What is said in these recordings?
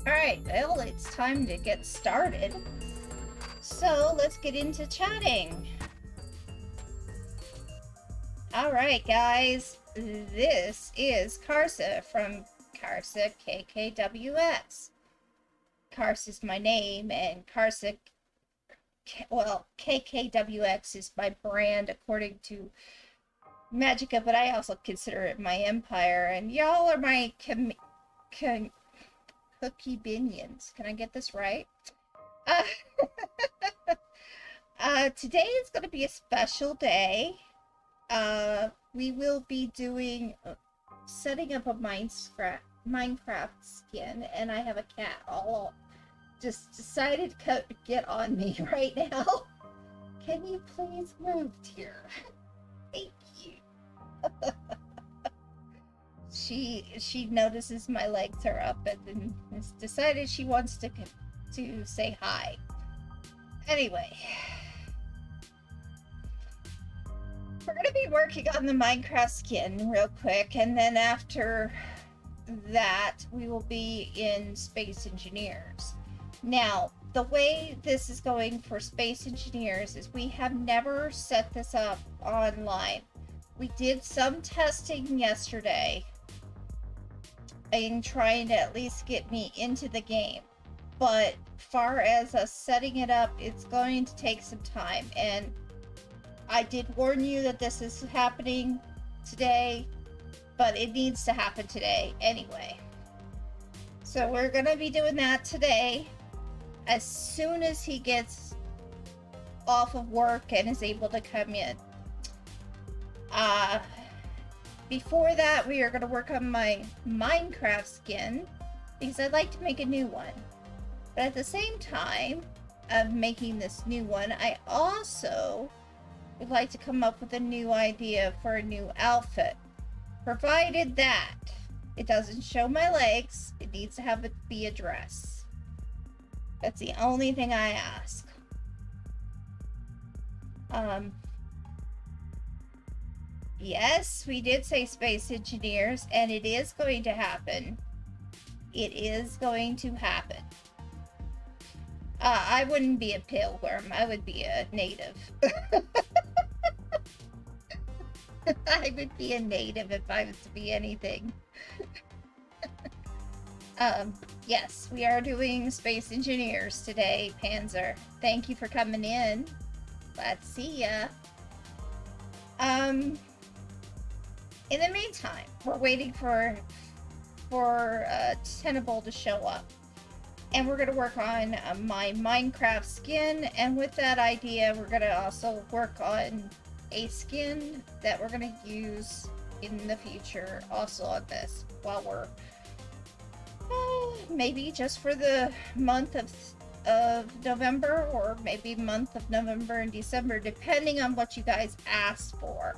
Alright, well, it's time to get started. So, let's get into chatting. Alright, guys, this is Karsa from Karsa KKWX. Karsa is my name, and Karsa, well, KKWX is my brand according to Magica, but I also consider it my empire, and y'all are my cookie binions. Can I get this right? Today is going to be a special day. We will be doing setting up a Minecraft skin, and I have a cat all just decided to get on me right now. Can you please move, dear? Thank you. She notices my legs are up and has decided she wants to say hi. Anyway, we're going to be working on the Minecraft skin real quick, and then after that, we will be in Space Engineers. Now, the way this is going for Space Engineers is we have never set this up online. We did some testing yesterday in trying to at least get me into the game. But far as us setting it up, it's going to take some time. And I did warn you that this is happening today, but it needs to happen today anyway. So we're going to be doing that today as soon as he gets off of work and is able to come in. Before that, we are going to work on my Minecraft skin because I'd like to make a new one. But at the same time of making this new one, I also would like to come up with a new idea for a new outfit. Provided that it doesn't show my legs, it needs to have it be a dress. That's the only thing I ask. Yes, we did say Space Engineers, and it is going to happen. It is going to happen. I wouldn't be a pilgrim. I would be a native. I would be a native if I was to be anything. Yes, we are doing Space Engineers today, Panzer. Thank you for coming in. Glad to see ya. In the meantime, we're waiting for Tenable to show up. And we're going to work on my Minecraft skin, and with that idea, we're going to also work on a skin that we're going to use in the future also on this while we're maybe just for the month of November, or maybe month of November and December, depending on what you guys asked for.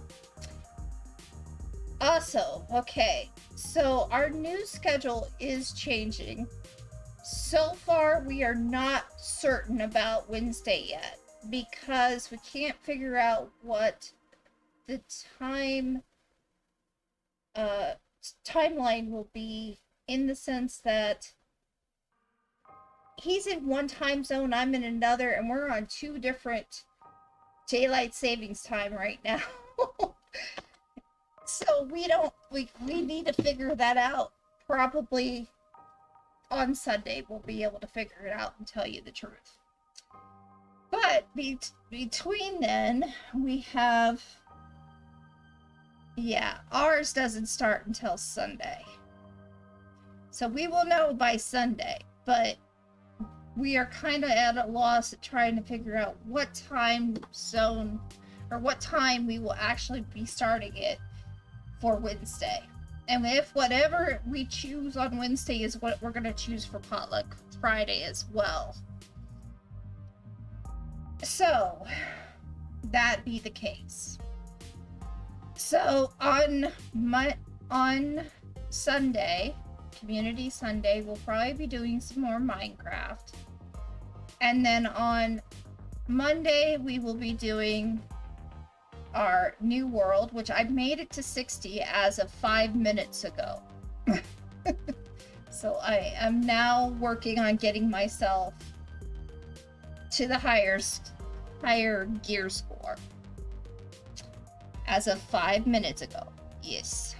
Also, okay, so our news schedule is changing. So far, we are not certain about Wednesday yet because we can't figure out what the timeline will be, in the sense that he's in one time zone, I'm in another, and we're on two different daylight savings time right now. So we need to figure that out. Probably on Sunday we'll be able to figure it out and tell you the truth. But between then, we have, yeah, ours doesn't start until Sunday. So we will know by Sunday, but we are kind of at a loss at trying to figure out what time zone or what time we will actually be starting it for Wednesday. And if whatever we choose on Wednesday is what we're going to choose for Potluck Friday as well. So, that be the case. So, on Sunday, Community Sunday, we'll probably be doing some more Minecraft. And then on Monday, we will be doing our new world, which I made it to 60 as of 5 minutes ago. So I am now working on getting myself to the higher gear score. As of 5 minutes ago. Yes.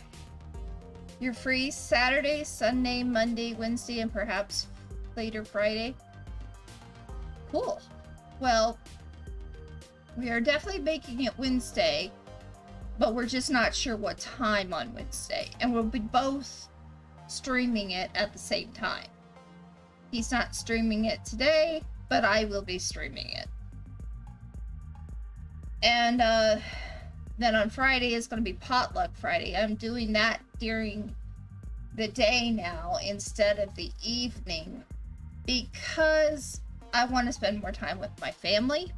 You're free Saturday, Sunday, Monday, Wednesday, and perhaps later Friday. Cool. Well, we are definitely making it Wednesday, but we're just not sure what time on Wednesday. And we'll be both streaming it at the same time. He's not streaming it today, but I will be streaming it. And then on Friday is going to be Potluck Friday. I'm doing that during the day now instead of the evening because I want to spend more time with my family.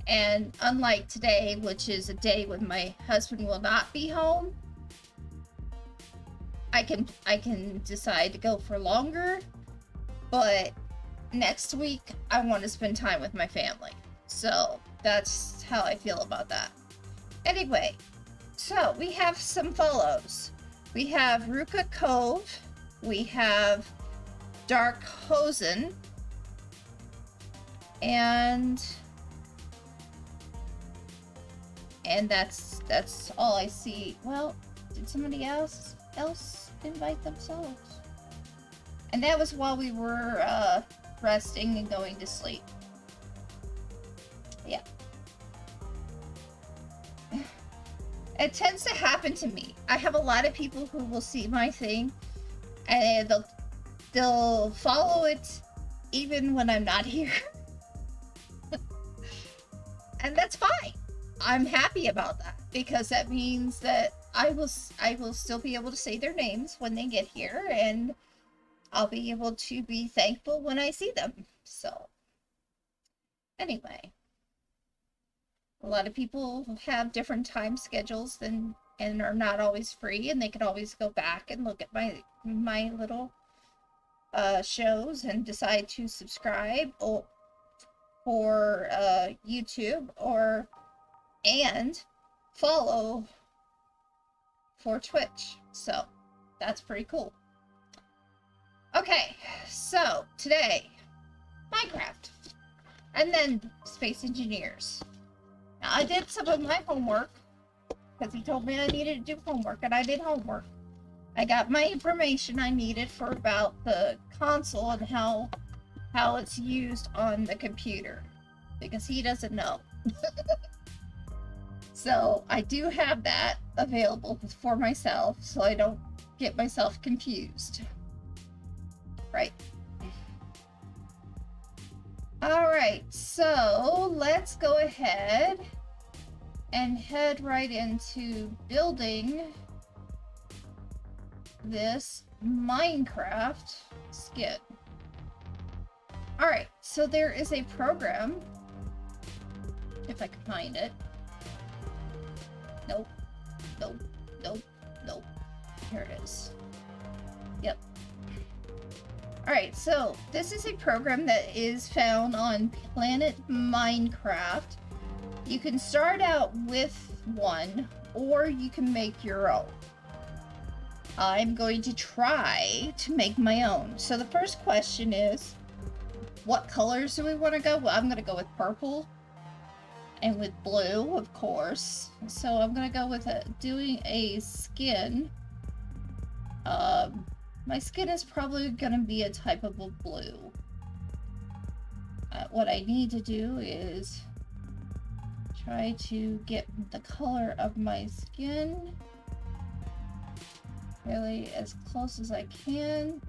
And unlike today, which is a day when my husband will not be home, I can decide to go for longer, but next week I want to spend time with my family. So that's how I feel about that. Anyway, so we have some follows. We have Ruka Cove, we have Dark Hosen, and that's all I see. Well, did somebody else invite themselves? And that was while we were resting and going to sleep. Yeah. It tends to happen to me. I have a lot of people who will see my thing and they'll follow it even when I'm not here. And that's fine. I'm happy about that because that means that I will still be able to say their names when they get here, and I'll be able to be thankful when I see them. So anyway, a lot of people have different time schedules and are not always free, and they can always go back and look at my little shows and decide to subscribe for YouTube and follow for Twitch. So that's pretty cool. Okay, so today Minecraft and then Space Engineers. Now I did some of my homework because he told me I needed to do homework, and I did homework. I got my information I needed for about the console and how it's used on the computer because he doesn't know. So I do have that available for myself so I don't get myself confused. Right. Alright, so let's go ahead and head right into building this Minecraft skin. Alright, so there is a program, if I can find it. Nope, nope, nope, nope. Here it is. Yep. Alright, so this is a program that is found on Planet Minecraft. You can start out with one, or you can make your own. I'm going to try to make my own. So the first question is, what colors do we want to go? Well, I'm going to go with purple. And with blue, of course. So I'm gonna go with doing a skin. My skin is probably gonna be a type of a blue. What I need to do is try to get the color of my skin really as close as I can.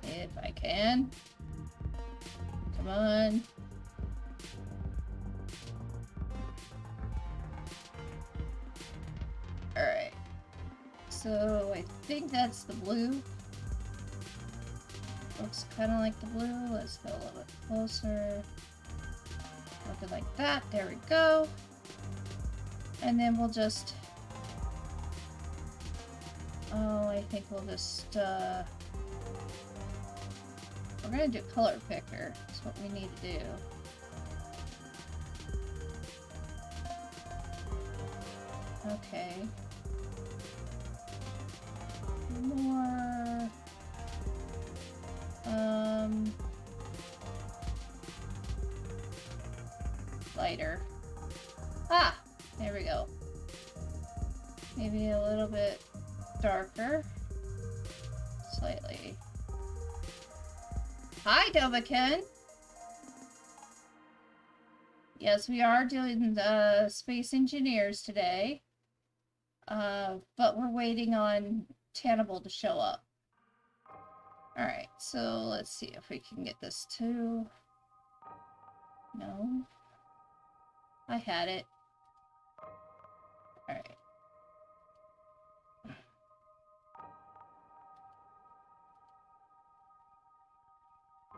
If I can. Come on. Alright, so I think that's the blue. Looks kind of like the blue. Let's go a little bit closer. Something like that. There we go. And then we'll just... Oh, I think we'll just... We're gonna do color picker. That's what we need to do. Okay. More lighter. Ah! There we go. Maybe a little bit darker. Slightly. Hi, Dovakin! Yes, we are doing the Space Engineers today. But we're waiting on Tannibal to show up. Alright, so let's see if we can get this to... No. I had it. Alright.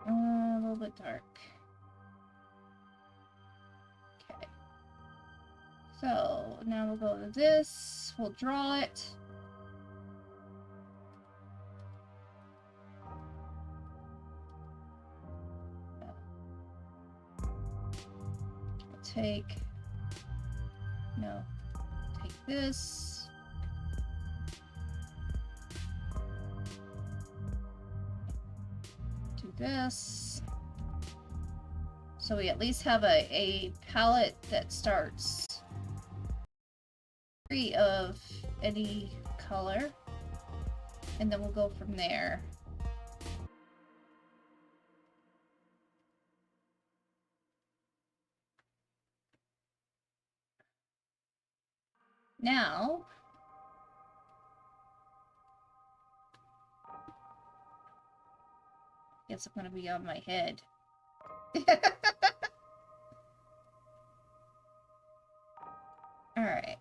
A little bit dark. Okay. So, now we'll go to this. We'll draw it. Take this. Do this. So we at least have a palette that starts free of any color. And then we'll go from there. Now, I guess I'm gonna be on my head. Alright.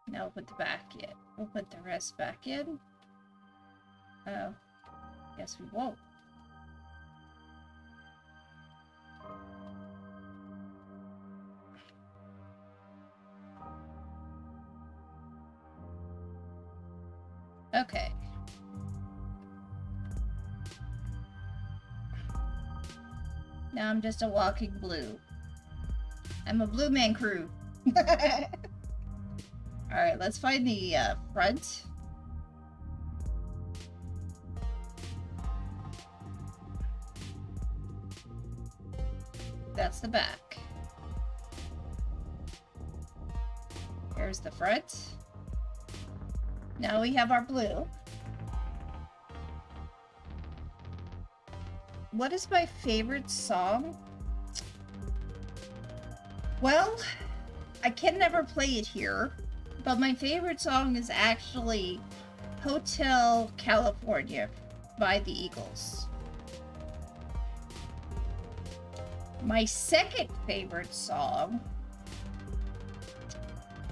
Now we'll put the back in. We'll put the rest back in. Oh. Guess we won't. Okay. Now I'm just a walking blue. I'm a blue man crew. Alright, let's find the front. That's the back. Here's the front. Now we have our blue. What is my favorite song? Well, I can never play it here, but my favorite song is actually Hotel California by the Eagles. My second favorite song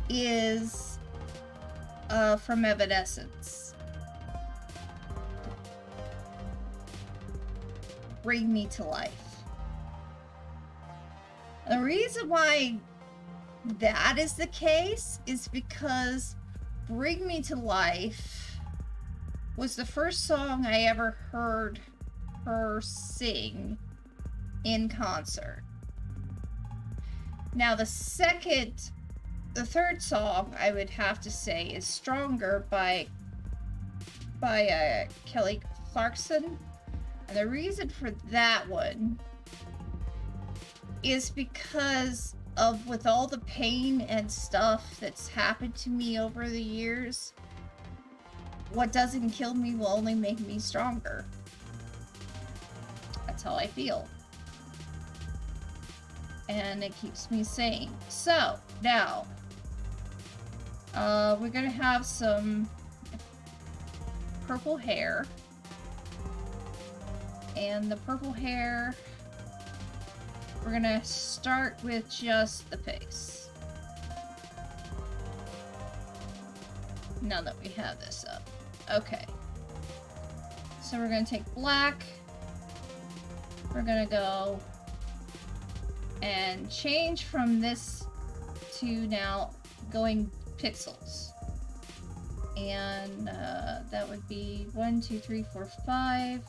is from Evanescence. Bring Me to Life. The reason why that is the case is because Bring Me to Life was the first song I ever heard her sing in concert. Now the third song I would have to say is Stronger by Kelly Clarkson. And the reason for that one is because of with all the pain and stuff that's happened to me over the years, what doesn't kill me will only make me stronger. That's how I feel. And it keeps me sane. So, now, we're gonna have some purple hair. And the purple hair, we're gonna start with just the face. Now that we have this up. Okay. So we're gonna take black. We're gonna go and change from this to now going pixels. And that would be 1, 2, 3, 4, 5.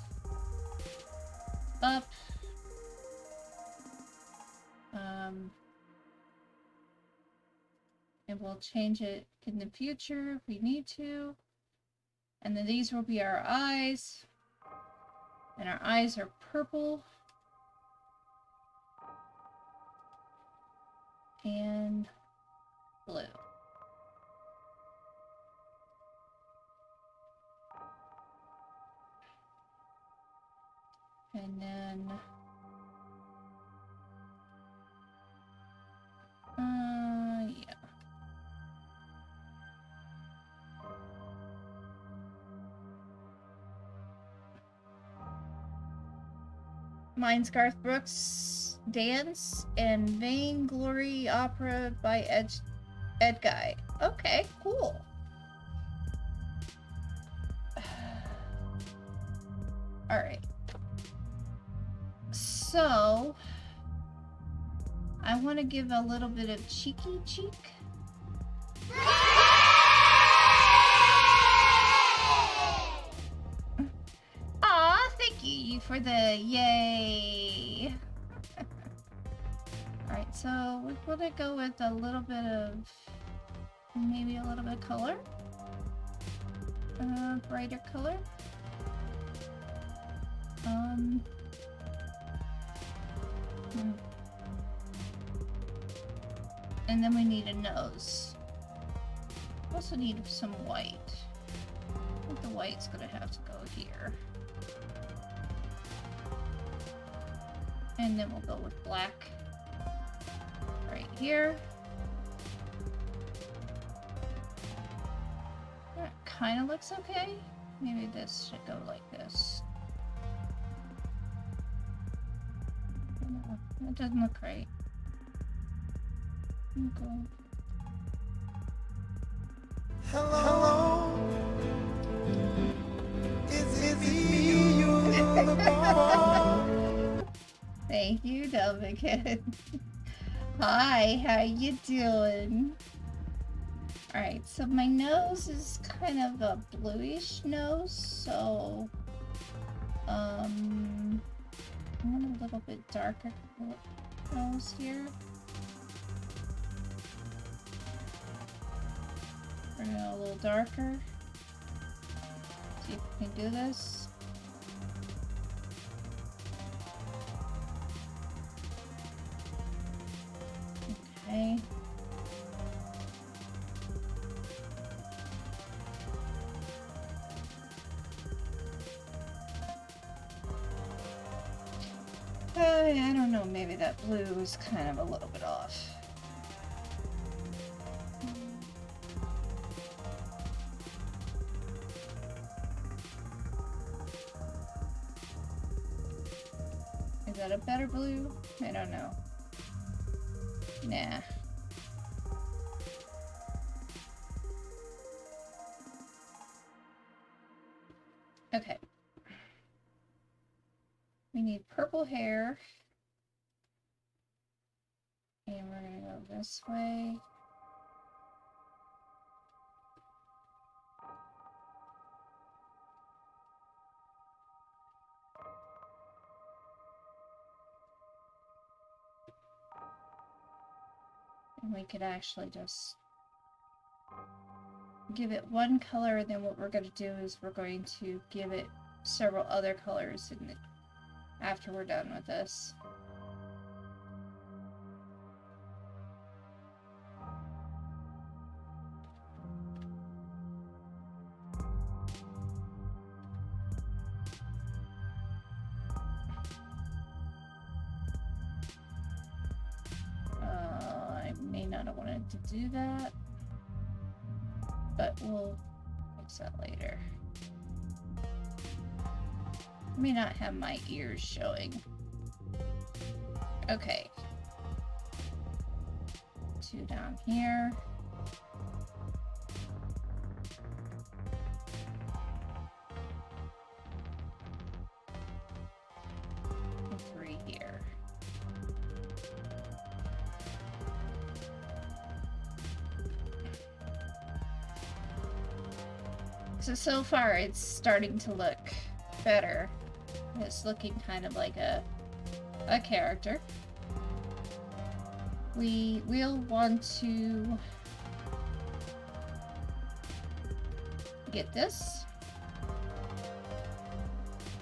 Up. And we'll change it in the future if we need to. And then these will be our eyes. And our eyes are purple. and blue. And then yeah. Mine's Garth Brooks Dance and Vainglory Opera by Ed Guy. Okay, cool. Alright. So, I want to give a little bit of cheeky cheek. Aw, thank you for the yay. Alright, so we're gonna go with a little bit of, maybe a little bit of color. Brighter color. And then we need a nose. Also need some white. I think the white's gonna have to go here. And then we'll go with black right here. That kind of looks okay. Maybe this should go like this. No, that doesn't look right. Okay. Hello. Is it me you looking for? Thank you, Delvican. Hi, how you doing? Alright, so my nose is kind of a bluish nose, so I want a little bit darker nose here. Bring it a little darker. See if we can do this. Okay. I don't know, maybe that blue is kind of a little bit off. Is that a better blue? I don't know. Nah. Okay. We need purple hair. And we're gonna go this way. And we could actually just give it one color, and then what we're going to do is we're going to give it several other colors after we're done with this. I may not have wanted to do that, but we'll fix that later. I may not have my ears showing. Okay. 2 down here. And 3 here. So far it's starting to look better. It's looking kind of like a character. We will want to get this,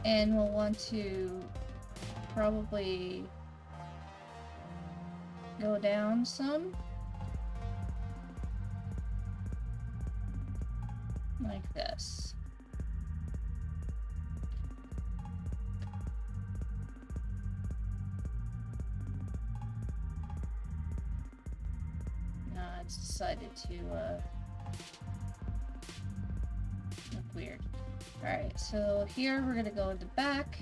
and we'll want to probably go down some. Like this. No, it's decided to look weird. Alright, so here we're gonna go in the back.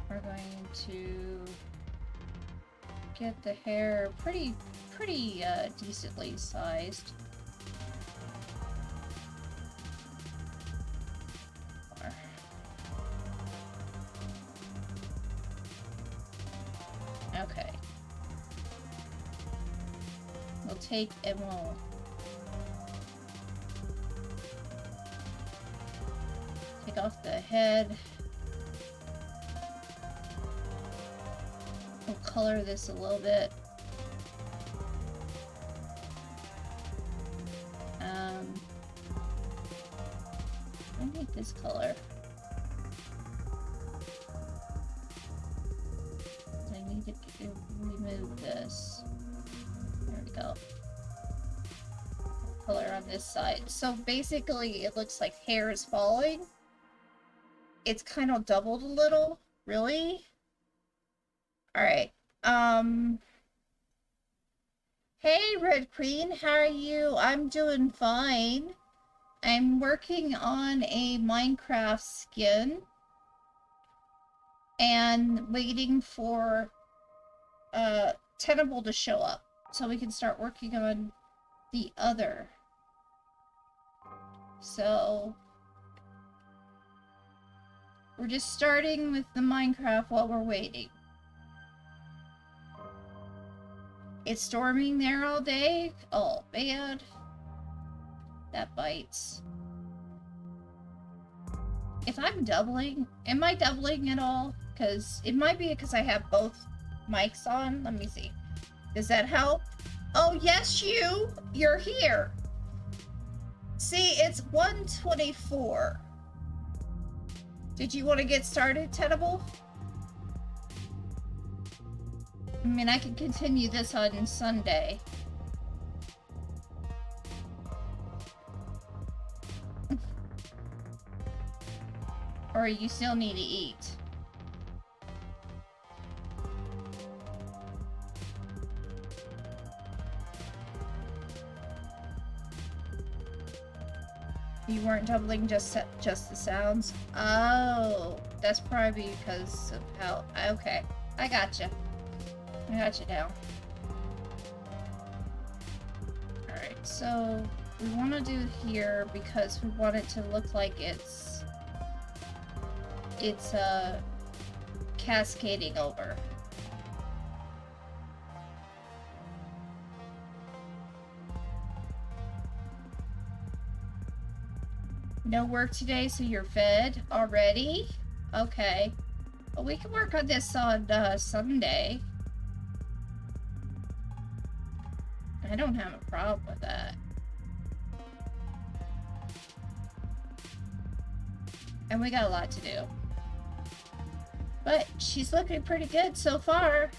We're going to get the hair pretty decently sized. Okay. We'll take and we'll take off the head. We'll color this a little bit. I need this color. I need to remove this. There we go. Color on this side. So basically it looks like hair is falling. It's kind of doubled a little. Really? Alright. Hey Red Queen, how are you? I'm doing fine. I'm working on a Minecraft skin and waiting for Tenable to show up so we can start working on the other. So we're just starting with the Minecraft while we're waiting. It's storming there all day? Oh, bad. That bites. If I'm doubling, am I doubling at all? Because it might be because I have both mics on. Let me see. Does that help? Oh, yes, you're here. See, it's 1:24. Did you want to get started, Tenable? I mean, I can continue this on Sunday. Or you still need to eat. You weren't doubling just the sounds? Oh, that's probably because of how... Okay, I gotcha. I got you now. Alright, so we want to do here because we want it to look like it's cascading over. No work today, so you're fed already? Okay. Well, we can work on this on Sunday. I don't have a problem with that. And we got a lot to do. But she's looking pretty good so far.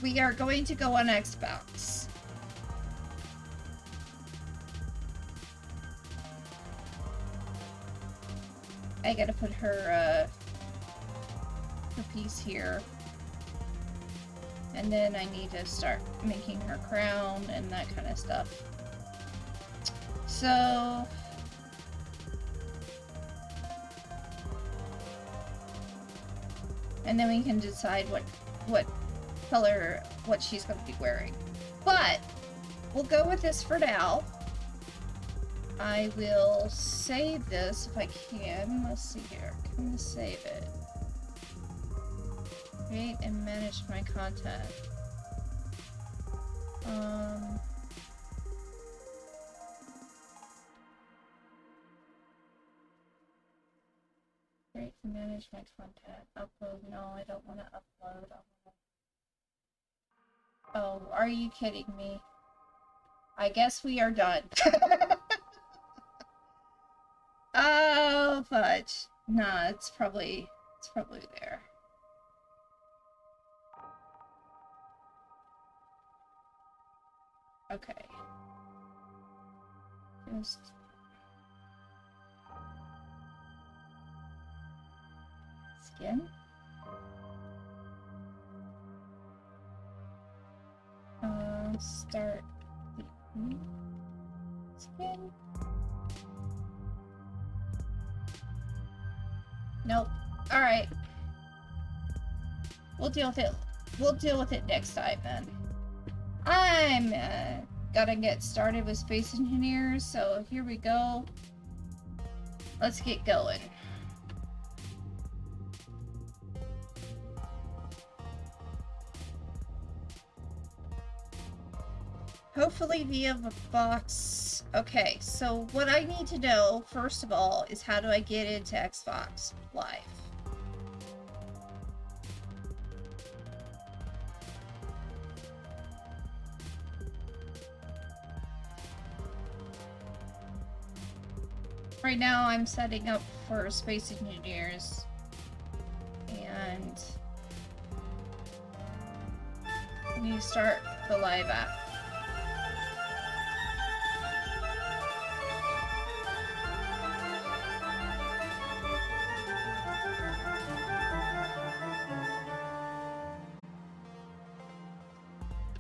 We are going to go on Xbox. I gotta put her piece here. And then I need to start making her crown and that kind of stuff. So... and then we can decide what color, what she's going to be wearing. But, we'll go with this for now. I will save this if I can. Let's see here. Can I save it? Create and manage my content. Create and manage my content. Upload. No, I don't want to upload. Oh, are you kidding me? I guess we are done. Oh, fudge. Nah, it's probably there. Okay. Just skin. Start the skin. Nope. All right. We'll deal with it. We'll deal with it next time then. I'm gonna get started with Space Engineers, so here we go. Let's get going. Hopefully via the box. Okay, so what I need to know, first of all, is how do I get into Xbox Live? Right now I'm setting up for Space Engineers, and we need to start the live app.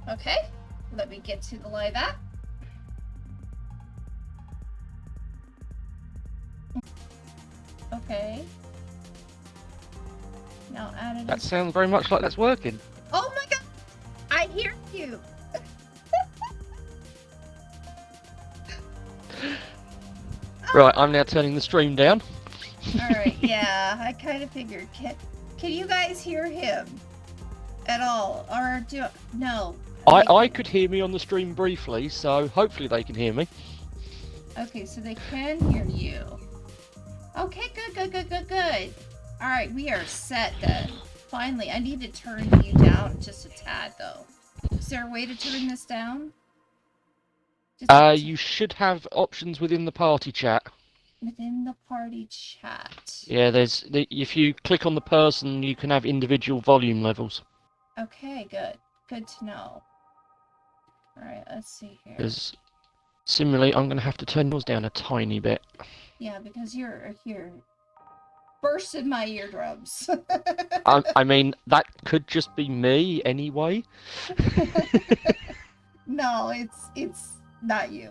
Okay, let me get to the live app. Okay. Now add it. That sounds very much like that's working. Oh my god! I hear you! Right, I'm now turning the stream down. Alright, yeah, I kind of figured. Can you guys hear him at all? Or no. I could hear me on the stream briefly, so hopefully they can hear me. Okay, so they can hear you. Okay, good. Alright, we are set then. Finally, I need to turn you down just a tad though. Is there a way to turn this down? You should have options within the party chat. Within the party chat. Yeah, if you click on the person, you can have individual volume levels. Okay, good. Good to know. Alright, let's see here. Because similarly, I'm going to have to turn yours down a tiny bit. Yeah, because you're here bursting my eardrums. I mean, that could just be me anyway. No, it's not you.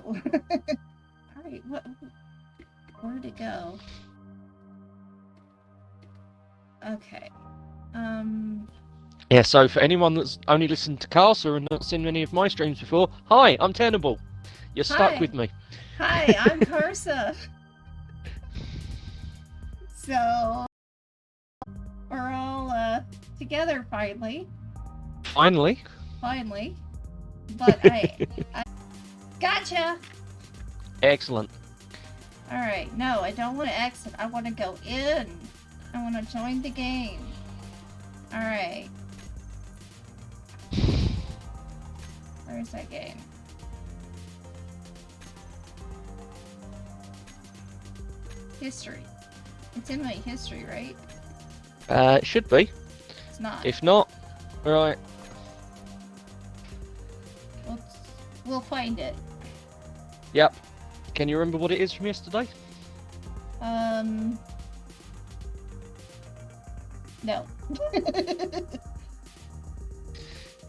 Alright, where'd it go? Okay. Yeah, so for anyone that's only listened to Casa and not seen any of my streams before, hi, I'm Tenable. You're stuck with me. Hi, I'm Karsa. So we're all together finally. Finally. But I gotcha. Excellent. Alright, no, I don't want to exit. I want to go in. I want to join the game. Alright. Where's that game? History. It's in my history, right? It should be. It's not. If not, right. We'll find it. Yep. Can you remember what it is from yesterday? No.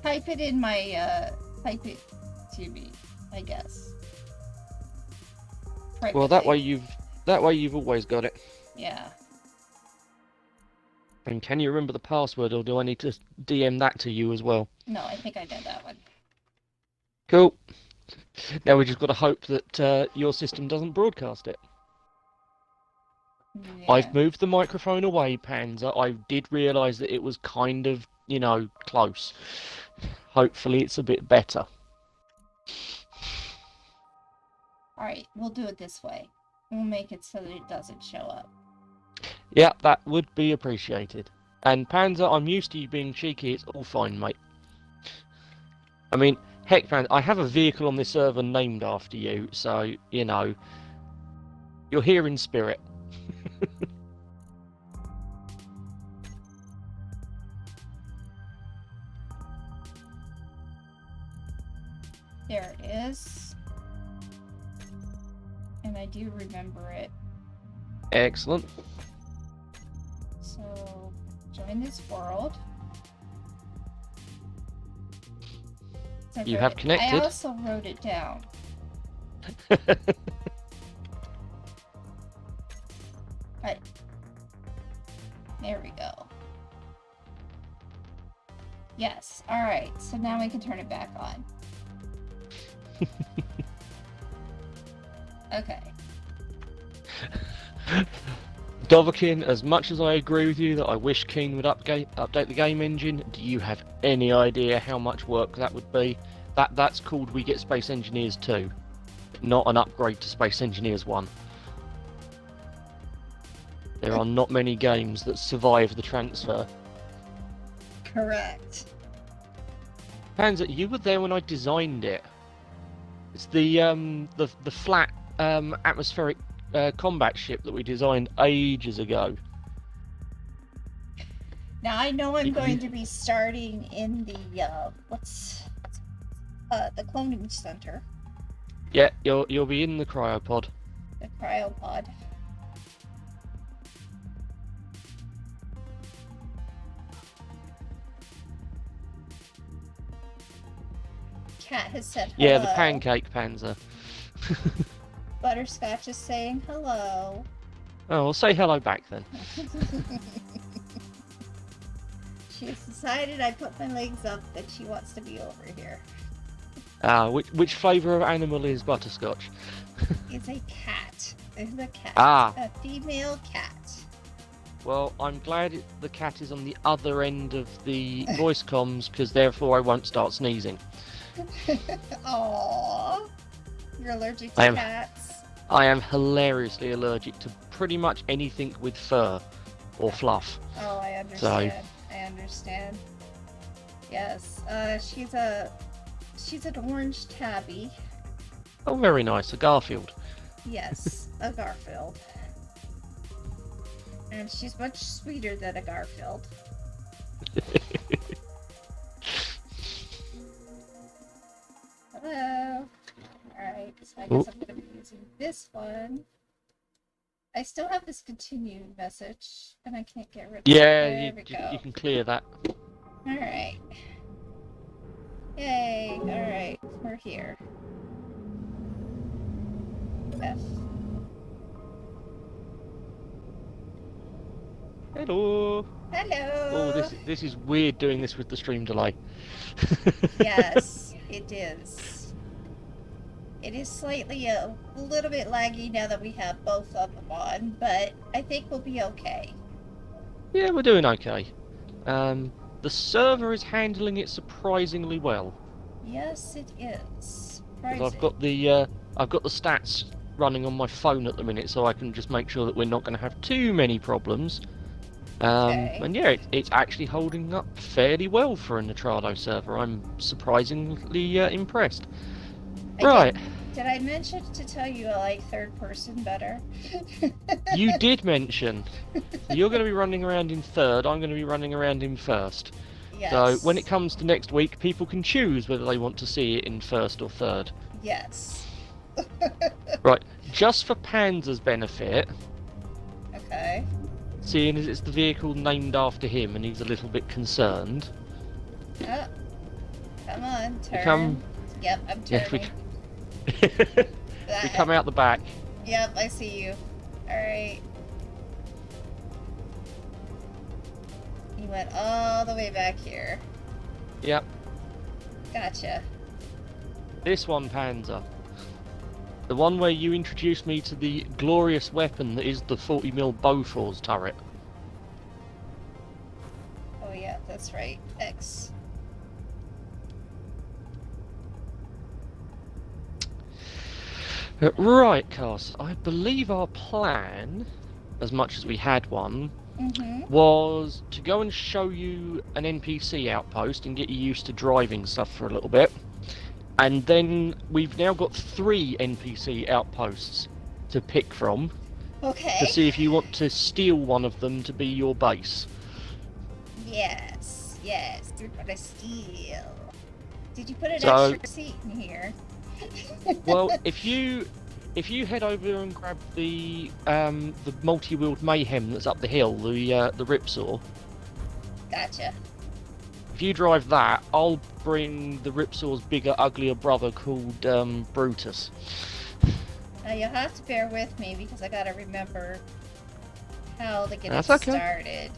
Type it in my, type it to me, I guess. Well, that way you've always got it. Yeah. And can you remember the password, or do I need to DM that to you as well? No, I think I did that one. Cool. Now we just got to hope that your system doesn't broadcast it. Yeah. I've moved the microphone away, Panzer. I did realise that it was kind of, close. Hopefully it's a bit better. Alright, we'll do it this way. We'll make it so that it doesn't show up. Yeah, that would be appreciated. And Panzer, I'm used to you being cheeky. It's all fine, mate. I mean, heck, man, I have a vehicle on this server named after you, so, you know, you're here in spirit. There it is. And I do remember it. Excellent. So, join this world. So You have connected. I also wrote it down. Right. There we go. Yes. Alright, so now we can turn it back on. Okay. Dovahkiin, as much as I agree with you that I wish Keen would update the game engine, do you have any idea how much work that would be? That's called We Get Space Engineers 2, not an upgrade to Space Engineers 1. There are not many games that survive the transfer. Correct. Panzer, you were there when I designed it. It's the flat atmospheric combat ship that we designed ages ago. Now I know I'm going to be starting in the the cloning center, Yeah, you'll be in the cryopod. the cryopod. Cat has said hello. Yeah, the pancake Panzer. Butterscotch is saying hello. Oh, well, say hello back then. She has decided I put my legs up that she wants to be over here. Which flavour of animal is butterscotch? It's a cat. It's a cat. Ah. A female cat. Well, I'm glad the cat is on the other end of the voice comms, because therefore I won't start sneezing. Aww. You're allergic to I am- cats? I am hilariously allergic to pretty much anything with fur or fluff. Oh, I understand. I understand. Yes. She's an orange tabby. Oh, very nice, a Garfield. Yes, a Garfield. And she's much sweeter than a Garfield. Hello. Alright, so I guess I'm going to be using this one. I still have this continue message, and I can't get rid of it. Yeah, There we go. you can clear that. Alright. Yay, alright, we're here. F. Hello. Hello! Oh, this is weird doing this with the stream delay. Yes, it is. It is slightly a little bit laggy now that we have both of them on, but I think we'll be okay. Yeah, we're doing okay. The server is handling it surprisingly well. Yes, it is. 'Cause Surprising. I've got the stats running on my phone at the minute, so I can just make sure that we're not going to have too many problems. Okay. And yeah, it's actually holding up fairly well for a Nitrado server. I'm surprisingly impressed. Right. Did I mention to tell you I like third person better? You did mention you're going to be running around in third, I'm going to be running around in first. Yes. So when it comes to next week, people can choose whether they want to see it in first or third. Yes. Right, just for Panzer's benefit, Okay. seeing as it's the vehicle named after him and he's a little bit concerned. Oh. Come on, turn. Come- Yep, I'm Yeah, turning. we come out the back. Yep, I see you. Alright. He went all the way back here. Yep, Gotcha. this one, Panzer. The one where you introduced me to the glorious weapon that is the 40mm Bofors turret. Oh yeah, that's right. X. Right, Cass. I believe our plan, as much as we had one, Mm-hmm. was to go and show you an NPC outpost and get you used to driving stuff for a little bit. And then we've now got 3 NPC outposts to pick from Okay. to see if you want to steal one of them to be your base. Yes, yes, we're gonna steal. Did you put an So- extra seat in here? Well, if you head over and grab the multi-wheeled mayhem that's up the hill, the Ripsaw. Gotcha. If you drive that, I'll bring the Ripsaw's bigger, uglier brother called Brutus. Now you'll have to bear with me because I gotta remember how to get That's it okay. started.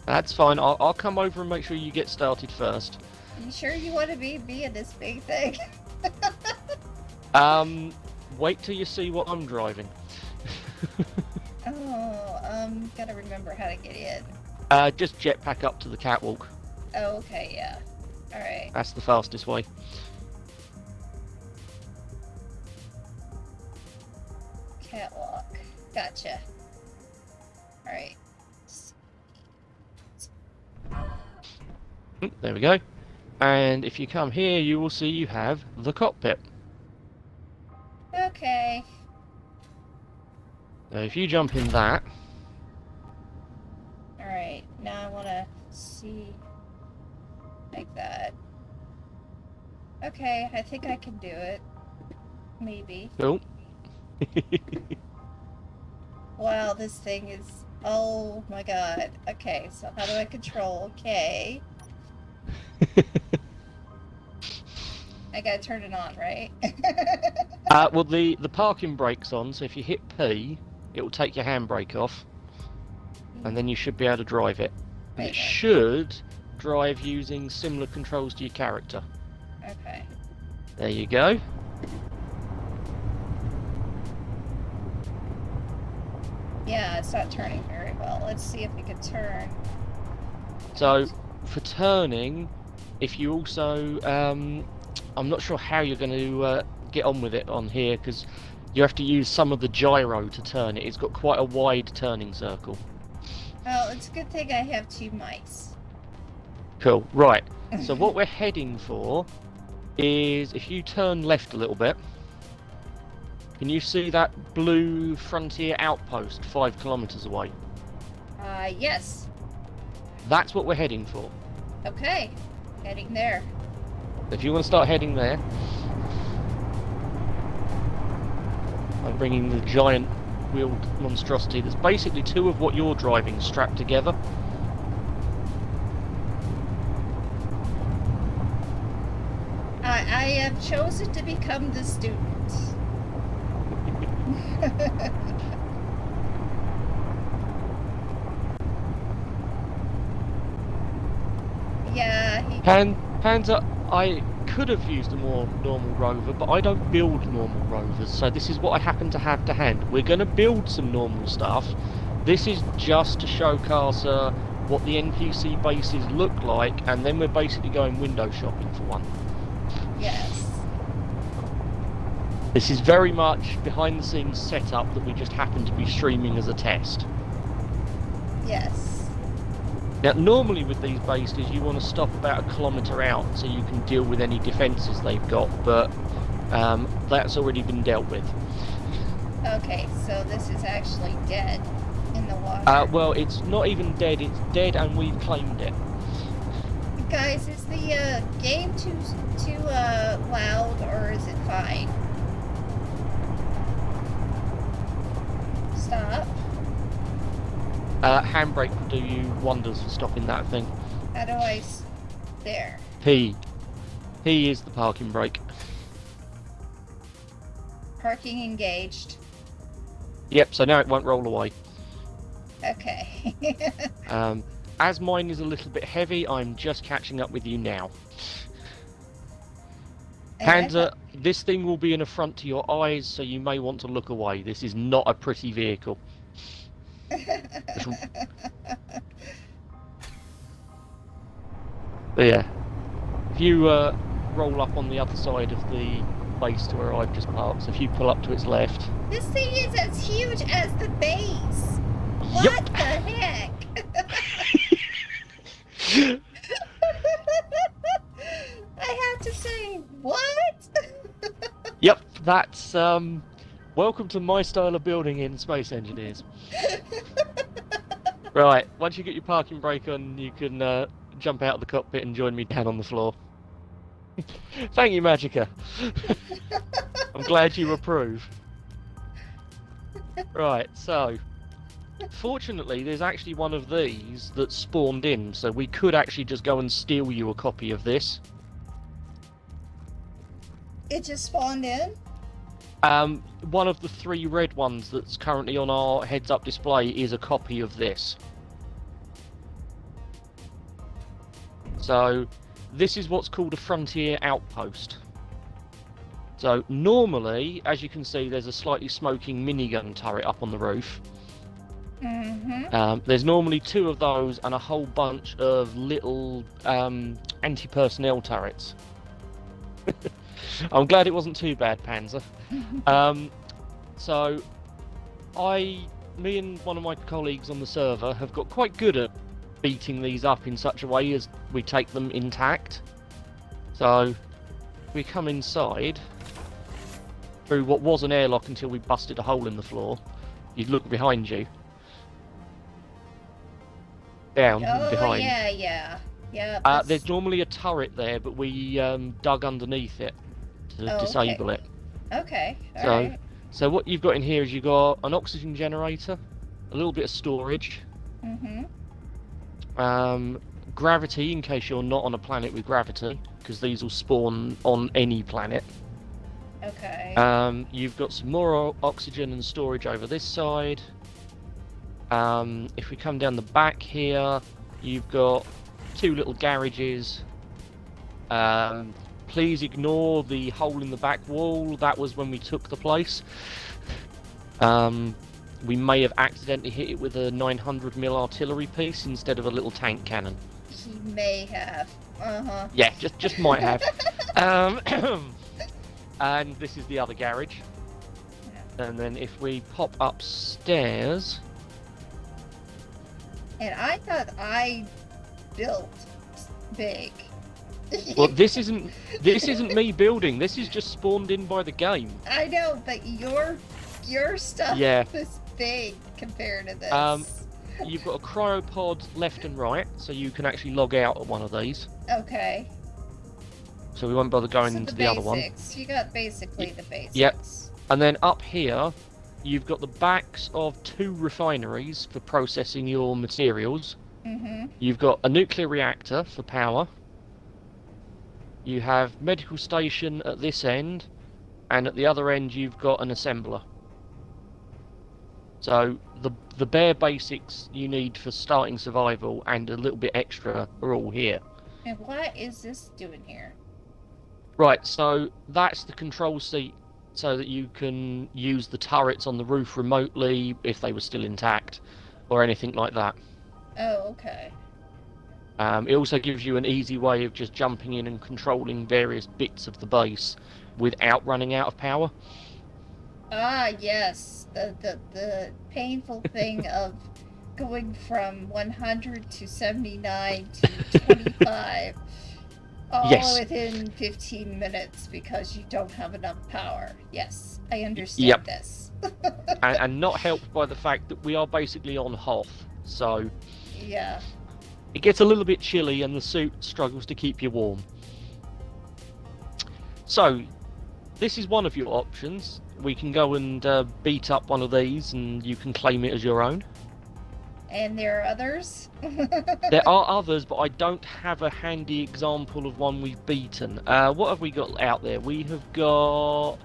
That's fine. I'll come over and make sure you get started first. You sure you want to be in this big thing? Wait till you see what I'm driving. Gotta remember how to get in. Just jetpack up to the catwalk. Oh, okay, yeah. Alright. That's the fastest way. Catwalk. Gotcha. Alright. There we go. And if you come here, you will see you have the cockpit. Okay. Now, if you jump in that, Alright, now I wanna see like that. Okay, I think I can do it. Maybe. cool. Wow, this thing is... Oh my god. Okay, so how do I control? Okay. I gotta turn it on, right? Well, the parking brake's on, so if you hit P, it will take your handbrake off, and then you should be able to drive it. And it Right. should drive using similar controls to your character. Okay. There you go. Yeah, it's not turning very well. Let's see if we can turn. So, for turning, if you also, I'm not sure how you're going to get on with it on here, because you have to use some of the gyro to turn it. It's got quite a wide turning circle. Oh, it's a good thing I have 2 mice. Cool, right. So what we're heading for is, if you turn left a little bit, can you see that blue frontier outpost 5 kilometers away? Yes. That's what we're heading for. Okay. Heading there. If you want to start heading there, I'm bringing the giant wheeled monstrosity that's basically 2 of what you're driving strapped together. I have chosen to become the student. Yeah, he... Panzer, I could have used a more normal rover, but I don't build normal rovers, so this is what I happen to have to hand. We're going to build some normal stuff. This is just to show Casa what the NPC bases look like, and then we're basically going window shopping for one. Yes. This is very much behind the scenes setup that we just happen to be streaming as a test. Yes. Now, normally with these bases, you want to stop about 1 kilometre out so you can deal with any defences they've got, but that's already been dealt with. Okay, so this is actually dead in the water. Well, it's not even dead, it's dead and we've claimed it. Guys, is the game too loud, or is it fine? Stop. Handbrake will do you wonders for stopping that thing. How do I... There. P. P is the parking brake. Parking engaged. Yep, so now it won't roll away. Okay. As mine is a little bit heavy, I'm just catching up with you now. Panzer, this thing will be an affront to your eyes, so you may want to look away. This is not a pretty vehicle. But yeah, if you roll up on the other side of the base to where I've just parked, so if you pull up to its left. This thing is as huge as the base. What the heck? I have to say, what? Yep, that's welcome to my style of building in Space Engineers. Right, once you get your parking brake on, you can jump out of the cockpit and join me down on the floor. Thank you, Magica. I'm glad you approve. Right, so fortunately, there's actually one of these that spawned in, so we could actually just go and steal you a copy of this. It just spawned in? One of the 3 red ones that's currently on our heads-up display is a copy of this. So, this is what's called a frontier outpost. So, normally, as you can see, there's a slightly smoking minigun turret up on the roof. Mm-hmm. There's normally 2 of those and a whole bunch of little anti-personnel turrets. I'm glad it wasn't too bad, Panzer. So, me and one of my colleagues on the server have got quite good at beating these up in such a way as we take them intact. So, we come inside through what was an airlock until we busted a hole in the floor. You'd look behind you. Down behind. Yeah. Yeah. There's normally a turret there, but we dug underneath it to disable it. Okay. Alright. So what you've got in here is you've got an oxygen generator, a little bit of storage, Mm-hmm. Gravity in case you're not on a planet with gravity, because these will spawn on any planet. Okay. You've got some more oxygen and storage over this side. If we come down the back here, you've got 2 little garages. Please ignore the hole in the back wall. That was when we took the place. We may have accidentally hit it with a 900mm artillery piece instead of a little tank cannon. He may have. Uh-huh. Yeah, just might have. And this is the other garage. Yeah. And then if we pop upstairs... And I thought I built big. Well, this isn't me building. This is just spawned in by the game. I know, but your stuff is big compared to this. You've got a cryopod left and right, so you can actually log out at one of these. Okay. So we won't bother going So into the other one. You got basically the basics. Yep. And then up here, you've got the backs of 2 refineries for processing your materials. Mm-hmm. You've got a nuclear reactor for power. You have medical station at this end, and at the other end you've got an assembler. So the bare basics you need for starting survival and a little bit extra are all here. And what is this doing here? Right, so that's the control seat so that you can use the turrets on the roof remotely if they were still intact or anything like that. Oh, okay. It also gives you an easy way of just jumping in and controlling various bits of the base without running out of power. Ah, yes. The painful thing of going from 100 to 79 to 25 all Yes. within 15 minutes because you don't have enough power. Yes, I understand Yep. this. and not helped by the fact that we are basically on Hoth, so Yeah. it gets a little bit chilly and the suit struggles to keep you warm. So, this is one of your options. We can go and beat up one of these and you can claim it as your own. And there are others? There are others, but I don't have a handy example of one we've beaten. What have we got out there? We have got...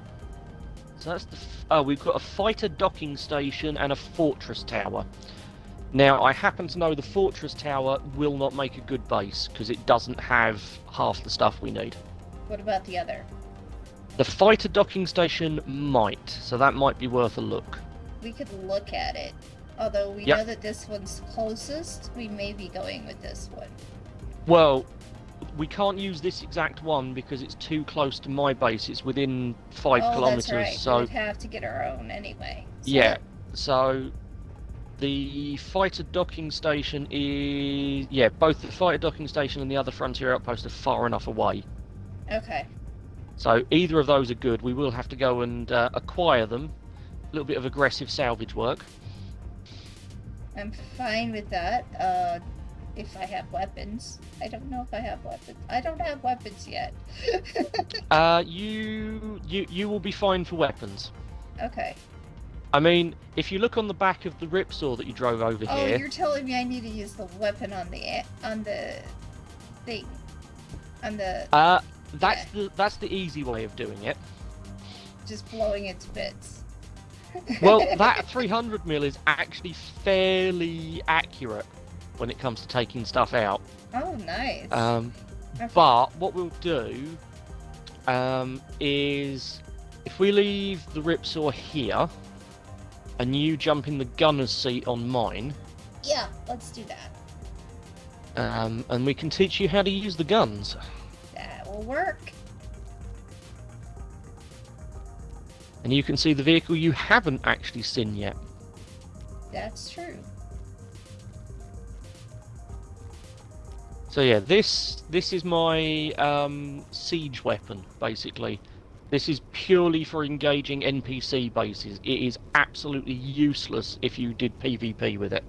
So that's the... we've got a fighter docking station and a fortress tower. Now, I happen to know the fortress tower will not make a good base, because it doesn't have half the stuff we need. What about the other? The fighter docking station might, so that might be worth a look. We could look at it. Although we Yep. know that this one's closest, we may be going with this one. Well, we can't use this exact one because it's too close to my base. It's within 5 kilometers. That's right. So We'd have to get our own anyway. So yeah, so The fighter docking station is... Yeah, both the fighter docking station and the other frontier outpost are far enough away. Okay. So either of those are good. We will have to go and acquire them. A little bit of aggressive salvage work. I'm fine with that. If I have weapons. I don't know if I have weapons. I don't have weapons yet. You will be fine for weapons. Okay. I mean, if you look on the back of the ripsaw that you drove over Oh, here... you're telling me I need to use the weapon on the thing. On the... That's the easy way of doing it. just blowing it to bits. Well, that 300 mil is actually fairly accurate when it comes to taking stuff out. Oh, nice. Okay. But what we'll do is if we leave the ripsaw here and you jump in the gunner's seat on mine, Yeah, let's do that. and we can teach you how to use the guns. That will work. And you can see the vehicle you haven't actually seen yet. That's true. So yeah, this is my siege weapon, basically. This is purely for engaging NPC bases. It is absolutely useless if you did PvP with it.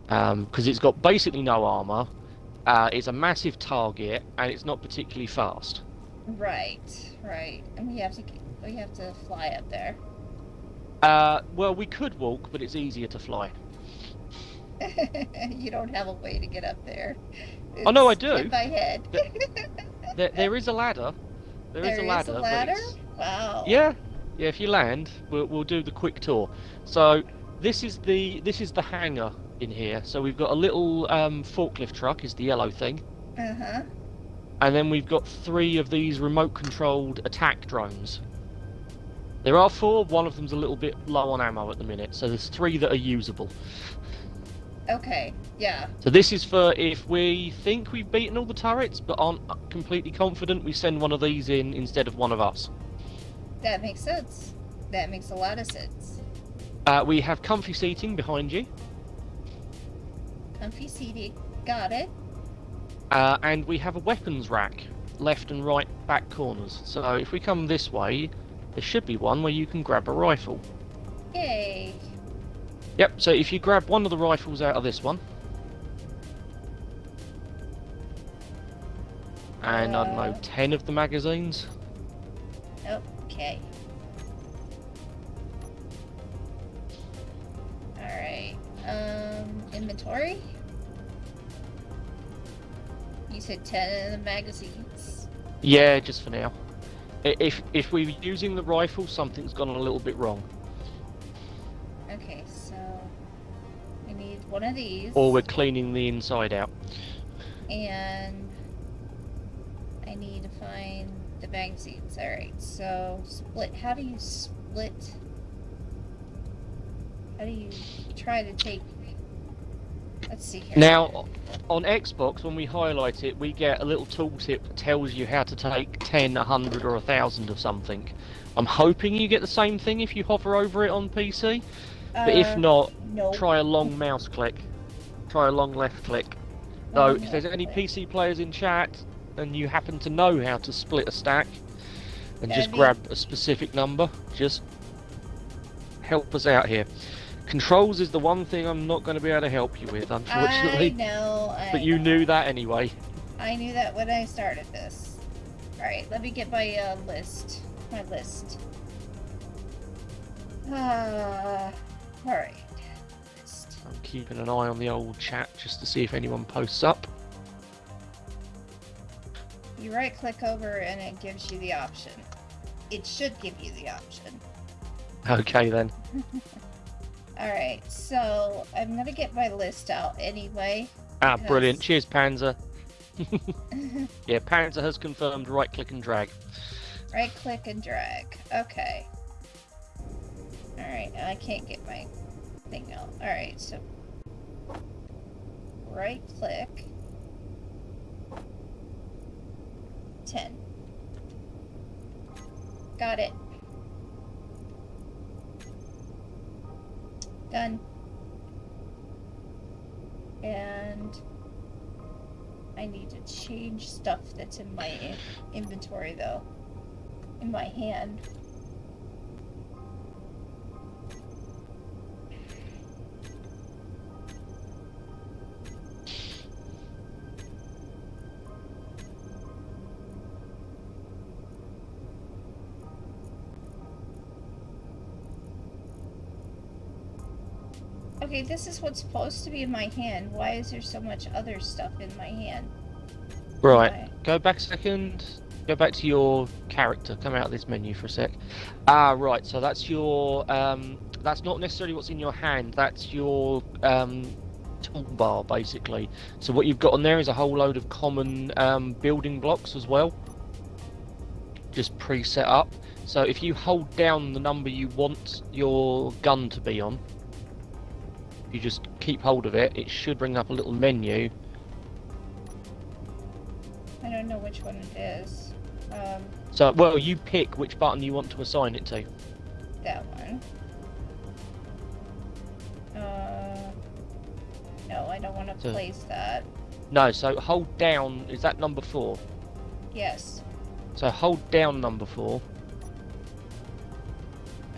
Because it's got basically no armour, it's a massive target, and it's not particularly fast. Right. And we have to fly up there. Well, we could walk, but it's easier to fly. You don't have a way to get up there. Oh no, I It's do. hit by head. There is a ladder. There is a ladder. a but ladder? it's- Wow. Yeah. If you land, we'll do the quick tour. So this is the hangar in here. So we've got a little forklift truck, is the yellow thing, Uh-huh. and then we've got 3 of these remote-controlled attack drones. There are 4. One of them's a little bit low on ammo at the minute, so there's 3 that are usable. Okay. Yeah. So this is for if we think we've beaten all the turrets but aren't completely confident, we send one of these in instead of one of us. That makes sense. That makes a lot of sense. We have comfy seating behind you, Comfy seating. Got it. and we have a weapons rack, left and right back corners. So if we come this way, there should be one where you can grab a rifle. Yay. Yep, so if you grab one of the rifles out of this one, and I don't know, 10 of the magazines. Okay. Alright. Inventory? You said 10 of the magazines. Yeah, just for now. If we're using the rifle, something's gone a little bit wrong. Okay, so we need one of these. Or we're cleaning the inside out. And I need to find the magazines. Alright, so split. How do you split? How do you try to take... Let's see here. Now, on Xbox, when we highlight it, we get a little tooltip that tells you how to take 10, 100 or 1,000 of something. I'm hoping you get the same thing if you hover over it on PC. But if not, no. try a long mouse click. Try a long left click. So, Long if there's left any click. PC players in chat, and you happen to know how to split a stack, and just That'd be- grab a specific number, just help us out here. Controls is the one thing I'm not going to be able to help you with, unfortunately. I know. But you knew that anyway. I knew that when I started this. Alright, let me get my list. My list. Alright. List. I'm keeping an eye on the old chat just to see if anyone posts up. You right click over and it gives you the option. It should give you the option. Okay then. Alright, so I'm gonna get my list out anyway. Ah, Because- brilliant. Cheers, Panzer. Yeah, Panzer has confirmed right click and drag. Right click and drag. Okay. Alright, I can't get my thing out. Alright, so right click. 10. Got it. Done. And I need to change stuff that's in my inventory, though. In my hand. Okay, this is what's supposed to be in my hand. Why is there so much other stuff in my hand? Right, go back a second. Go back to your character. Come out of this menu for a sec. Ah, right. So that's your. That's not necessarily what's in your hand. That's your toolbar, basically. So what you've got on there is a whole load of common building blocks as well, just pre-set up. So if you hold down the number you want your gun to be on, you just keep hold of it. It should bring up a little menu. I don't know which one it is. So, well, you pick which button you want to assign it to. That one. No, I don't want to place that. No, so hold down. Is that number 4? Yes. So hold down number 4.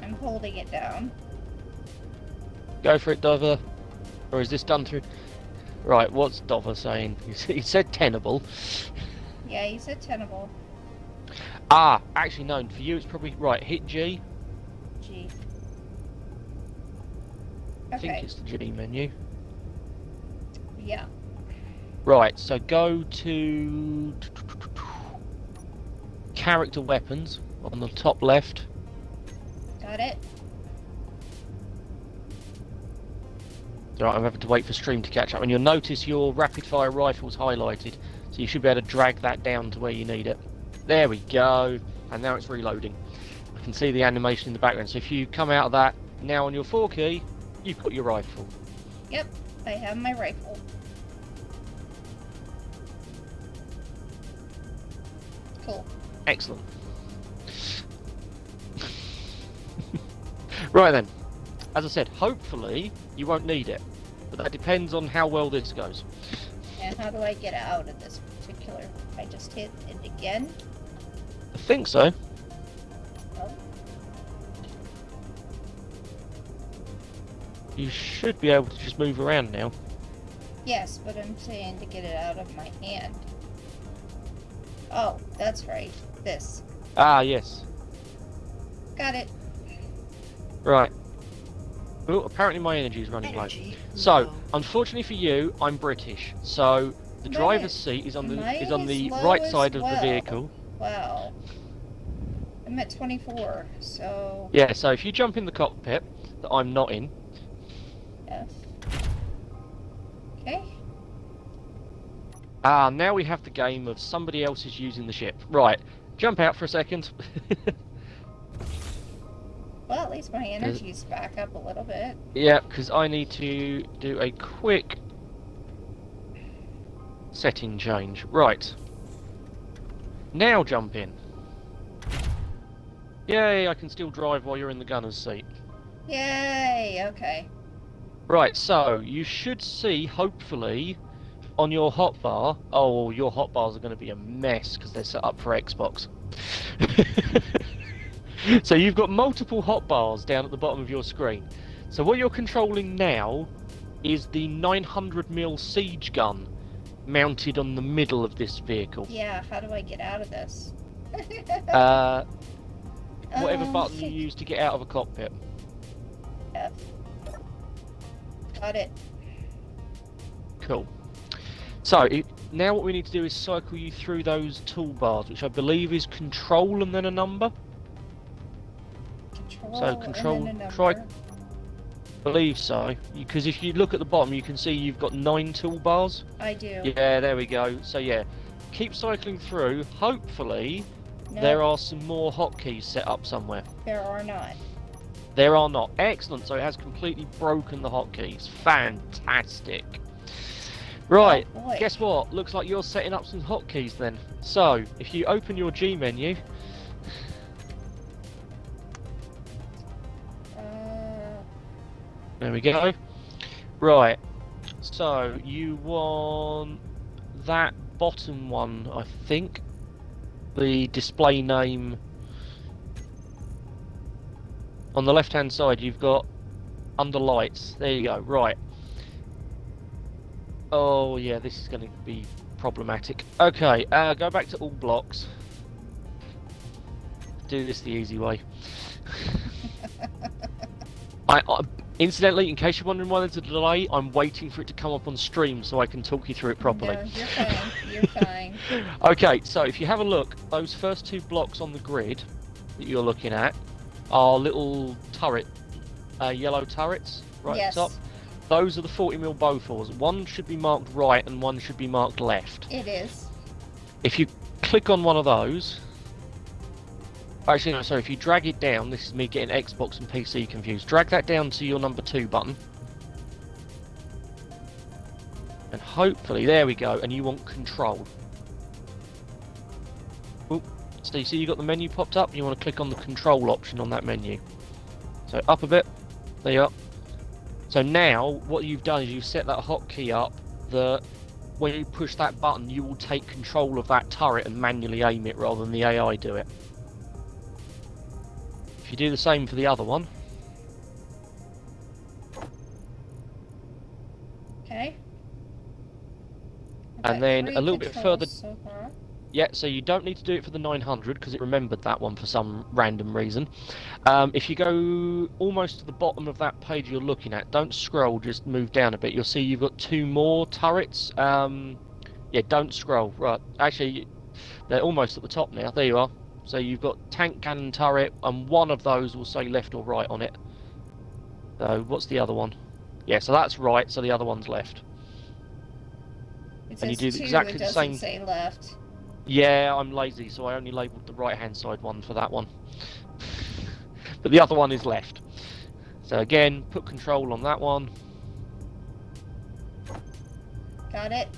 I'm holding it down. Go for it, Dover. Or is this done through? Right, what's Dover saying? He said tenable. Yeah, he said tenable. Ah, actually no, for you it's probably right, hit G. G. I think Okay. it's the G menu. Yeah. Right, so go to character weapons on the top left. Got it. Right, I'm having to wait for stream to catch up, and you'll notice your rapid fire rifle's highlighted, so you should be able to drag that down to where you need it. There we go, and now it's reloading. I can see the animation in the background, so if you come out of that, now on your 4 key, you've got your rifle. Yep, I have my rifle. Cool. Excellent. Right then, as I said, hopefully you won't need it, but that depends on how well this goes. And how do I get out of this particular? I just hit it again. I think so. Oh. You should be able to just move around now. Yes, but I'm saying to get it out of my hand. Oh, that's right. This. Ah, yes. Got it. Right. Oh, apparently my energy is running low. So, unfortunately for you, I'm British. So the driver's seat is on the right side of the vehicle. Wow. I'm at 24, so Yeah. So if you jump in the cockpit that I'm not in. F. Okay. Ah, now we have the game of somebody else is using the ship. Right. Jump out for a second. Well, at least my energy's back up a little bit. Yeah, because I need to do a quick setting change. Right. Now jump in. Yay, I can still drive while you're in the gunner's seat. Yay, okay. Right, so you should see, hopefully, on your hotbar. Oh, your hotbars are going to be a mess because they're set up for Xbox. So you've got multiple hotbars down at the bottom of your screen. So what you're controlling now is the 900mm siege gun mounted on the middle of this vehicle. Yeah, how do I get out of this? Whatever button you use to get out of a cockpit. F. Got it. Cool. So now what we need to do is cycle you through those toolbars, which I believe is control and then a number. Control. And then a number. Try. Believe so, because if you look at the bottom, you can see you've got 9 toolbars. I do. Yeah, there we go. So yeah, keep cycling through. Hopefully, Nope, there are some more hotkeys set up somewhere. there are not. There are not. Excellent. So it has completely broken the hotkeys. Fantastic. Right. Oh, boy. Guess what? Looks like you're setting up some hotkeys then. So if you open your G menu. There we go. Right. So you want that bottom one, I think. The display name on the left-hand side. You've got under lights. There you go. Right. Oh yeah, this is going to be problematic. Okay, go back to all blocks. Do this the easy way. I incidentally, in case you're wondering why there's a delay, I'm waiting for it to come up on stream so I can talk you through it properly. No, you're fine. You're fine. Okay, so if you have a look, those first two blocks on the grid that you're looking at are little turret, yellow turrets right Yes. at the top. Those are the 40mm Bofors. One should be marked right and one should be marked left. It is. If you click on one of those... Actually, no, sorry, if you drag it down, this is me getting Xbox and PC confused. Drag that down to your number 2 button. And hopefully, there we go, and you want control. Oop, so you see you got the menu popped up, and you want to click on the control option on that menu. So up a bit, there you are. So now, what you've done is you've set that hotkey up that when you push that button, you will take control of that turret and manually aim it rather than the AI do it. If you do the same for the other one. Okay. And then a little bit further... So far. Yeah, so you don't need to do it for the 900 because it remembered that one for some random reason. If you go almost to the bottom of that page you're looking at, don't scroll, just move down a bit. You'll see you've got 2 more turrets. Yeah, don't scroll. Right, actually, they're almost at the top now. There you are. So you've got tank cannon turret, and one of those will say left or right on it. So what's the other one? Yeah, so that's right, so the other one's left. It And you says do 2, exactly it the doesn't same... say left. Yeah, I'm lazy, so I only labelled the right-hand side one for that one. But the other one is left. So again, put control on that one. Got it.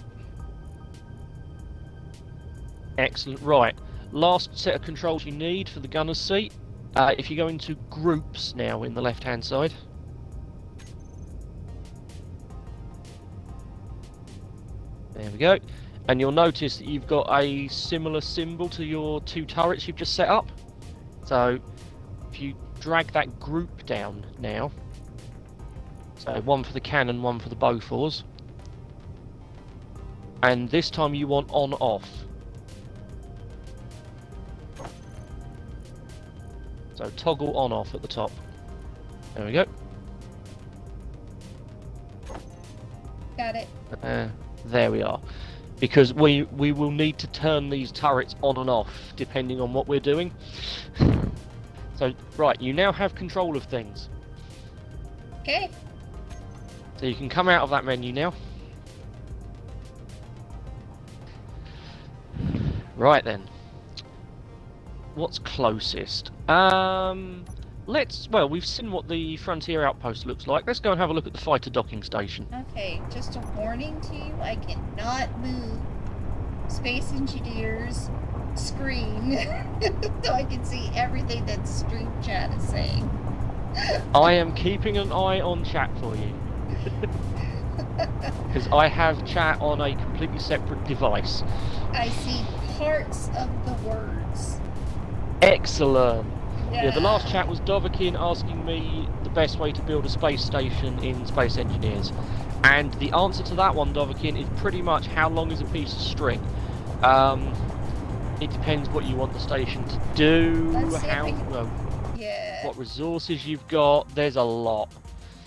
Excellent. Right, last set of controls you need for the gunner's seat. If you go into groups now in the left-hand side. There we go. And you'll notice that you've got a similar symbol to your 2 turrets you've just set up. So if you drag that group down now, so one for the cannon, one for the Bofors, and this time you want on off. So toggle on off at the top. There we go. Got it. There we are. Because we will need to turn these turrets on and off depending on what we're doing. So, right, you now have control of things. Okay. So you can come out of that menu now. Right then. What's closest? Well, we've seen what the Frontier Outpost looks like. Let's go and have a look at the fighter docking station. Okay, just a warning to you, I cannot move Space Engineer's screen so I can see everything that Stream Chat is saying. I am keeping an eye on chat for you. Because I have chat on a completely separate device. I see parts of the words. Excellent. Yeah, the last chat was Dovahkiin asking me the best way to build a space station in Space Engineers. And the answer to that one, Dovahkiin, is pretty much how long is a piece of string. It depends what you want the station to do, Let's see if how, we can- well, Yeah. what resources you've got. There's a lot.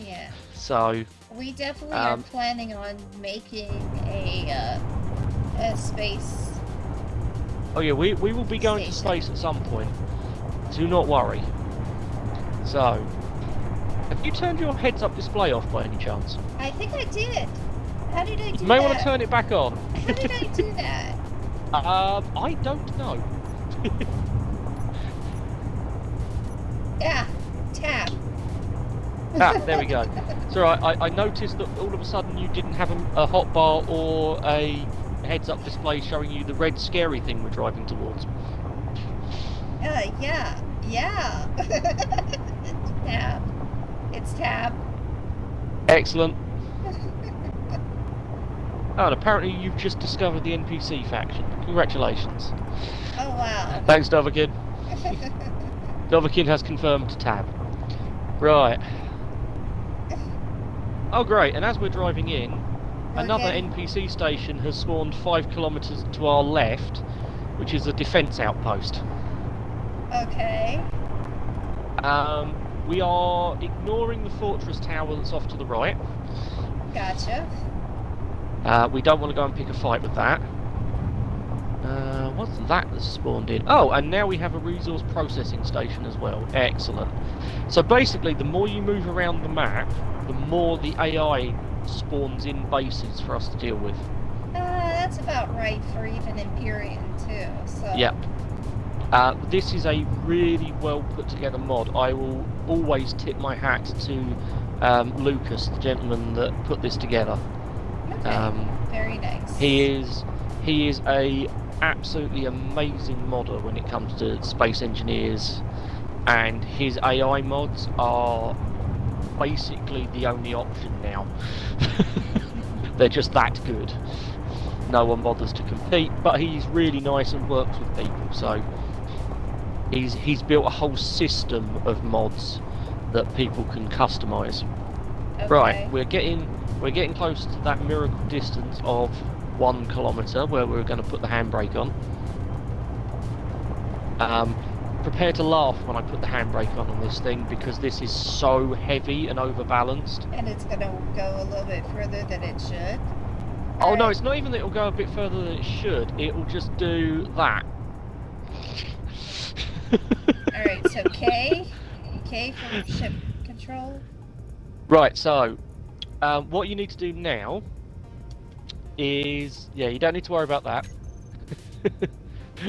Yeah. So, We definitely are planning on making a space. oh yeah, we will be going to Station. space at some point. Do not worry. So, have you turned your heads-up display off by any chance? I think I did. How did I do You may that? want to turn it back on. How did I do that? I don't know. Yeah, tab. There we go. It's alright, I noticed that all of a sudden you didn't have a hotbar or a heads-up display showing you the red scary thing we're driving towards. Yeah. Tab. It's tab. Excellent. Oh, and apparently you've just discovered the NPC faction. Congratulations. Oh wow. Thanks, Doverkin. Doverkin has confirmed tab. Right. Oh, great. And as we're driving in, another Okay. NPC station has spawned 5 kilometres to our left, which is a defence outpost. Okay. We are ignoring the fortress tower that's off to the right. Gotcha. We don't want to go and pick a fight with that. What's that that's spawned in? Oh, and now we have a resource processing station as well. Excellent. So basically, the more you move around the map, the more the AI spawns in bases for us to deal with. That's about right for even Empyrean too. So. Yep. This is a really well put together mod. I will always tip my hat to Lucas, the gentleman that put this together. Okay. Very nice. He is a absolutely amazing modder when it comes to space engineers, and his AI mods are basically the only option now. They're just that good. No one bothers to compete, but he's really nice and works with people, so he's built a whole system of mods that people can customize. Okay. Right, we're getting close to that miracle distance of 1 kilometre where we're going to put the handbrake on. Prepare to laugh when I put the handbrake on this thing, because this is so heavy and overbalanced. And it's gonna go a little bit further than it should. Oh no, it's not even that it'll go a bit further than it should, it'll just do that. Alright, so K for ship control. Right, so what you need to do now is, yeah, you don't need to worry about that.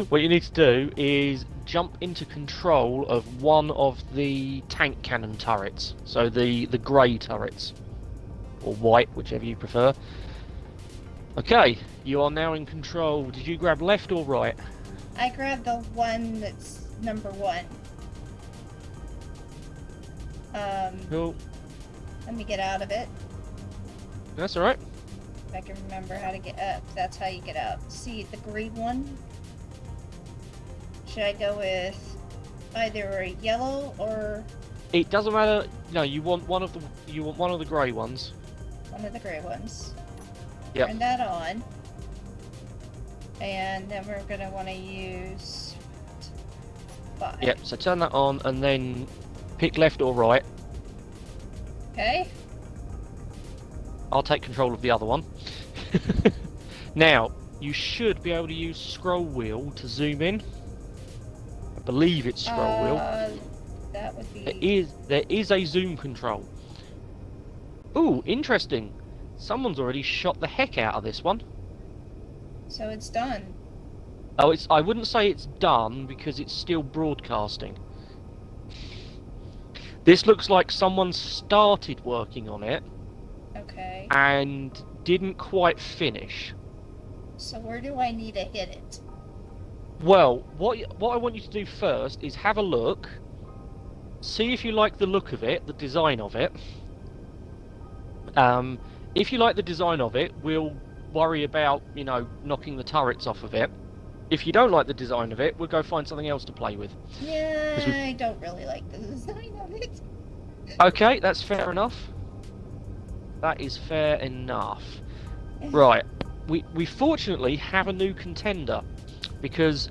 What you need to do is jump into control of one of the tank cannon turrets, so the grey turrets, or white, whichever you prefer. Okay, you are now in control. Did you grab left or right? I grabbed the one that's number 1. Cool. Let me get out of it. That's alright. If I can remember how to get up. That's how you get out. See the green one? Should I go with either a yellow or It doesn't matter. No, you want one of the grey ones. one of the gray ones? Yep. Turn that on. And then we're gonna want to use 5. Yep. So turn that on and then pick left or right. Okay. I'll take control of the other one. Now, you should be able to use scroll wheel to zoom in. I believe it's scroll wheel. That would be. There is a zoom control. Ooh, interesting. Someone's already shot the heck out of this one. So it's done. Oh, I wouldn't say it's done because it's still broadcasting. This looks like someone started working on it Okay. and didn't quite finish. So where do I need to hit it? Well, what I want you to do first is have a look, see if you like the look of it, the design of it. If you like the design of it, we'll worry about, knocking the turrets off of it. If you don't like the design of it, we'll go find something else to play with. Yeah, I don't really like the design of it. Okay, that's fair enough. That is fair enough. Right, we fortunately have a new contender, because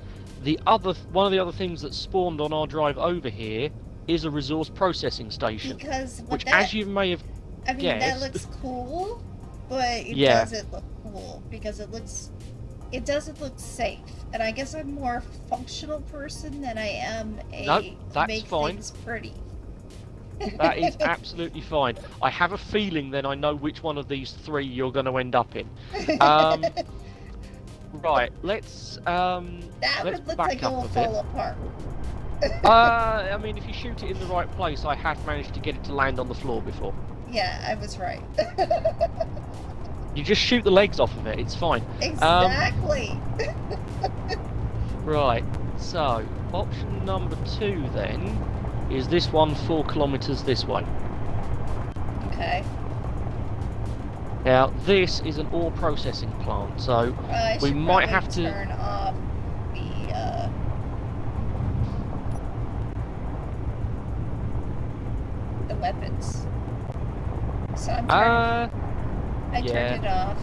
one of the other things that spawned on our drive over here is a resource processing station. Because which, as you may have I mean, guessed, that looks cool, but it Yeah. doesn't look cool because it doesn't look safe. And I guess I'm more a functional person than I am Nope, that's make fine. things pretty. That is absolutely fine. I have a feeling then I know which one of these 3 you're going to end up in. Right, let's that let's would look back like it up will a bit. fall apart. I mean, if you shoot it in the right place, I have managed to get it to land on the floor before. Yeah, I was right. You just shoot the legs off of it, it's fine. Exactly. Right, so option number 2 then is this one 4 kilometres this way. Okay. Now, this is an ore processing plant, so I we should might probably have to. turn off the weapons. So I'm turning. I Yeah. turned it off.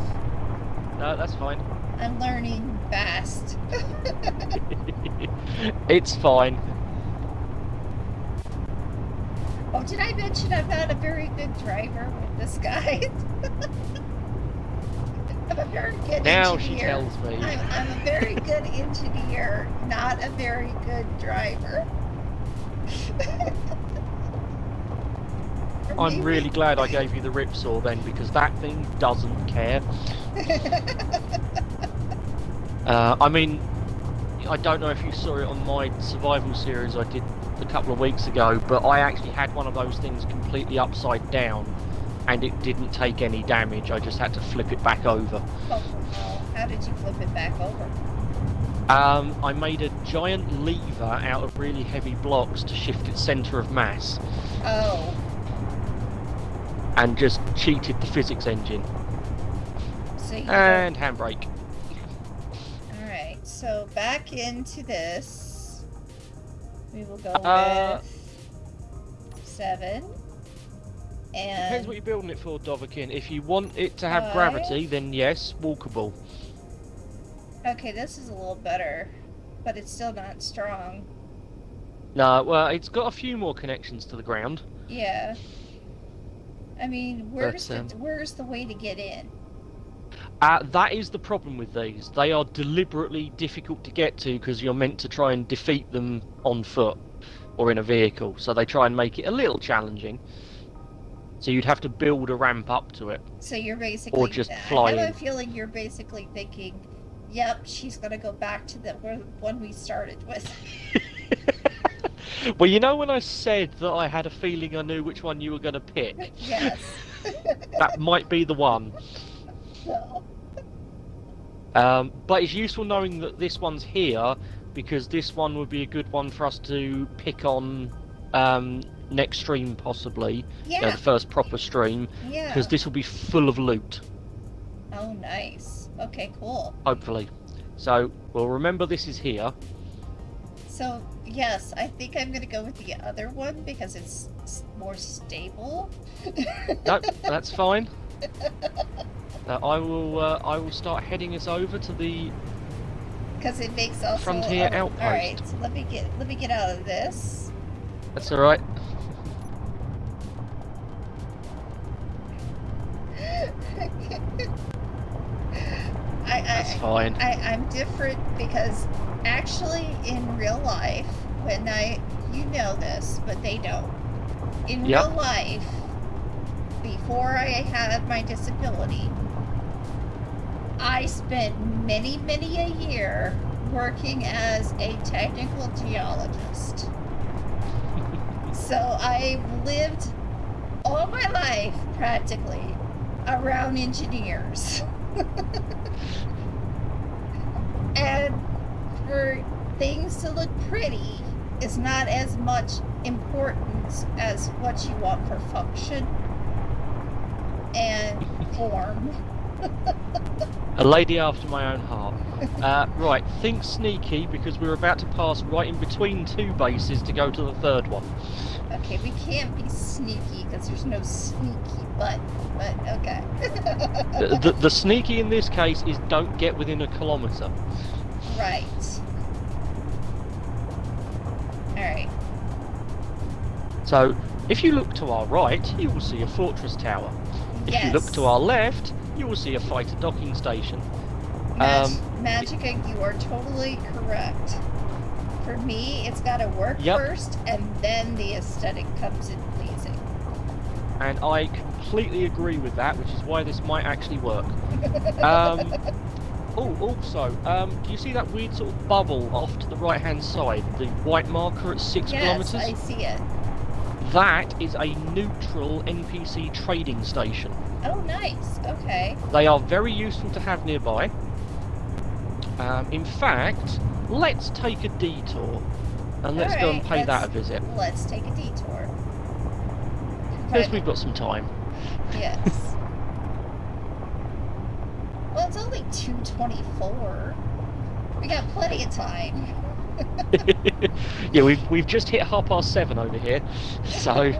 No, that's fine. I'm learning fast. It's fine. Oh, did I mention I'm not a very good driver with this guy? I'm a very good Now engineer. she tells me. I'm a very good engineer, not a very good driver. I'm really glad I gave you the ripsaw then, because that thing doesn't care. I mean, I don't know if you saw it on my survival series I did a couple of weeks ago, but I actually had one of those things completely upside down, and it didn't take any damage. I just had to flip it back over. Oh, no. How did you flip it back over? I made a giant lever out of really heavy blocks to shift its centre of mass. Oh. And just cheated the physics engine. So you And handbrake. Alright, so back into this. We will go with 7. And Depends what you're building it for, Dovahkiin. If you want it to have 5. gravity, then yes, walkable. Okay, this is a little better, but it's still not strong. No, well, it's got a few more connections to the ground. Yeah. I mean, where's But, where's the way to get in? That is the problem with these. They are deliberately difficult to get to because you're meant to try and defeat them on foot or in a vehicle. So they try and make it a little challenging. So you'd have to build a ramp up to it. So you're basically... Or just fly I have in. a feeling you're basically thinking, yep, she's going to go back to the one we started with. Well, you know when I said that I had a feeling I knew which one you were going to pick? Yes. That might be the one. No. But it's useful knowing that this one's here, because this one would be a good one for us to pick on next stream, possibly. Yeah. The first proper stream. Yeah. Because this will be full of loot. Oh, nice. Okay, cool. Hopefully. So, we'll remember this is here. So, yes, I think I'm going to go with the other one because it's more stable. No, that's fine. I will start heading us over to the Because it makes also Frontier Outpost. All right, so let me get out of this. That's all right. That's fine. I'm different because actually in real life, you know this, but they don't. In Yep. real life, before I had my disability, I spent many a year working as a technical geologist. So I lived all my life practically around engineers. And for things to look pretty is not as much importance as what you want for function and form. A lady after my own heart. Right, think sneaky, because we're about to pass right in between two bases to go to the third one. Okay, we can't be sneaky because there's no sneaky button, but okay. The sneaky in this case is don't get within a kilometre. Right. Alright. So, if you look to our right, you will see a fortress tower. If you look to our left, you will see a fighter docking station. Magica, you are totally correct. For me, it's got to work first, and then the aesthetic comes in pleasing. And I completely agree with that, which is why this might actually work. Also, do you see that weird sort of bubble off to the right-hand side? The white marker at 6 kilometres? Yes, I see it. That is a neutral NPC trading station. Oh, nice. Okay. They are very useful to have nearby. In fact, let's take a detour and let's go and pay that a visit. Let's take a detour. Because we've got some time. Yes. it's only 2:24. We got plenty of time. Yeah, we've just hit 7:30 over here, so.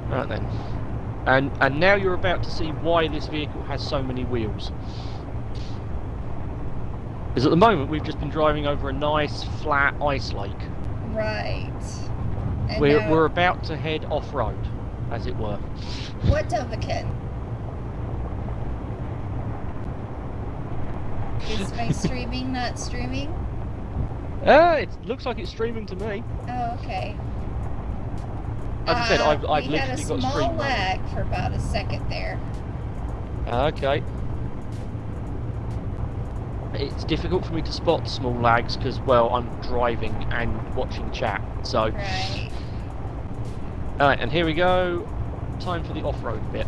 Right then, and now you're about to see why this vehicle has so many wheels. Because at the moment we've just been driving over a nice flat ice lake. Right. And We're about to head off road, as it were. What Dovahkiin? Is my streaming not streaming? It looks like it's streaming to me. Oh, okay. As I said, I've we literally had a got stream small running. lag for about a second there. Okay. It's difficult for me to spot small lags because, well, I'm driving and watching chat. So. Right. Alright, and here we go. Time for the off-road bit.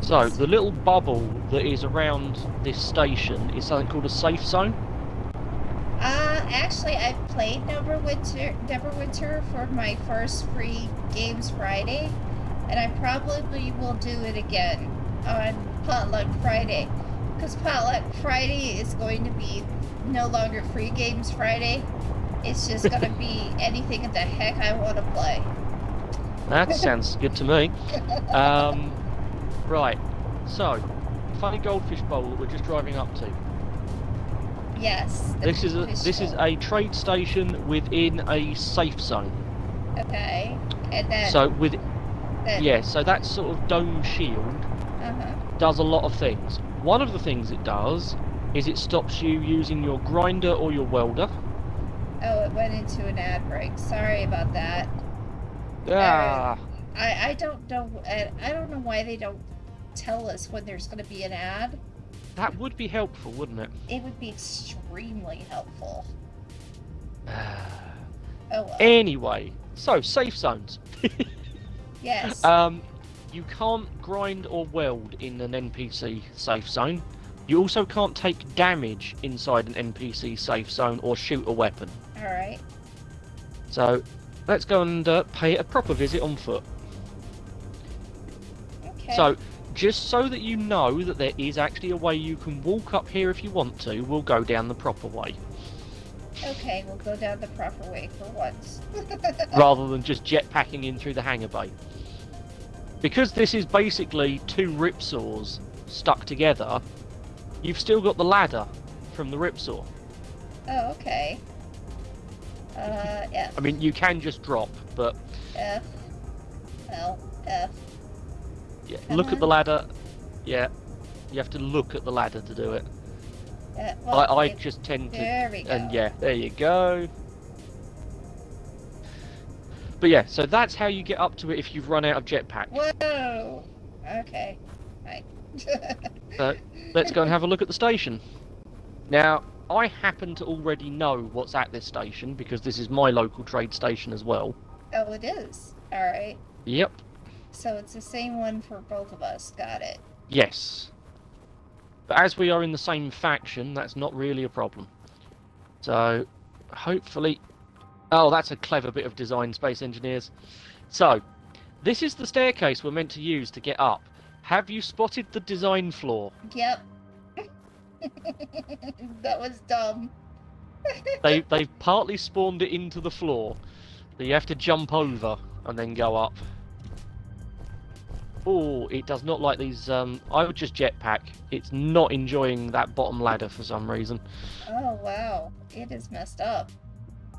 So, the little bubble that is around this station is something called a safe zone. Actually, I've played Neverwinter for my first free Games Friday, and I probably will do it again on Potluck Friday, because Potluck Friday is going to be no longer free Games Friday. It's just going to be anything the heck I want to play. That sounds good to me. Right, so, funny goldfish bowl that we're just driving up to. Yes. This is a trade station within a safe zone. Okay, and then. So so that sort of dome shield does a lot of things. One of the things it does is it stops you using your grinder or your welder. Oh, it went into an ad break. Sorry about that. Ah. I don't know. I don't know why they don't tell us when there's going to be an ad. That would be helpful, wouldn't it? It would be extremely helpful. Oh well. Anyway, so safe zones. Yes. You can't grind or weld in an NPC safe zone. You also can't take damage inside an NPC safe zone or shoot a weapon. Alright. So, let's go and pay a proper visit on foot. Okay. So, just so that you know that there is actually a way you can walk up here if you want to, we'll go down the proper way. Okay, we'll go down the proper way for once. Rather than just jetpacking in through the hangar bay. Because this is basically two ripsaws stuck together, you've still got the ladder from the ripsaw. Oh, okay. F. I mean, you can just drop, but... F. L. F. Yeah, Come look on. at the ladder. Yeah, you have to look at the ladder to do it. Well, I just tend to... There we go. And yeah, there you go. But yeah, so that's how you get up to it if you've run out of jetpack. Whoa! Okay. Right. So, let's go and have a look at the station. Now, I happen to already know what's at this station, because this is my local trade station as well. Oh, it is. Alright. Yep. So it's the same one for both of us. Got it. Yes. But as we are in the same faction, that's not really a problem. So, hopefully... Oh, that's a clever bit of design, Space Engineers. So, this is the staircase we're meant to use to get up. Have you spotted the design flaw? Yep. That was dumb. They've partly spawned it into the floor. So you have to jump over and then go up. Oh, it does not like these... I would just jetpack. It's not enjoying that bottom ladder for some reason. Oh, wow. It is messed up.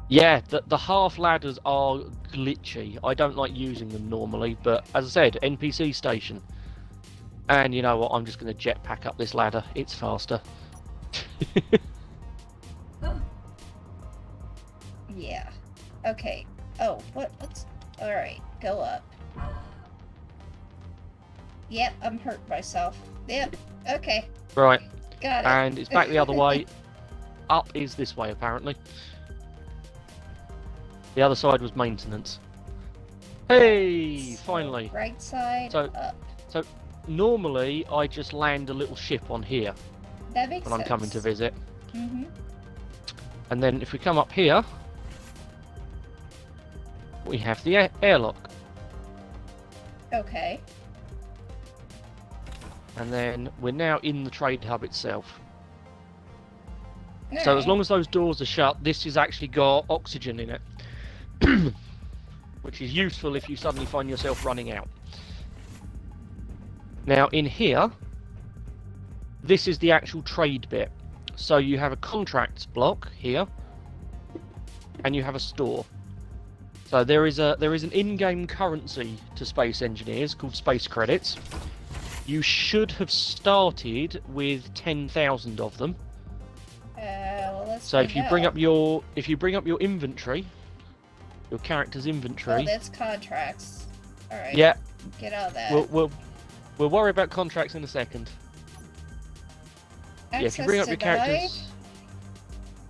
Yeah, the half ladders are glitchy. I don't like using them normally, but as I said, NPC station. And you know what, I'm just going to jetpack up this ladder. It's faster. Yeah. Okay. Oh, what's... Alright, go up. Yep, I'm hurt myself. Yep, okay. Right, Got it. and it's back the other way. Up is this way, apparently. The other side was maintenance. Hey, So, finally. Right side, So- up. So, normally, I just land a little ship on here That makes when I'm coming to sense. visit. Mm-hmm. And then if we come up here, we have the airlock. Okay. And then we're now in the trade hub itself. All So right. as long as those doors are shut, this has actually got oxygen in it. Which is useful if you suddenly find yourself running out. Now in here, this is the actual trade bit. So you have a contracts block here, and you have a store. So there is an in-game currency to Space Engineers called Space Credits. You should have started with 10,000 of them. Well, let's So if you find bring out. up your inventory, your character's inventory. Oh, that's contracts. All right. Yeah, Get out of that. we'll worry about contracts in a second. Yeah, if you bring up your characters.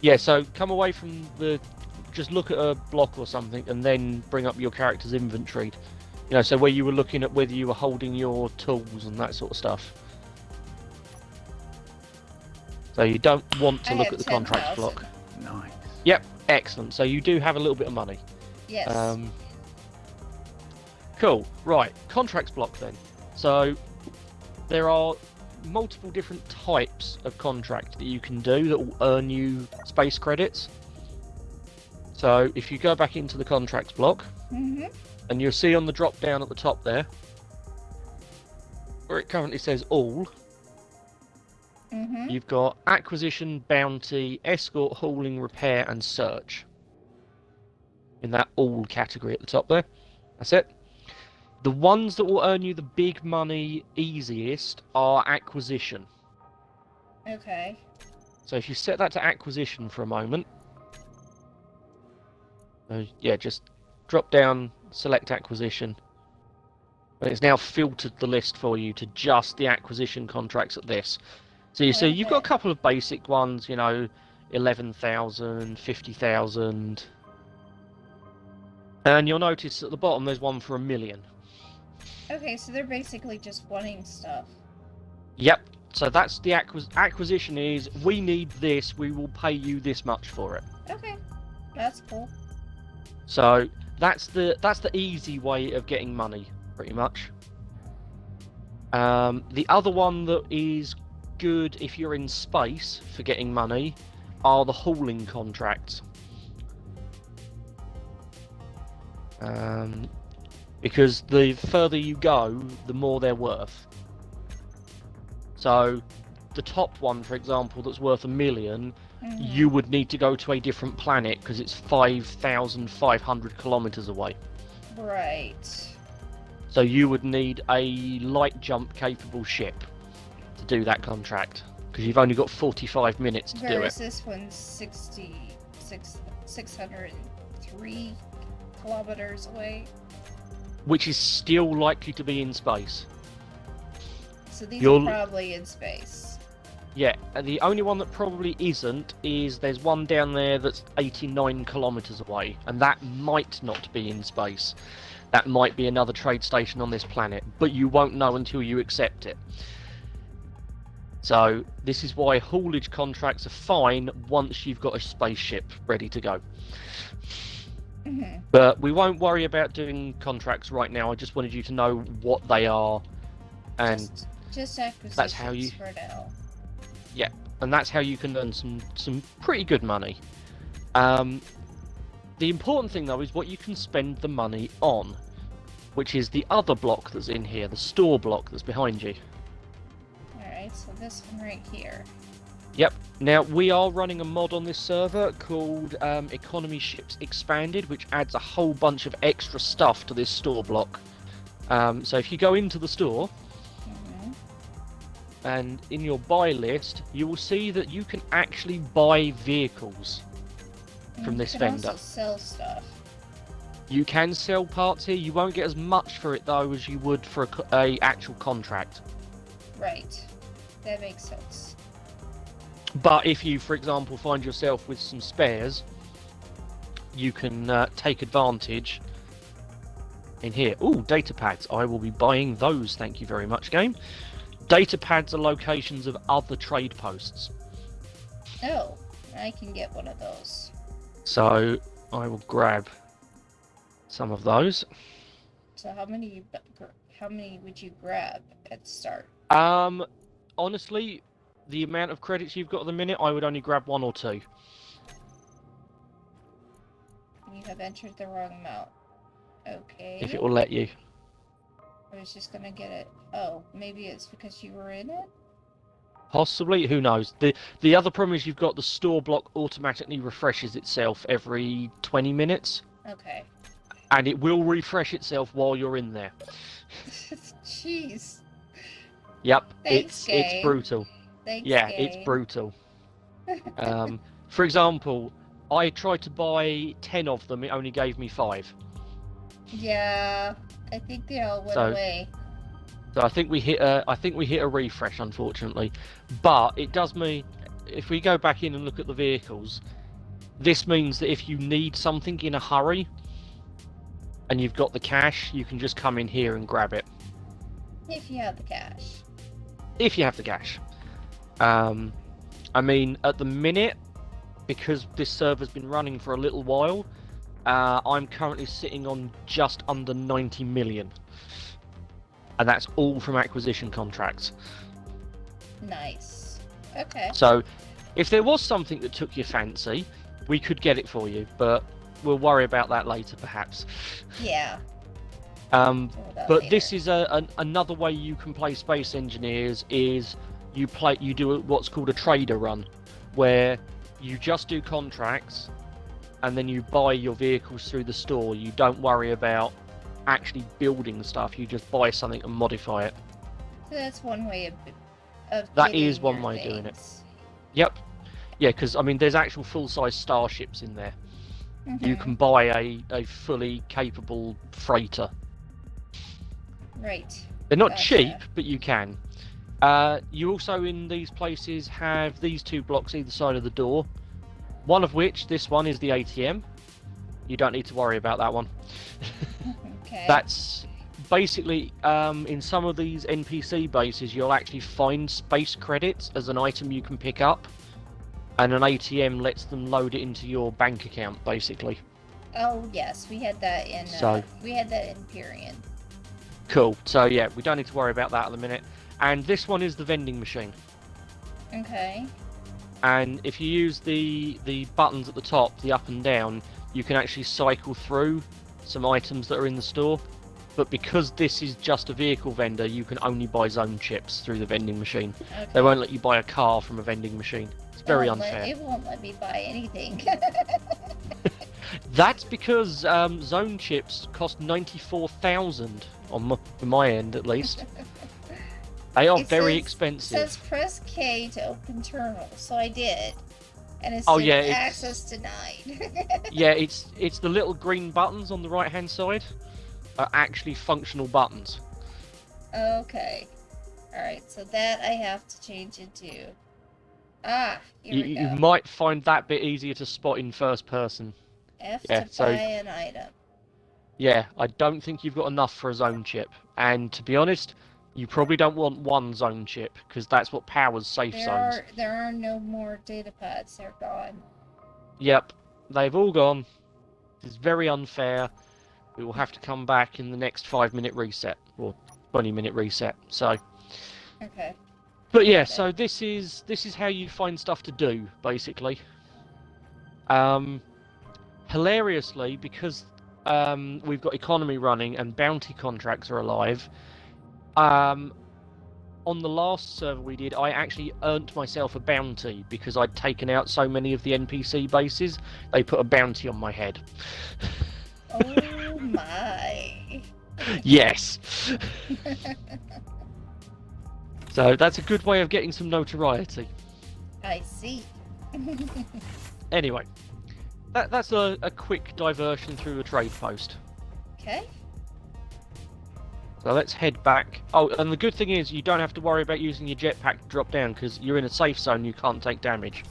Yeah, so come away from the. Just look at a block or something, and then bring up your character's inventory. You know, so where you were looking at whether you were holding your tools and that sort of stuff. So you don't want to look at the contracts block. Nice. Yep, excellent. So you do have a little bit of money. Yes. Cool. Right, contracts block then. So there are multiple different types of contract that you can do that will earn you space credits. So if you go back into the contracts block, and you'll see on the drop down at the top there, where it currently says all, you've got acquisition, bounty, escort, hauling, repair, and search. In that all category at the top there. That's it. The ones that will earn you the big money easiest are acquisition. Okay. So if you set that to acquisition for a moment, yeah, just drop down, select acquisition. And it's now filtered the list for you to just the acquisition contracts at this. So you see, you've got a couple of basic ones, you know, 11,000, 50,000. And you'll notice at the bottom there's one for 1 million. Okay, so they're basically just wanting stuff. Yep. So that's the acquisition is, we need this, we will pay you this much for it. Okay. That's cool. So that's the easy way of getting money, pretty much. The other one that is good if you're in space for getting money are the hauling contracts. Because the further you go, the more they're worth. So the top one, for example, that's worth 1 million, you would need to go to a different planet because it's 5,500 kilometers away. Right. So you would need a light jump capable ship to do that contract because you've only got 45 minutes to do Whereas it. this one's 603 kilometers away. Which is still likely to be in space. So these are probably in space. Yeah, and the only one that probably isn't is there's one down there that's 89 kilometers away, and that might not be in space. That might be another trade station on this planet, but you won't know until you accept it. So this is why haulage contracts are fine once you've got a spaceship ready to go. But we won't worry about doing contracts right now. I just wanted you to know what they are, and just acquisitions that's how you. For now. Yeah, and that's how you can earn some pretty good money. The important thing though is what you can spend the money on, which is the other block that's in here, the store block that's behind you. Alright, so this one right here. Yep. Now we are running a mod on this server called Economy Ships Expanded, which adds a whole bunch of extra stuff to this store block. So if you go into the store, and in your buy list, you will see that you can actually buy vehicles from this vendor. Also sell stuff. You can sell parts here. You won't get as much for it though as you would for a actual contract. Right. That makes sense. But if you, for example, find yourself with some spares, you can take advantage in here. Ooh, data pads. I will be buying those. Thank you very much, game. Data pads are locations of other trade posts. Oh, I can get one of those. So I will grab some of those. So how many would you grab at the start? Honestly, the amount of credits you've got at the minute, I would only grab 1 or 2. You have entered the wrong amount. Okay. If it will let you. I was just gonna get it. Oh, maybe it's because you were in it? Possibly, who knows? The other problem is you've got the store block automatically refreshes itself every 20 minutes. Okay. And it will refresh itself while you're in there. Jeez. Yep, Thanks, it's brutal. Thanks, Yeah, game. it's brutal. For example, I tried to buy 10 of them, it only gave me 5. Yeah, I think they all went away. So I think we hit a refresh, unfortunately. But it does mean, if we go back in and look at the vehicles, this means that if you need something in a hurry and you've got the cash, you can just come in here and grab it. If you have the cash. If you have the cash. I mean, at the minute, because this server's been running for a little while, I'm currently sitting on just under 90 million. And that's all from acquisition contracts. Nice. Okay. So, if there was something that took your fancy, we could get it for you, but we'll worry about that later, perhaps. Yeah. But this is another way you can play Space Engineers. Is you do what's called a trader run, where you just do contracts, and then you buy your vehicles through the store. You don't worry about actually building stuff. You just buy something and modify it. So that's one way of that is one way of doing it. Yep. Yeah, because I mean, there's actual full-size starships in there. Mm-hmm. You can buy a fully capable freighter. Right. They're not cheap, but you can. You also, in these places, have these 2 blocks either side of the door. One of which, this one, is the ATM. You don't need to worry about that one. Okay. That's basically, in some of these NPC bases, you'll actually find space credits as an item you can pick up. And an ATM lets them load it into your bank account, basically. Oh, yes. We had that in Period. Cool. So, yeah, we don't need to worry about that at the minute. And this one is the vending machine. Okay. And if you use the buttons at the top, the up and down, you can actually cycle through some items that are in the store. But because this is just a vehicle vendor, you can only buy zone chips through the vending machine. Okay. They won't let you buy a car from a vending machine. It's very unfair. It won't let me buy anything. That's because zone chips cost 94,000 on my end, at least. They are very expensive. It says press K to open terminal, so I did. And it said access denied. Yeah, it's the little green buttons on the right-hand side are actually functional buttons. Okay. Alright, so that I have to change into... Here we go. You might find that bit easier to spot in first person. F to buy an item. Yeah, I don't think you've got enough for a zone chip. And to be honest, you probably don't want one zone chip, because that's what powers safe zones. There are no more data pads. They're gone. Yep, they've all gone. It's very unfair. We will have to come back in the next 5-minute reset, or 20-minute reset. So. Okay. But yeah, so this is how you find stuff to do, basically. Hilariously, because we've got economy running and bounty contracts are alive. On the last server we did, I actually earned myself a bounty because I'd taken out so many of the NPC bases. They put a bounty on my head. Oh my. Yes. So that's a good way of getting some notoriety. I see. Anyway, that's a quick diversion through a trade post. Okay. So let's head back. Oh, and the good thing is you don't have to worry about using your jetpack to drop down because you're in a safe zone, you can't take damage.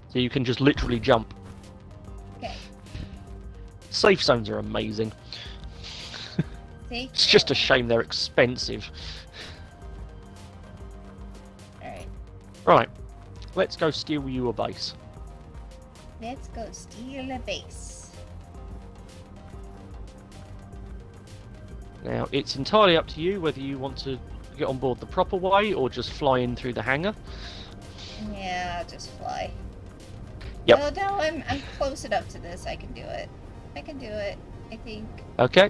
So you can just literally jump. Okay. Safe zones are amazing. It's just a shame they're expensive. Alright. Right. Let's go steal you a base. Let's go steal a base. Now, it's entirely up to you whether you want to get on board the proper way or just fly in through the hangar. Yeah, I'll just fly. Yep. Oh no, I'm close enough to this. I can do it. I can do it. I think. Okay.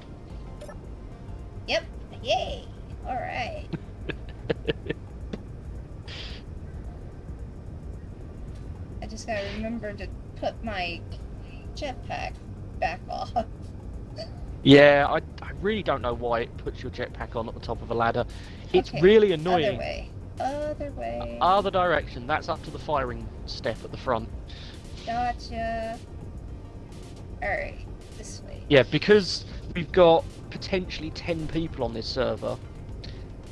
Yep. Yay. All right. I just gotta remember to put my jetpack back on. Yeah, I really don't know why it puts your jetpack on at the top of a ladder. It's Okay, really annoying. Other way. Other way. Other direction. That's up to the firing step at the front. Gotcha. Alright, this way. Yeah, because we've got potentially 10 people on this server,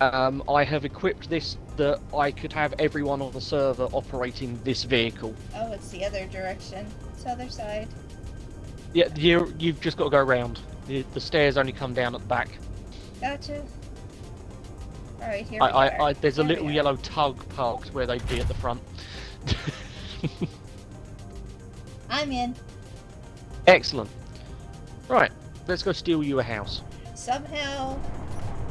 I have equipped this that I could have everyone on the server operating this vehicle. Oh, it's the other direction. It's the other side. Yeah, you've just got to go around. The stairs only come down at the back. Gotcha. Alright, here we are. There's a Here we little are. yellow tug parked where they'd be at the front. I'm in. Excellent. Right, let's go steal you a house. Somehow,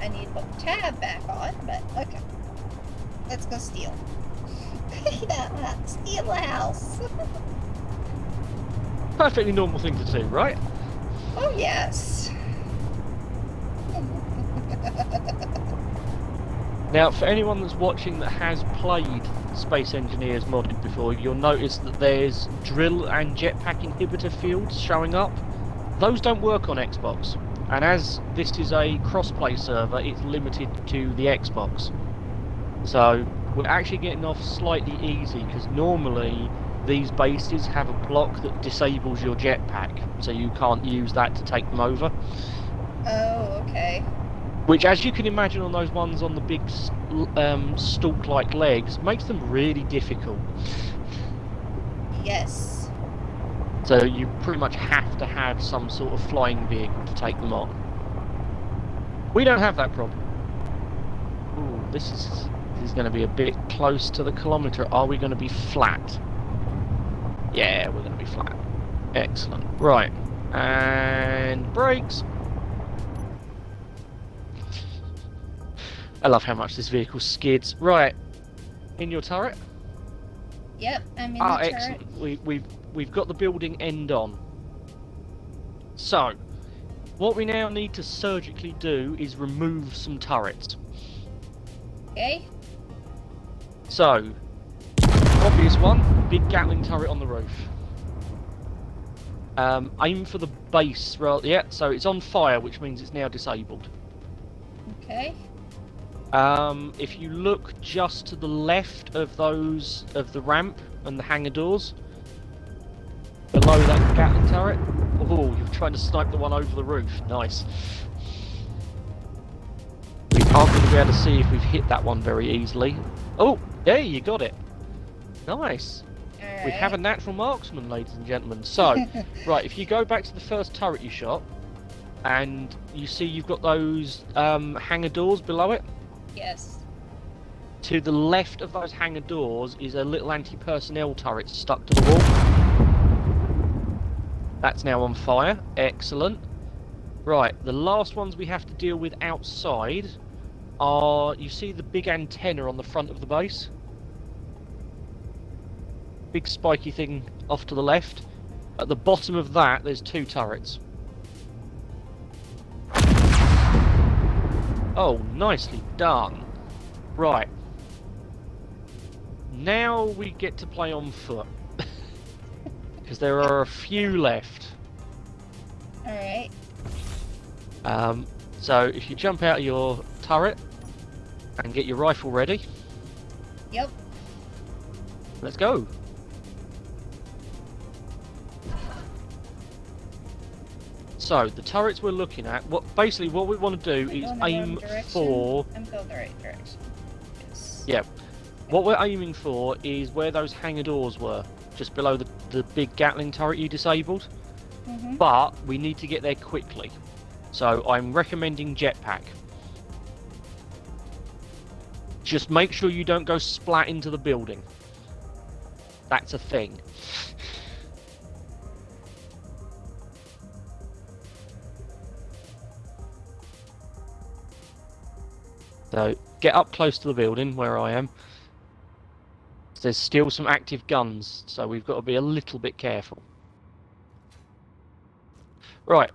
I need to put tab back on, but okay. Let's go steal. Steal a house. Perfectly normal thing to do, right? Oh, yes. Now, for anyone that's watching that has played Space Engineers modded before, you'll notice that there's drill and jetpack inhibitor fields showing up. Those don't work on Xbox, and as this is a cross-play server, it's limited to the Xbox. So, we're actually getting off slightly easy, because normally these bases have a block that disables your jetpack, so you can't use that to take them over. Oh, okay. Which, as you can imagine on those ones on the big stalk-like legs, makes them really difficult. Yes. So you pretty much have to have some sort of flying vehicle to take them on. We don't have that problem. Ooh, this is going to be a bit close to the kilometre. Are we going to be flat? Yeah, we're going to be flat. Excellent. Right. And brakes. I love how much this vehicle skids. Right, in your turret. Yep, I'm in the turret. Excellent. We've got the building end on. So, what we now need to surgically do is remove some turrets. Okay. So, obvious one, big Gatling turret on the roof. Aim for the base. Yeah, so it's on fire, which means it's now disabled. Okay. If you look just to the left of the ramp and the hangar doors, below that Gatling turret. Oh, you're trying to snipe the one over the roof. Nice. We aren't going to be able to see if we've hit that one very easily. Oh, yeah, you got it. Nice. All We right. have a natural marksman, ladies and gentlemen. So, right, if you go back to the first turret you shot, and you see you've got those hangar doors below it. Yes. To the left of those hangar doors is a little anti-personnel turret stuck to the wall. That's now on fire. Excellent. Right, the last ones we have to deal with outside are... You see the big antenna on the front of the base? Big spiky thing off to the left. At the bottom of that, there's two turrets. Oh, nicely done. Right. Now we get to play on foot. Because there are a few left. Alright. So if you jump out of your turret and get your rifle ready. Yep. Let's go. So the turrets we're looking at, what we want to do is Going the aim wrong direction? for... I'm going the right direction. Yes. Yeah. What we're aiming for is where those hangar doors were, just below the big Gatling turret you disabled. Mm-hmm. But we need to get there quickly. So I'm recommending jetpack. Just make sure you don't go splat into the building. That's a thing. So get up close to the building where I am. There's still some active guns, so we've got to be a little bit careful. Right.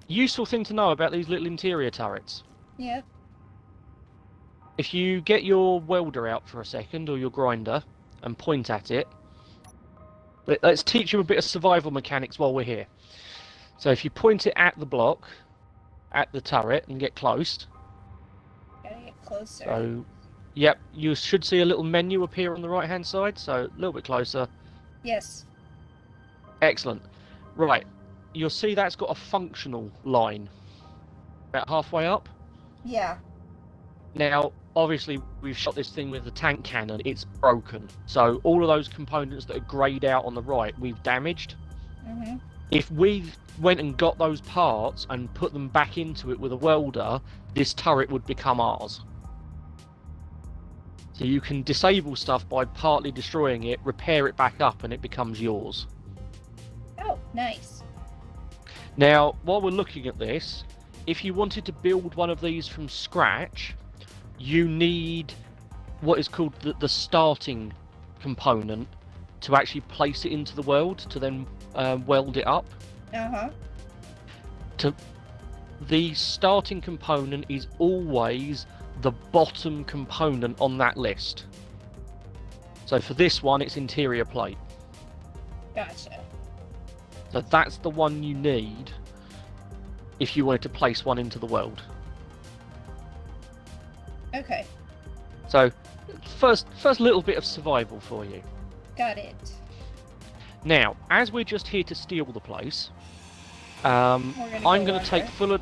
Useful thing to know about these little interior turrets. Yep. If you get your welder out for a second, or your grinder, and point at it, let's teach you a bit of survival mechanics while we're here. So if you point it at the block, at the turret, and get close. Gotta get closer. So, yep, you should see a little menu appear on the right-hand side, so a little bit closer. Yes. Excellent. Right, you'll see that's got a functional line about halfway up. Yeah. Now, obviously, we've shot this thing with the tank cannon. It's broken. So all of those components that are greyed out on the right, we've damaged. Mm-hmm. If we went and got those parts and put them back into it with a welder, this turret would become ours. So you can disable stuff by partly destroying it, repair it back up, and it becomes yours. Oh, nice. Now, while we're looking at this, if you wanted to build one of these from scratch, you need what is called the starting component to actually place it into the world, to then weld it up. Uh-huh. The starting component is always the bottom component on that list. So for this one, it's interior plate. Gotcha. So that's the one you need if you wanted to place one into the world. Okay. So first little bit of survival for you. Got it. Now, as we're just here to steal the place, I'm going to take full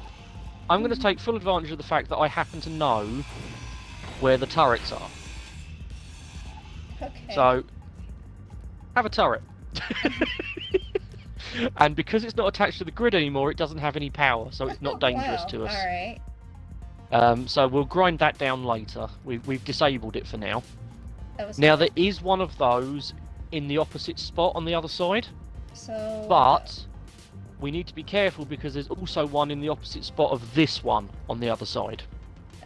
advantage of the fact that I happen to know where the turrets are. Okay. So, have a turret. And because it's not attached to the grid anymore, it doesn't have any power, so it's not dangerous to us. Alright. So we'll grind that down later. We've disabled it for now. That was Now, fun. there is one of those in the opposite spot on the other side, So... but we need to be careful because there's also one in the opposite spot of this one on the other side.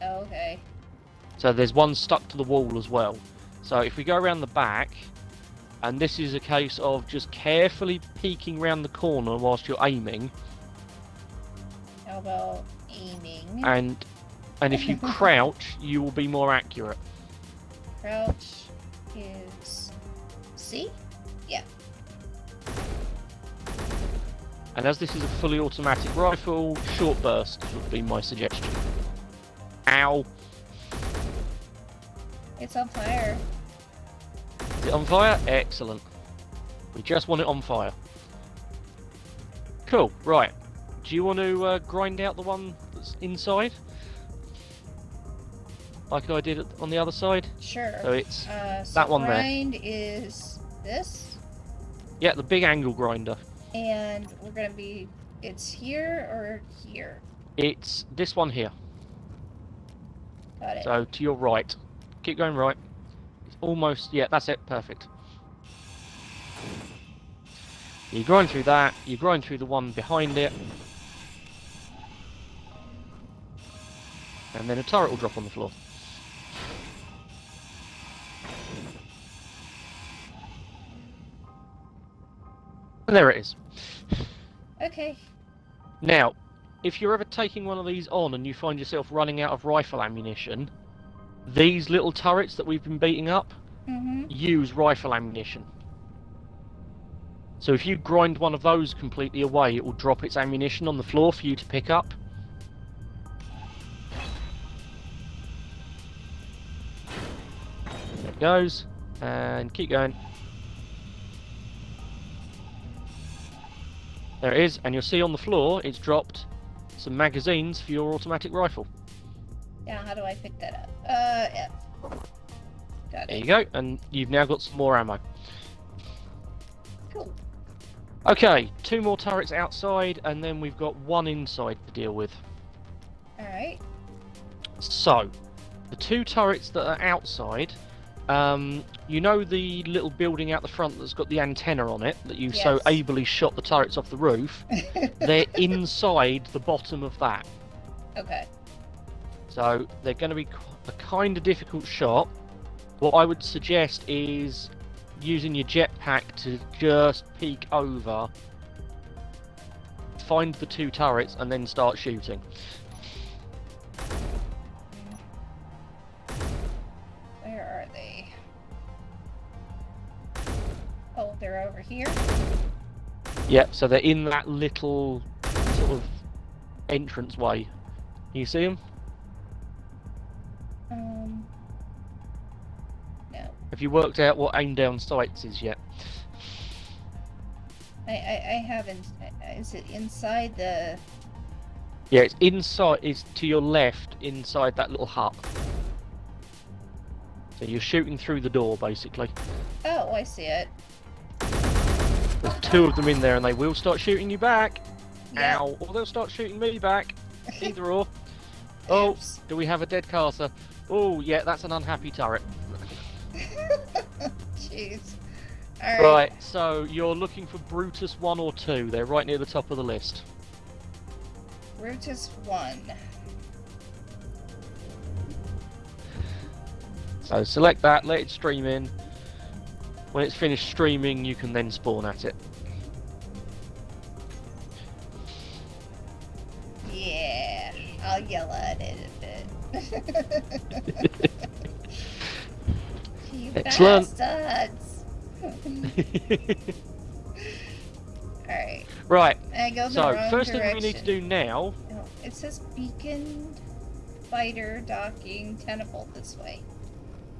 Okay. So there's one stuck to the wall as well. So if we go around the back, and this is a case of just carefully peeking round the corner whilst you're aiming, How about aiming? and if you crouch, you will be more accurate. Crouch is... C? Yeah. And as this is a fully automatic rifle, short burst would be my suggestion. Ow! It's on fire. Is it on fire? Excellent. We just want it on fire. Cool, right. Do you want to grind out the one that's inside? Like I did on the other side? Sure. So it's so that one there. grind is this, Yeah, the big angle grinder. and we're gonna be... It's here or here? It's this one here. Got it. So to your right. Keep going right. It's almost... Yeah, that's it. Perfect. You grind through that. You grind through the one behind it. And then a turret will drop on the floor. And there it is. Okay. Now, if you're ever taking one of these on and you find yourself running out of rifle ammunition, these little turrets that we've been beating up Mm-hmm. use rifle ammunition. So if you grind one of those completely away, it will drop its ammunition on the floor for you to pick up. There it goes. And keep going. There it is, and you'll see on the floor it's dropped some magazines for your automatic rifle. Now, how do I pick that up? F. Got There it. you go, and you've now got some more ammo. Cool. Okay, 2 more turrets outside, and then we've got 1 inside to deal with. Alright. So, the 2 turrets that are outside, you know the little building out the front that's got the antenna on it, that you so Yes. ably shot the turrets off the roof? They're inside the bottom of that. Okay. So they're going to be a kind of difficult shot. What I would suggest is using your jetpack to just peek over, find the 2 turrets, and then start shooting. Where are they? Oh, they're over here? Yeah, so they're in that little sort of entranceway. You see them? No. Have you worked out what aim down sights is yet? I haven't. Is it inside the... Yeah, it's inside, it's to your left, inside that little hut. So you're shooting through the door, basically. Oh, I see it. There's 2 of them in there, and they will start shooting you back. Yep. Ow! Or they'll start shooting me back. Either or. Oh, Oops. do we have a dead caster? Oh, yeah, that's an unhappy turret. Jeez. Alright. Right, so you're looking for Brutus 1 or 2. They're right near the top of the list. Brutus 1. So select that, let it stream in. When it's finished streaming, you can then spawn at it. Yeah. I'll yell at it a bit. You Excellent. bastards! Alright. Right, I go the so wrong first thing direction. we need to do now... No, it says beacon, fighter, docking, tentacle this way.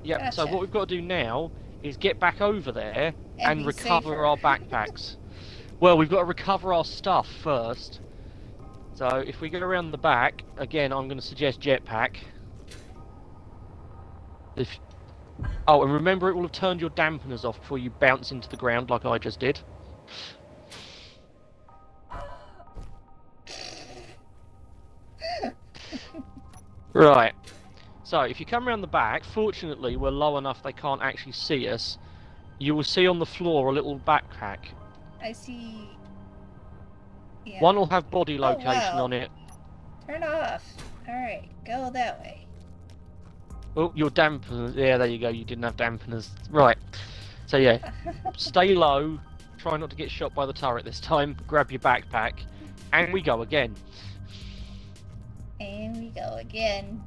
Yep, so Gotcha. what we've got to do now is get back over there and be recover safer. our backpacks. Well, we've got to recover our stuff first. So if we get around the back, again, I'm going to suggest jetpack. Oh, and remember, it will have turned your dampeners off before you bounce into the ground like I just did. Right. So if you come around the back, fortunately we're low enough they can't actually see us. You will see on the floor a little backpack. I see. Yeah. One will have body location wow. on it. Turn off. Alright, go that way. Oh, your dampeners. Yeah, there you go. You didn't have dampeners. Right. So yeah, stay low. Try not to get shot by the turret this time. Grab your backpack. And we go again. And we go again.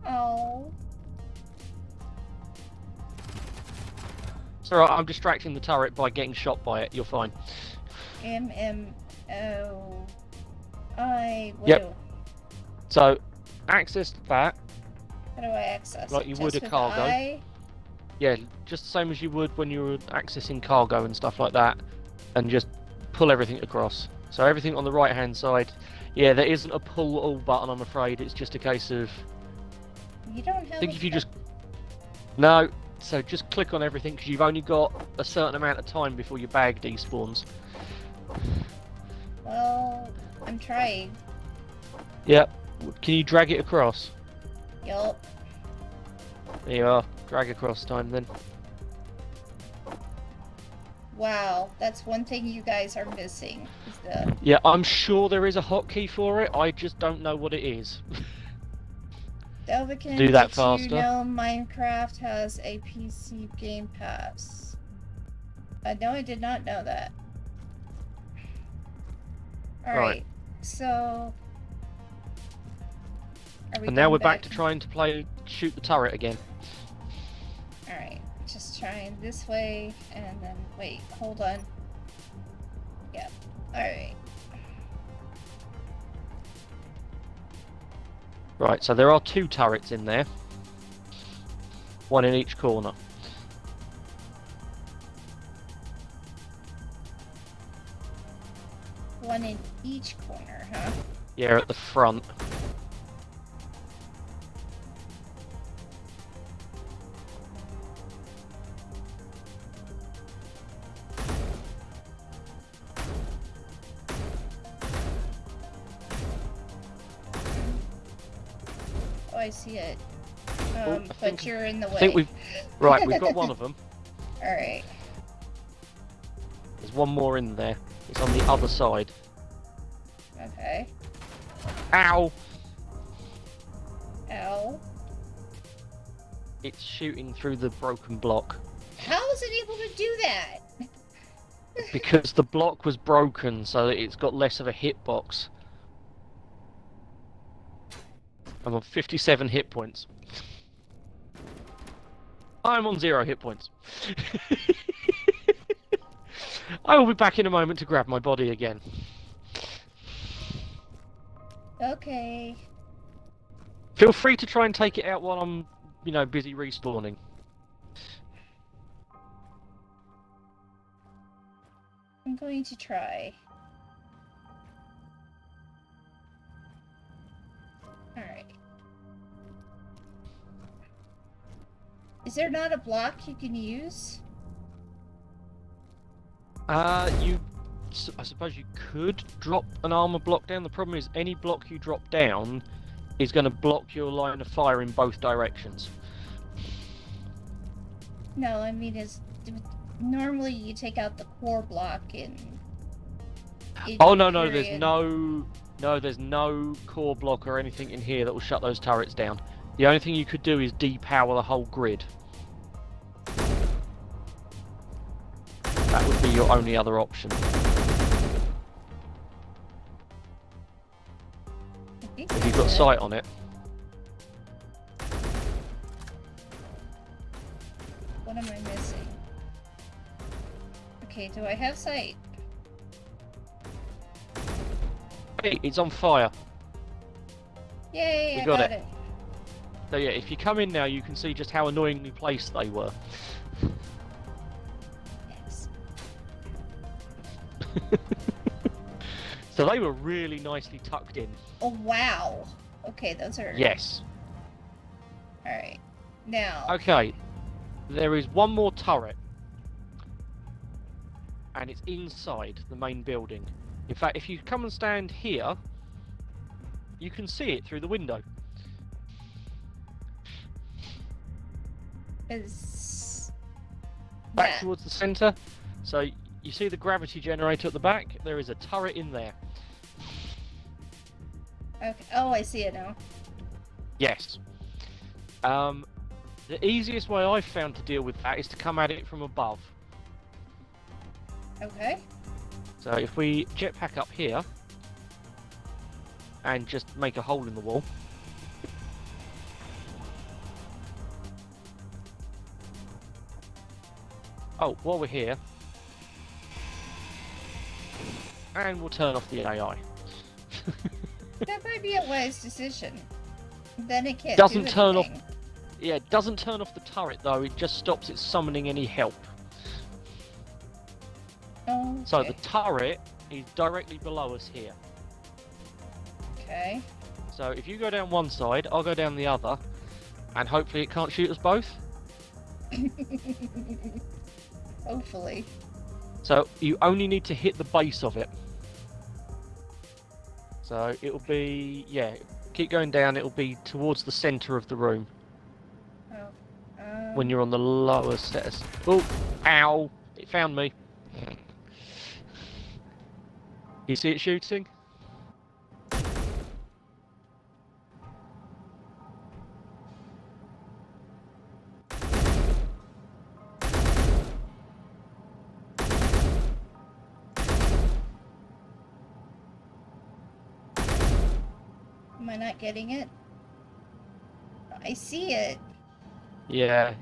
Oh. It's alright, I'm distracting the turret by getting shot by it. You're fine. MMO. I will. Yep. So, access that. How do I access Like it? you Just would a with cargo. I? Yeah, just the same as you would when you were accessing cargo and stuff like that. And just pull everything across. So everything on the right hand side. Yeah, there isn't a pull all button, I'm afraid. It's just a case of... You don't have I think a if you just... No, so just click on everything because you've only got a certain amount of time before your bag despawns. Well, I'm trying. Yep. Can you drag it across? Yup. There you are. Drag across time then. Wow, that's one thing you guys are missing. Is the... Yeah, I'm sure there is a hotkey for it. I just don't know what it is. Delvican, Do that did faster. you know Minecraft has a PC Game Pass? No, I did not know that. Alright, Right. so... Are we And now going we're back to trying to shoot the turret again. Alright, just trying this way, and then... Wait, hold on. Yeah, alright. Right, so there are 2 turrets in there. One in each corner. One in each corner, huh? Yeah, at the front. Oh, I see it. I But think- you're in the way. I think we've... Right, we've got one of them. Alright. There's one more in there. It's on the other side. Okay. Ow! It's shooting through the broken block. How is it able to do that? Because the block was broken, so that it's got less of a hitbox. I'm on 57 hit points. I'm on 0 hit points. I will be back in a moment to grab my body again. Okay. Feel free to try and take it out while I'm, busy respawning. I'm going to try. Alright. Is there not a block you can use? I suppose you could drop an armor block down. The problem is any block you drop down is going to block your line of fire in both directions. No, I mean, normally you take out the core block in Oh no, there's period. there's no core block or anything in here that will shut those turrets down. The only thing you could do is depower the whole grid. That would be your only other option. If you've got sight on it. What am I missing? Okay, do I have sight? Hey, it's on fire. Yay, We I got got it. it. So yeah, if you come in now, you can see just how annoyingly placed they were. Yes. So they were really nicely tucked in. Oh, wow. Okay, those are... Yes. Alright. Now... Okay. There is one more turret. And it's inside the main building. In fact, if you come and stand here, you can see it through the window. Is... Back that- towards the centre. So you see the gravity generator at the back? There is a turret in there. Okay. Oh, I see it now. Yes. The easiest way I've found to deal with that is to come at it from above. Okay. So if we jetpack up here and just make a hole in the wall. Oh, while we're here, and we'll turn off the AI. That might be a wise decision. Then it can't Doesn't do turn off- anything. Yeah, it doesn't turn off the turret though, it just stops it summoning any help. Oh, okay. So the turret is directly below us here. Okay. So if you go down one side, I'll go down the other, and hopefully it can't shoot us both. Hopefully. So you only need to hit the base of it. So it'll be, yeah, keep going down, it'll be towards the centre of the room Oh. when you're on the lower stairs. Oh, ow, it found me. You see it shooting? Am I not getting it? I see it. Yeah,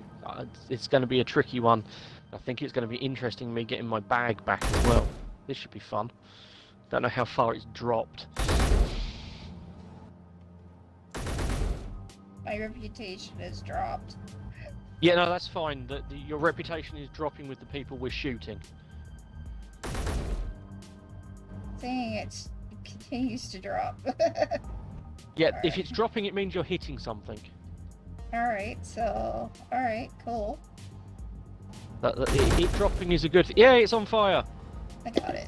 it's going to be a tricky one. I think it's going to be interesting me getting my bag back as well. This should be fun. Don't know how far it's dropped. My reputation has dropped. Yeah, no, that's fine. Your reputation is dropping with the people we're shooting. Dang, it continues to drop. Yeah, if it's dropping, it means you're hitting something. Alright, so... Alright, cool. It dropping is a good thing. Yeah, it's on fire. I got it.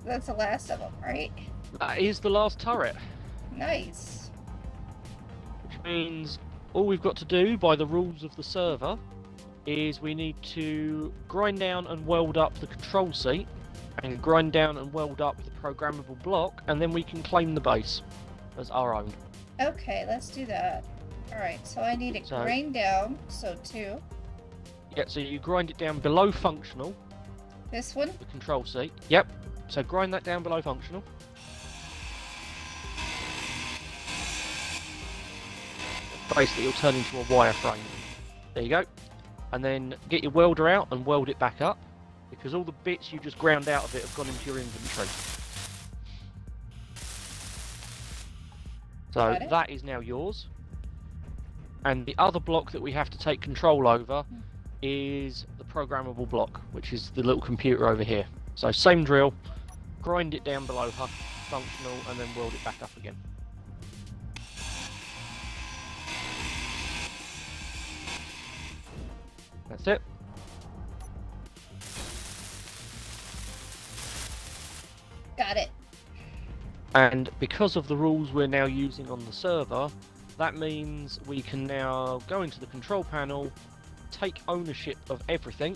That's the last of them, right? That is the last turret. Nice. Which means all we've got to do, by the rules of the server, is we need to grind down and weld up the control seat, and grind down and weld up the programmable block, and then we can claim the base as our own. Okay, let's do that. Alright, so I need it So- grind down, so 2. Yeah, so you grind it down below functional, This one? the control seat. Yep. So grind that down below functional. Basically, it'll turn into a wireframe. There you go. And then get your welder out and weld it back up, because all the bits you just ground out of it have gone into your inventory. So Got it. that is now yours. And the other block that we have to take control over is the programmable block, which is the little computer over here. So same drill, grind it down below functional, and then weld it back up again. That's it. Got it. And because of the rules we're now using on the server, that means we can now go into the control panel, take ownership of everything,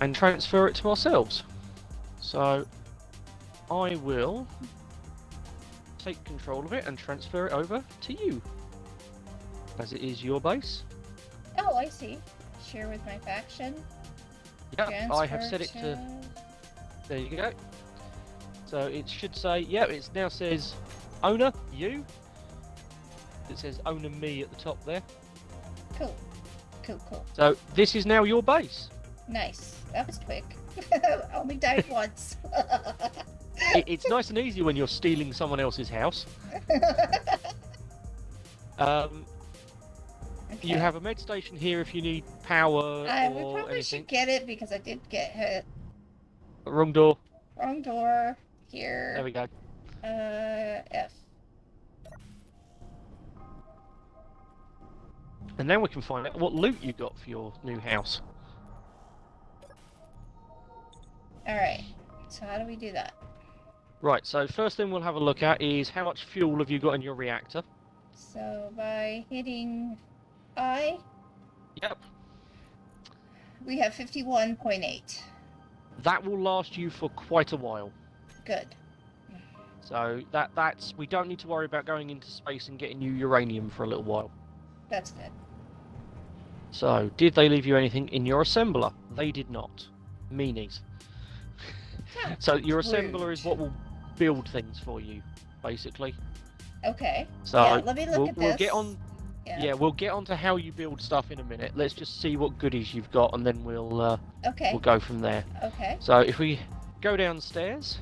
and transfer it to ourselves. So I will take control of it and transfer it over to you, as it is your base. Oh, I see. Share with my faction. Yep, I have set it to... There you go. So it should say, yeah, it now says owner, you. It says owner me at the top there. Cool. Cool. So this is now your base. Nice. That was quick. Only died once. It's nice and easy when you're stealing someone else's house. You have a med station here if you need power We or probably anything. should get it because I did get hit. Wrong door. Wrong door. Here. There we go. F. And then we can find out what loot you got for your new house. Alright. So how do we do that? Right, so first thing we'll have a look at is how much fuel have you got in your reactor? So by hitting I, Yep. we have 51.8. That will last you for quite a while. Good. So that's we don't need to worry about going into space and getting you uranium for a little while. That's good. So, did they leave you anything in your assembler? They did not. Meanies. Huh. So your Rude. assembler is what will build things for you, basically. Okay. So Yeah, let me look at we'll this. get on. Yeah. Yeah, we'll get on to how you build stuff in a minute. Let's just see what goodies you've got, and then we'll Okay. go from there. Okay. So if we go downstairs,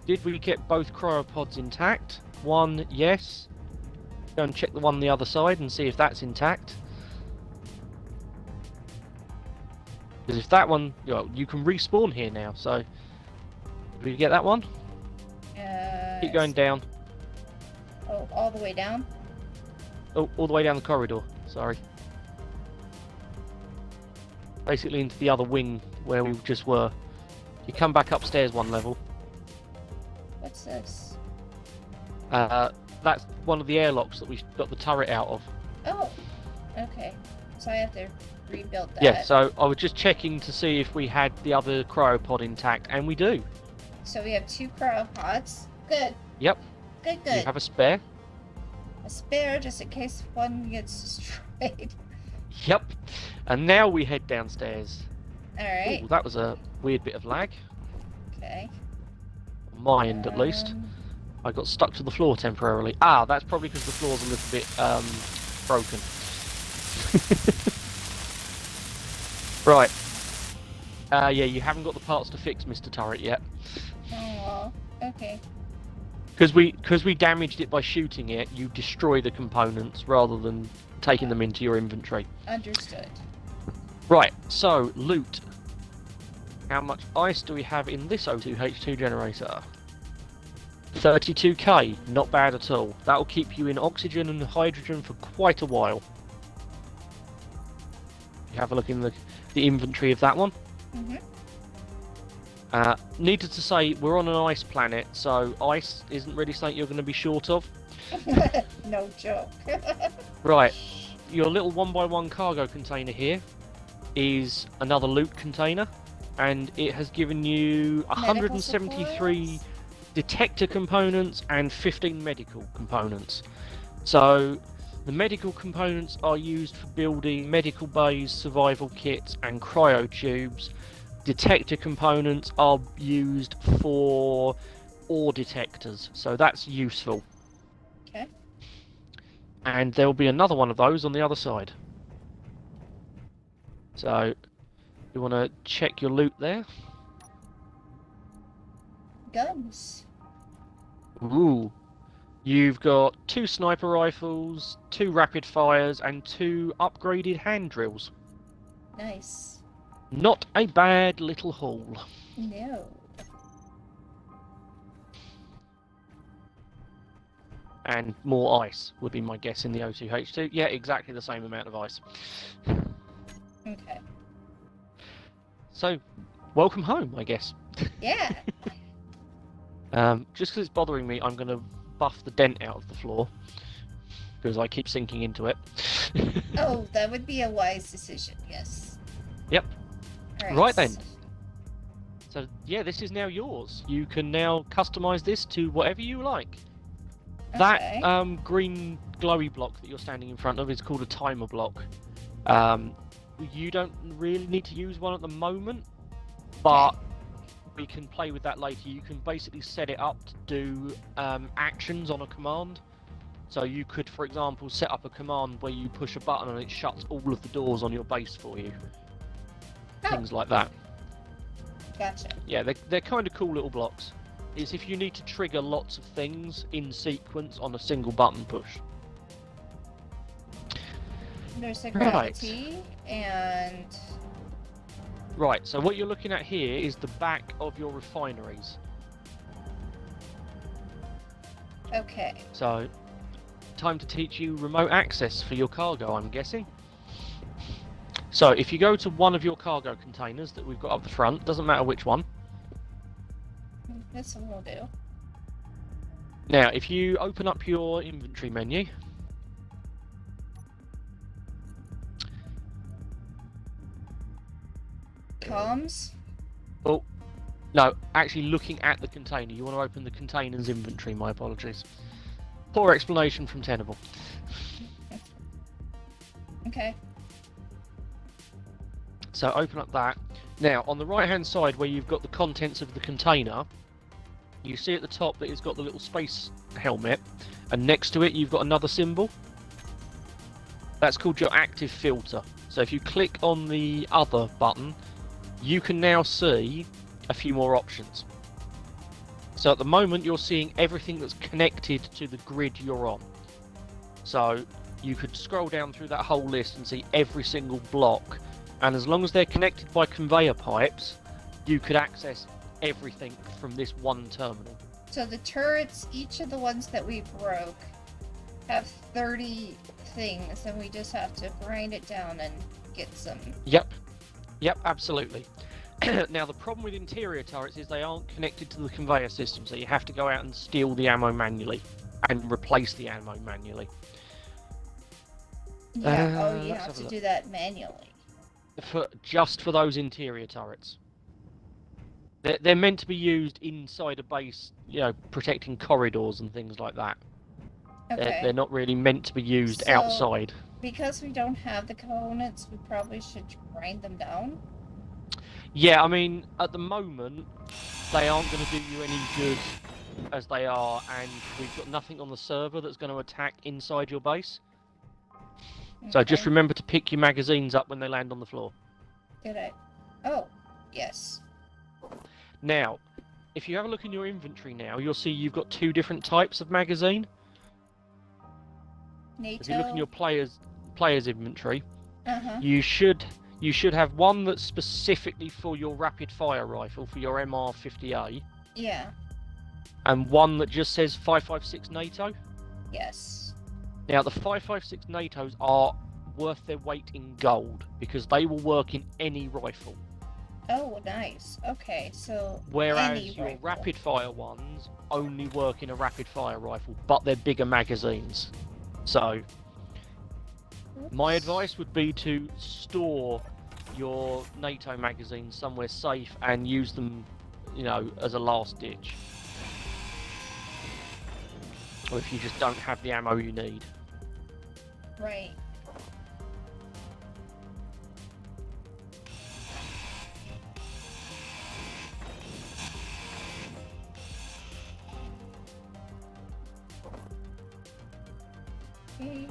did we get both cryopods intact? One, yes. Go and check the one on the other side and see if that's intact. Because if that one, you can respawn here now. So, did we get that one? Keep going down. Oh, all the way down? Oh, all the way down the corridor. Sorry. Basically into the other wing where we just were. You come back upstairs one level. What's this? That's one of the airlocks that we got the turret out of. Oh, okay. So I have to rebuild that. Yeah, so I was just checking to see if we had the other cryopod intact, and we do. So we have 2 cryopods. Good. Yep. Good. You have a spare? A spare just in case one gets destroyed. Yep. And now we head downstairs. Alright. Ooh, that was a weird bit of lag. Okay. On my end, at least. I got stuck to the floor temporarily. Ah, that's probably because the floor's a little bit broken. Right. Yeah, you haven't got the parts to fix Mr. Turret yet. Oh, okay. Because we damaged it by shooting it, you destroy the components rather than taking them into your inventory. Understood. Right, so loot. How much ice do we have in this O2H2 generator? 32k, not bad at all. That'll keep you in oxygen and hydrogen for quite a while. You have a look in the inventory of that one. Mhm. Needed to say, we're on an ice planet, so ice isn't really something you're going to be short of. No joke. Right, your little 1x1 cargo container here is another loot container, and it has given you Medical 173 supplies? detector components and 15 medical components. So, the medical components are used for building medical bays, survival kits, and cryotubes. Detector components are used for ore detectors, so that's useful. Okay. And there'll be another one of those on the other side. So, you want to check your loot there? Guns. Ooh. You've got 2 sniper rifles, 2 rapid fires, and 2 upgraded hand drills. Nice. Not a bad little haul. No. And more ice would be my guess in the O2H2. Yeah, exactly the same amount of ice. Okay. So, welcome home, I guess. Yeah. Just because it's bothering me, I'm going to buff the dent out of the floor. Because I keep sinking into it. Oh, that would be a wise decision, yes. Yep. All Right then. So, yeah, this is now yours. You can now customize this to whatever you like. Okay. That green glowy block that you're standing in front of is called a timer block. You don't really need to use one at the moment, but we can play with that later. You can basically set it up to do actions on a command. So you could, for example, set up a command where you push a button and it shuts all of the doors on your base for you. Oh. Things like that. Gotcha. Yeah, they're kind of cool little blocks. It's if you need to trigger lots of things in sequence on a single button push. There's a Right. gravity and... Right, so what you're looking at here is the back of your refineries. Okay. So, time to teach you remote access for your cargo, I'm guessing. So, if you go to one of your cargo containers that we've got up the front, doesn't matter which one. This one will do. Now, if you open up your inventory menu, Comms? oh, no, actually looking at the container, you want to open the container's inventory, my apologies. Poor explanation from Tenable. Okay. So open up that. Now, on the right hand side where you've got the contents of the container, you see at the top that it's got the little space helmet, and next to it you've got another symbol. That's called your active filter. So if you click on the other button, you can now see a few more options. So at the moment you're seeing everything that's connected to the grid you're on. So you could scroll down through that whole list and see every single block, and as long as they're connected by conveyor pipes, you could access everything from this one terminal. So the turrets, each of the ones that we broke, have 30 things, and we just have to grind it down and get some. Yep, absolutely. Now the problem with interior turrets is they aren't connected to the conveyor system, so you have to go out and steal the ammo manually and replace the ammo manually. Yeah, you let's have have a to look. do that manually. Just for those interior turrets. They're meant to be used inside a base, you know, protecting corridors and things like that. Okay. They're not really meant to be used So- outside. Because we don't have the components, we probably should grind them down. Yeah, I mean, at the moment, they aren't going to do you any good as they are, and we've got nothing on the server that's going to attack inside your base. So just Okay. remember to pick your magazines up when they land on the floor. Did I? Oh, yes. Now, if you have a look in your inventory now, you'll see you've got 2 different types of magazine. NATO. If you look in your player's inventory, Uh-huh. you should have one that's specifically for your rapid fire rifle, for your MR50A, Yeah. and one that just says 5.56 NATO. Yes. Now, the 5.56 NATOs are worth their weight in gold because they will work in any rifle. Oh, nice. Okay, so Whereas any your rifle. rapid fire ones only work in a rapid fire rifle, but they're bigger magazines. So, my Oops. advice would be to store your NATO magazines somewhere safe and use them, you know, as a last ditch. or if you just don't have the ammo you need. Right. Okay.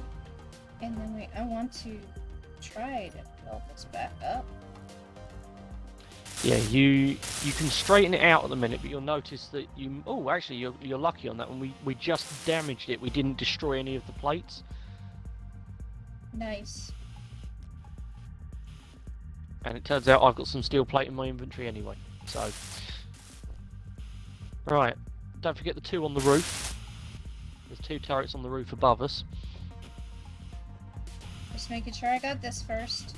And then I want to try to build this back up. Yeah, you can straighten it out at the minute, but you'll notice that you... Oh, actually, you're lucky on that one. We just damaged it. We didn't destroy any of the plates. Nice. And it turns out I've got some steel plate in my inventory anyway. So... Right. Don't forget the 2 on the roof. There's 2 turrets on the roof above us. Just making sure I got this first.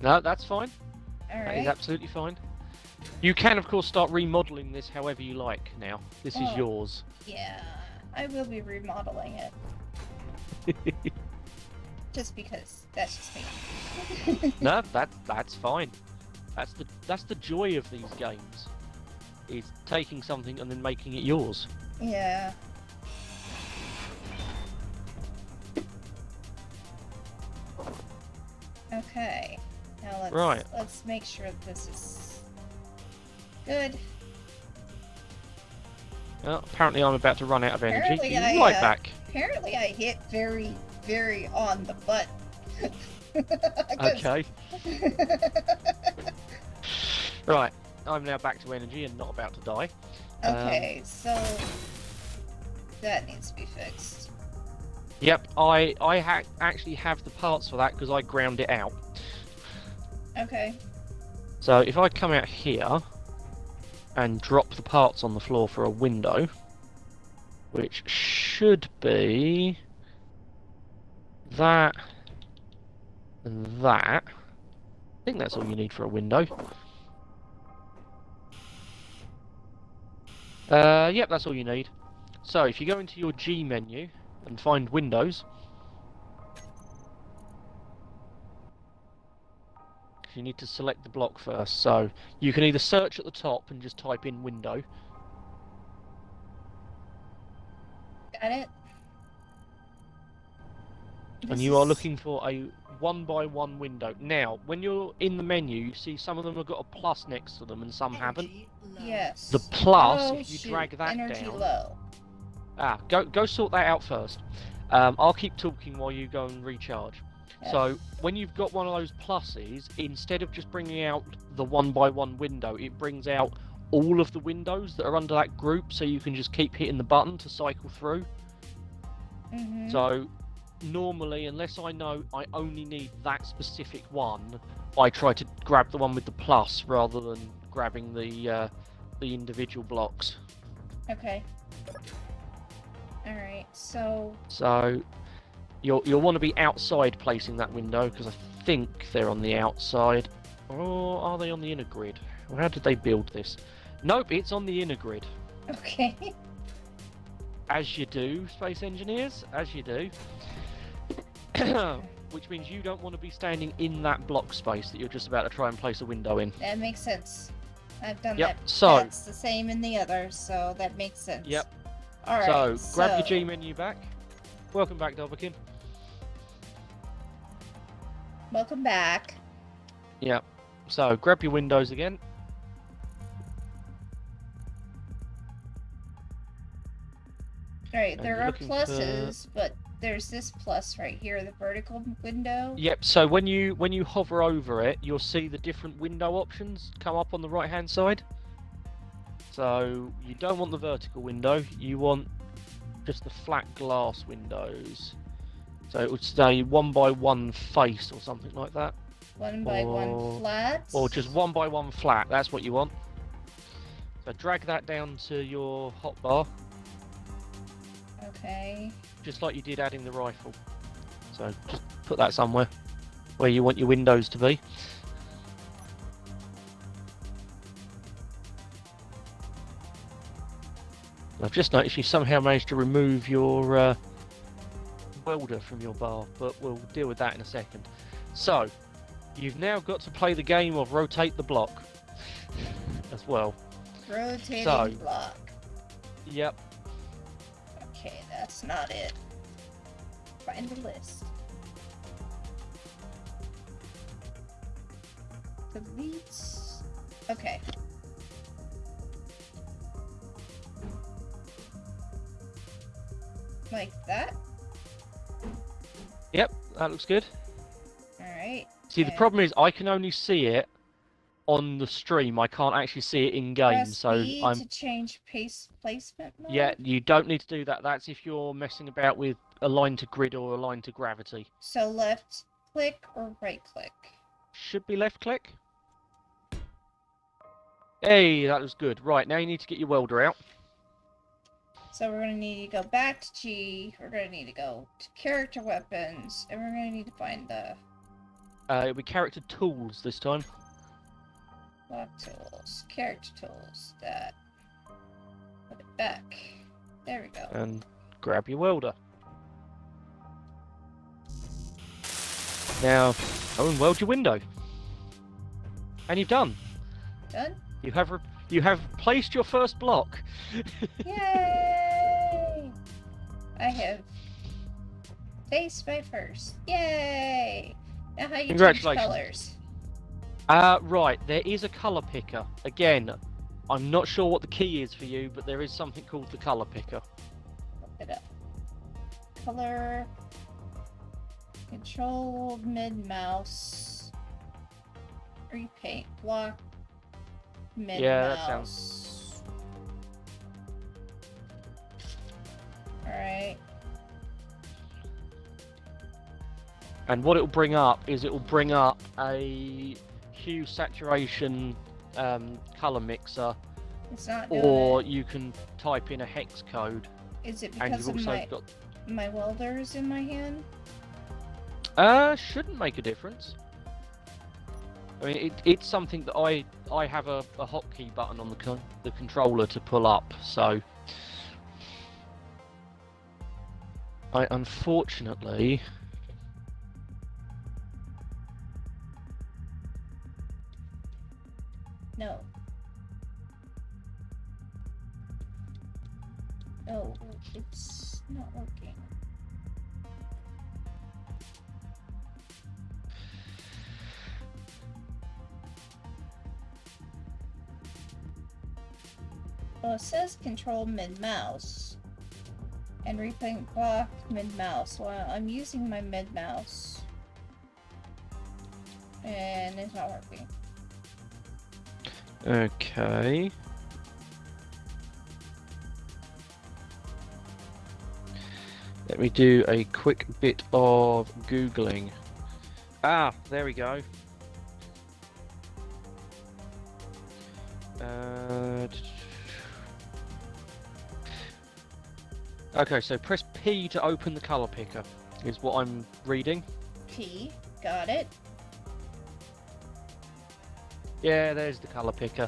No, that's fine. That is Alright. absolutely fine. You can, of course, start remodeling this however you like now. This is yours. Yeah, I will be remodeling it. Just because that's just me. No, that's fine. That's the joy of these games. Is taking something and then making it yours. Yeah. Okay. Now let's make sure that this is good. Well, apparently I'm about to run out of energy. Apparently Be I, right back. Apparently I hit very, very on the button. Okay. Right. I'm now back to energy and not about to die. Okay, so that needs to be fixed. Yep, I actually have the parts for that because I ground it out. Okay. So if I come out here and drop the parts on the floor for a window, which should be that and that. I think that's all you need for a window. Yep, that's all you need. So if you go into your G menu and find Windows, you need to select the block first. So you can either search at the top and just type in window. Got it. And you are looking for a 1x1 window. Now, when you're in the menu, you see some of them have got a plus next to them and some haven't. Yes. The plus, Oh, if you shoot. drag that Energy down... low. Go sort that out first. I'll keep talking while you go and recharge. Yes. So, when you've got one of those pluses, instead of just bringing out the 1x1 window, it brings out all of the windows that are under that group, so you can just keep hitting the button to cycle through. Mm-hmm. So, normally, unless I know I only need that specific one, I try to grab the one with the plus rather than grabbing the individual blocks. Okay. Alright, so... So, you'll want to be outside placing that window, because I think they're on the outside. Or are they on the inner grid? Well, how did they build this? Nope, it's on the inner grid. Okay. As you do, Space Engineers, as you do. Which means you don't want to be standing in that block space that you're just about to try and place a window in. That makes sense. I've done Yep, that. so... That's the same in the others, so that makes sense. Yep. Alright, So, grab your G menu back. Welcome back, Dobberkin. Welcome back. Yep. So, grab your windows again. Alright, And there you're are looking pluses, but there's this plus right here, the vertical window. Yep, so when you hover over it, you'll see the different window options come up on the right hand side. So you don't want the vertical window, you want just the flat glass windows. So it would say 1x1 face or something like that. 1x1 flat. Or just 1x1 flat, that's what you want. So drag that down to your hotbar. Okay. Just like you did adding the rifle. So just put that somewhere where you want your windows to be. I've just noticed you somehow managed to remove your welder from your bar, but we'll deal with that in a second. So, you've now got to play the game of rotate the block as well. Rotating So- block. Yep. Okay, that's not it. Find the list. Delete. Okay. Like that? Yep, that looks good. Alright. See, the problem is I can only see it on the stream. I can't actually see it in game, Press so B I'm... to change pace placement mode? Yeah, you don't need to do that. That's if you're messing about with align to grid or align to gravity. So left click or right click? Should be left click. Hey, that was good. Right, now you need to get your welder out. So we're gonna need to go back to G, we're gonna need to go to character weapons, and we're gonna need to find the It'll be character tools this time. lock tools, character tools, that. Put it back. There we go. And grab your welder. Now, go and weld your window. And you've done. Done? You have placed your first block. Yay! I have faced my first. Yay! Now how you change Congratulations. colors? Right, there is a colour picker. Again, I'm not sure what the key is for you, but there is something called the colour picker. Look it up. Color. Control mid mouse. Repaint block. Mid Yeah, that mouse. Alright. And what it will bring up is it will bring up a hue saturation colour mixer, It's not doing or it. you can type in a hex code. Is it And because you've of also my got... my welders in my hand? Shouldn't make a difference. I mean, it's something that I have a hotkey button on the controller to pull up, so I unfortunately... No. No, it's not working. Well, it says control mid mouse and repaint block mid mouse. Well, I'm using my mid mouse and it's not working. Okay. Let me do a quick bit of Googling. Ah, there we go. Okay, so press P to open the colour picker, is what I'm reading. P, got it. Yeah, there's the colour picker.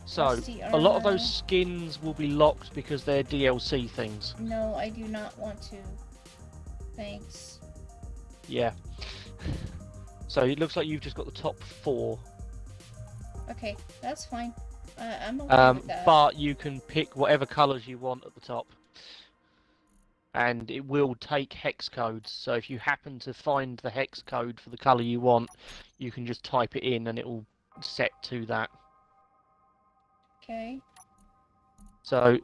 So, Rusty a lot of armor. those skins will be locked because they're DLC things. No, I do not want to. Thanks. Yeah. So it looks like you've just got the top 4. Okay, that's fine. I'm okay with that. But you can pick whatever colours you want at the top. And it will take hex codes, so if you happen to find the hex code for the colour you want, you can just type it in and it will set to that. Okay. So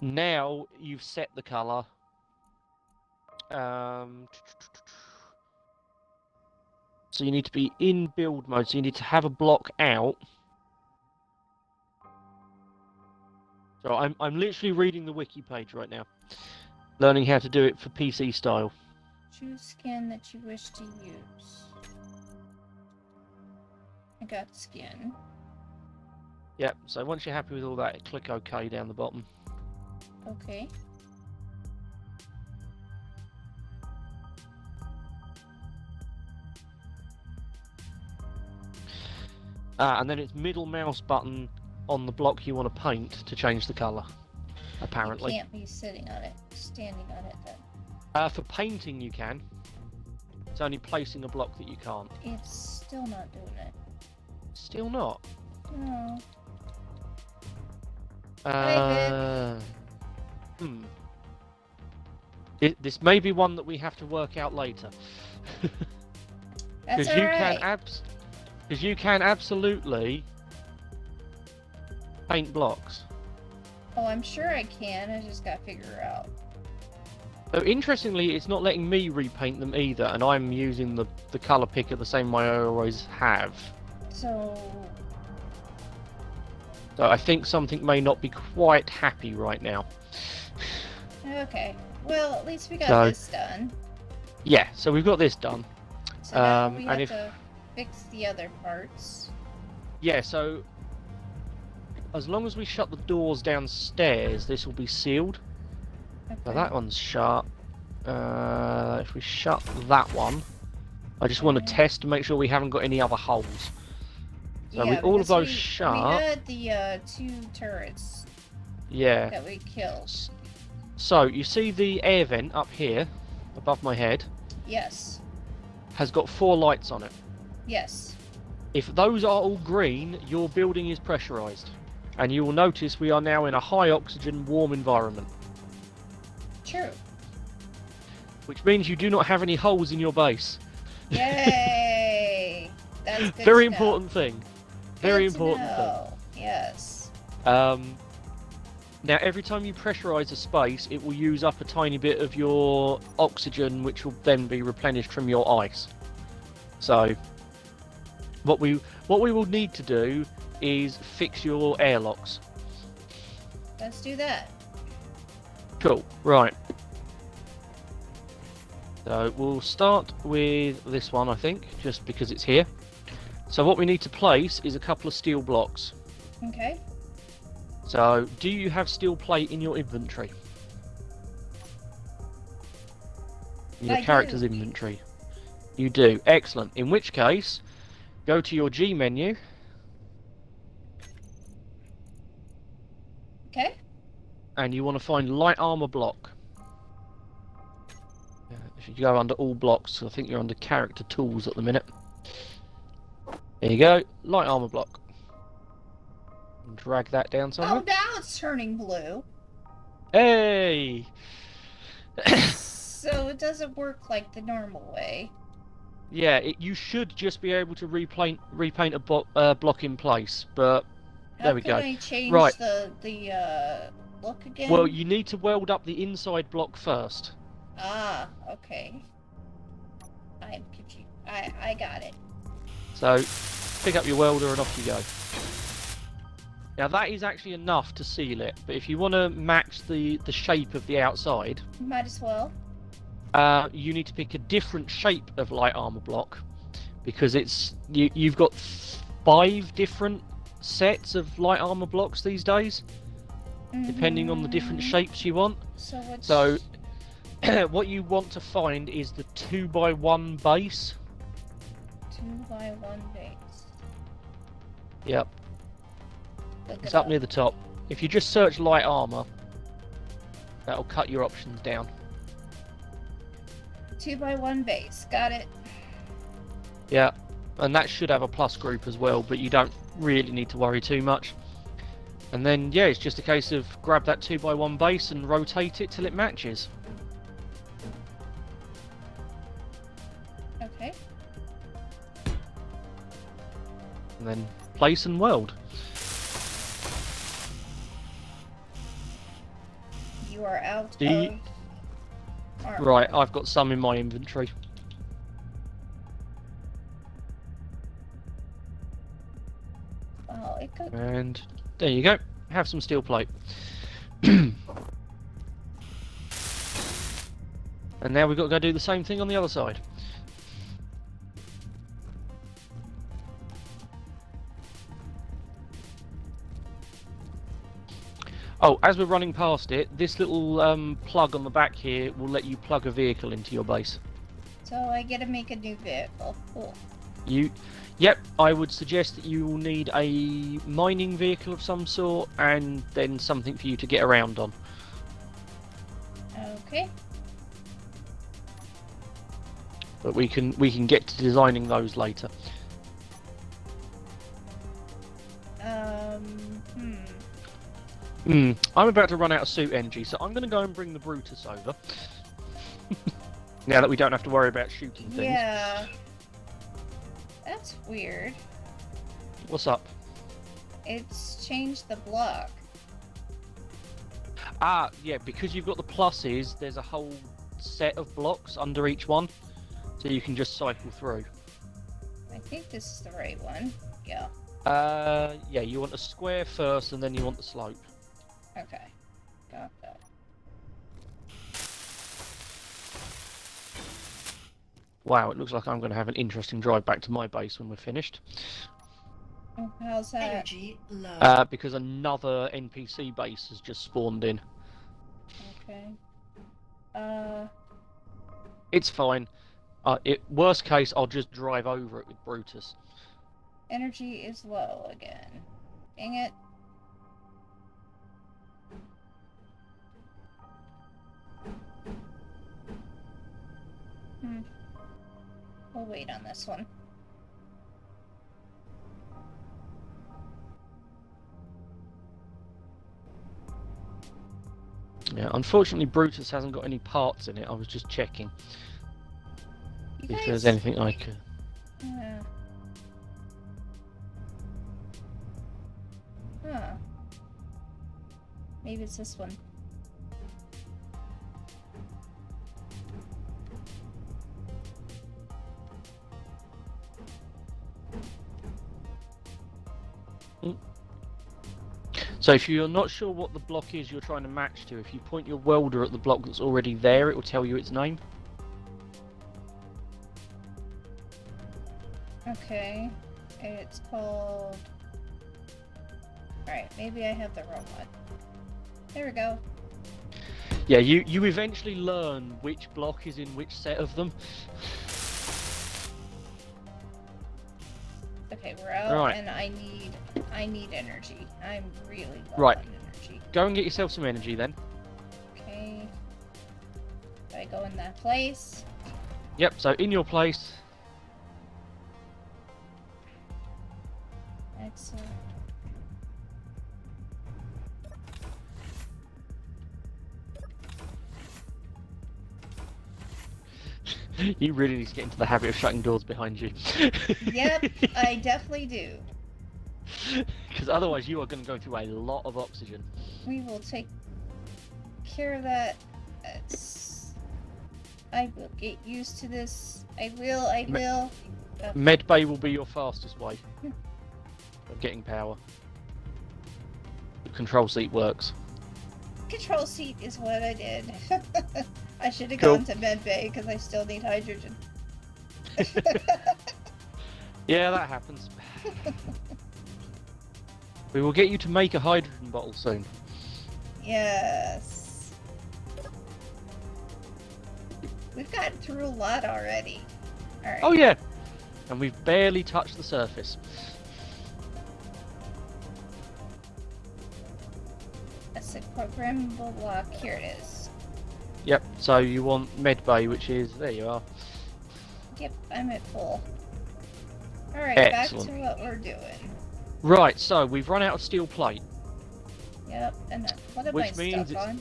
now you've set the colour. So you need to be in build mode, so you need to have a block out. So I'm literally reading the wiki page right now, learning how to do it for PC style. Choose skin that you wish to use. I got skin. Yep, so once you're happy with all that, click OK down the bottom. Okay. And then it's middle mouse button on the block you want to paint to change the colour, apparently. You can't be sitting on it, standing on it then. For painting you can. It's only placing a block that you can't. It's still not doing it. Still not. No. Hmm. This may be one that we have to work out later. That's Because you alright. can because you can absolutely paint blocks. Oh, I'm sure I can. I just gotta figure it out. So interestingly, it's not letting me repaint them either, and I'm using the color picker the same way I always have. So, So I think something may not be quite happy right now. okay. Well, at least we got So- this done. Yeah, so we've got this done. So now we and have if- to fix the other parts. Yeah, so as long as we shut the doors downstairs, this will be sealed. Okay. So that one's shut. If we shut that one, I just want to test to make sure we haven't got any other holes. So with all of because those we shut, had the 2 turrets yeah. that we killed. So you see the air vent up here, above my head, Yes. has got 4 lights on it. Yes. If those are all green, your building is pressurized. And you will notice we are now in a high oxygen, warm environment. True. Which means you do not have any holes in your base. Yay! That's good Very to know. important thing. Very Good to important know. Yes. thing. Now every time you pressurize a space, it will use up a tiny bit of your oxygen, which will then be replenished from your ice. So what we will need to do is fix your airlocks. Let's do that. Cool. Right. So we'll start with this one, I think, just because it's here. So what we need to place is a couple of steel blocks. Okay. So, do you have steel plate in your inventory? In your I character's do. inventory? You do. Excellent. In which case, go to your G menu. Okay. And you want to find light armor block. If you go under all blocks, I think you're under character tools at the minute. There you go, light armor block. And drag that down somewhere. Oh, now it's turning blue. Hey! So it doesn't work like the normal way. Yeah, you should just be able to repaint a block in place, but How there we can go. I change Right. the look again? Well, you need to weld up the inside block first. Ah, okay. I'm confused. I got it. So, pick up your welder and off you go. Now that is actually enough to seal it, but if you want to match the shape of the outside, Might as well. you need to pick a different shape of light armor block, because you've got 5 different sets of light armor blocks these days, depending on the different shapes you want. So what's... So what you want to find is the 2x1 base. 2x1 base. Yep, Look it's it up near the top. If you just search light armor, that'll cut your options down. 2x1 base. Got it. Yeah, and that should have a plus group as well, but you don't really need to worry too much. And then, yeah, it's just a case of grab that 2x1 base and rotate it till it matches. Okay. And then place and weld. You are out Do you- of... armor. Right, I've got some in my inventory. Well, it could... And there you go. Have some steel plate. And now we've got to go do the same thing on the other side. Oh, as we're running past it, this little plug on the back here will let you plug a vehicle into your base. So I get to make a new vehicle. Cool. Yep, I would suggest that you will need a mining vehicle of some sort, and then something for you to get around on. Okay. But we can get to designing those later. Hmm. I'm about to run out of suit energy, so I'm going to go and bring the Brutus over. Now that we don't have to worry about shooting things. Yeah. That's weird. What's up? It's changed the block. Ah, yeah, because you've got the pluses, there's a whole set of blocks under each one, so you can just cycle through. I think this is the right one. Yeah. Yeah, you want a square first, and then you want the slope. Okay. Got that. Wow, it looks like I'm going to have an interesting drive back to my base when we're finished. Oh, how's that? Energy low. Because another NPC base has just spawned in. Okay. It's fine. Worst case, I'll just drive over it with Brutus. Energy is low again. Dang it. We'll wait on this one. Yeah, unfortunately, Brutus hasn't got any parts in it. I was just checking You if guys... there's anything I could. Yeah. Huh. Maybe it's this one. So if you're not sure what the block is you're trying to match to, if you point your welder at the block that's already there, it will tell you its name. Okay. It's called... Alright, maybe I have the wrong one. There we go. Yeah, you eventually learn which block is in which set of them. Okay, we're out, Right. and I need energy. I'm really low Right. on energy. Go and get yourself some energy then. Okay. Do I go in that place? Yep, so in your place. Excellent. You really need to get into the habit of shutting doors behind you. Yep, I definitely do. Because otherwise you are going to go through a lot of oxygen. We will take care of that. I will get used to this. I will. Medbay will be your fastest way of getting power. The control seat works. Control seat is what I did. I should have Cool. gone to medbay because I still need hydrogen. Yeah, that happens. We will get you to make a hydrogen bottle soon. Yes. We've gotten through a lot already. Alright. Oh yeah, and we've barely touched the surface. That's a programmable block. Here it is. Yep, so you want medbay, which is, there you are. Yep, I'm at full. Alright, Excellent. back to what we're doing. Right, so we've run out of steel plate. Yep, and then what am Which I means stuck it's on?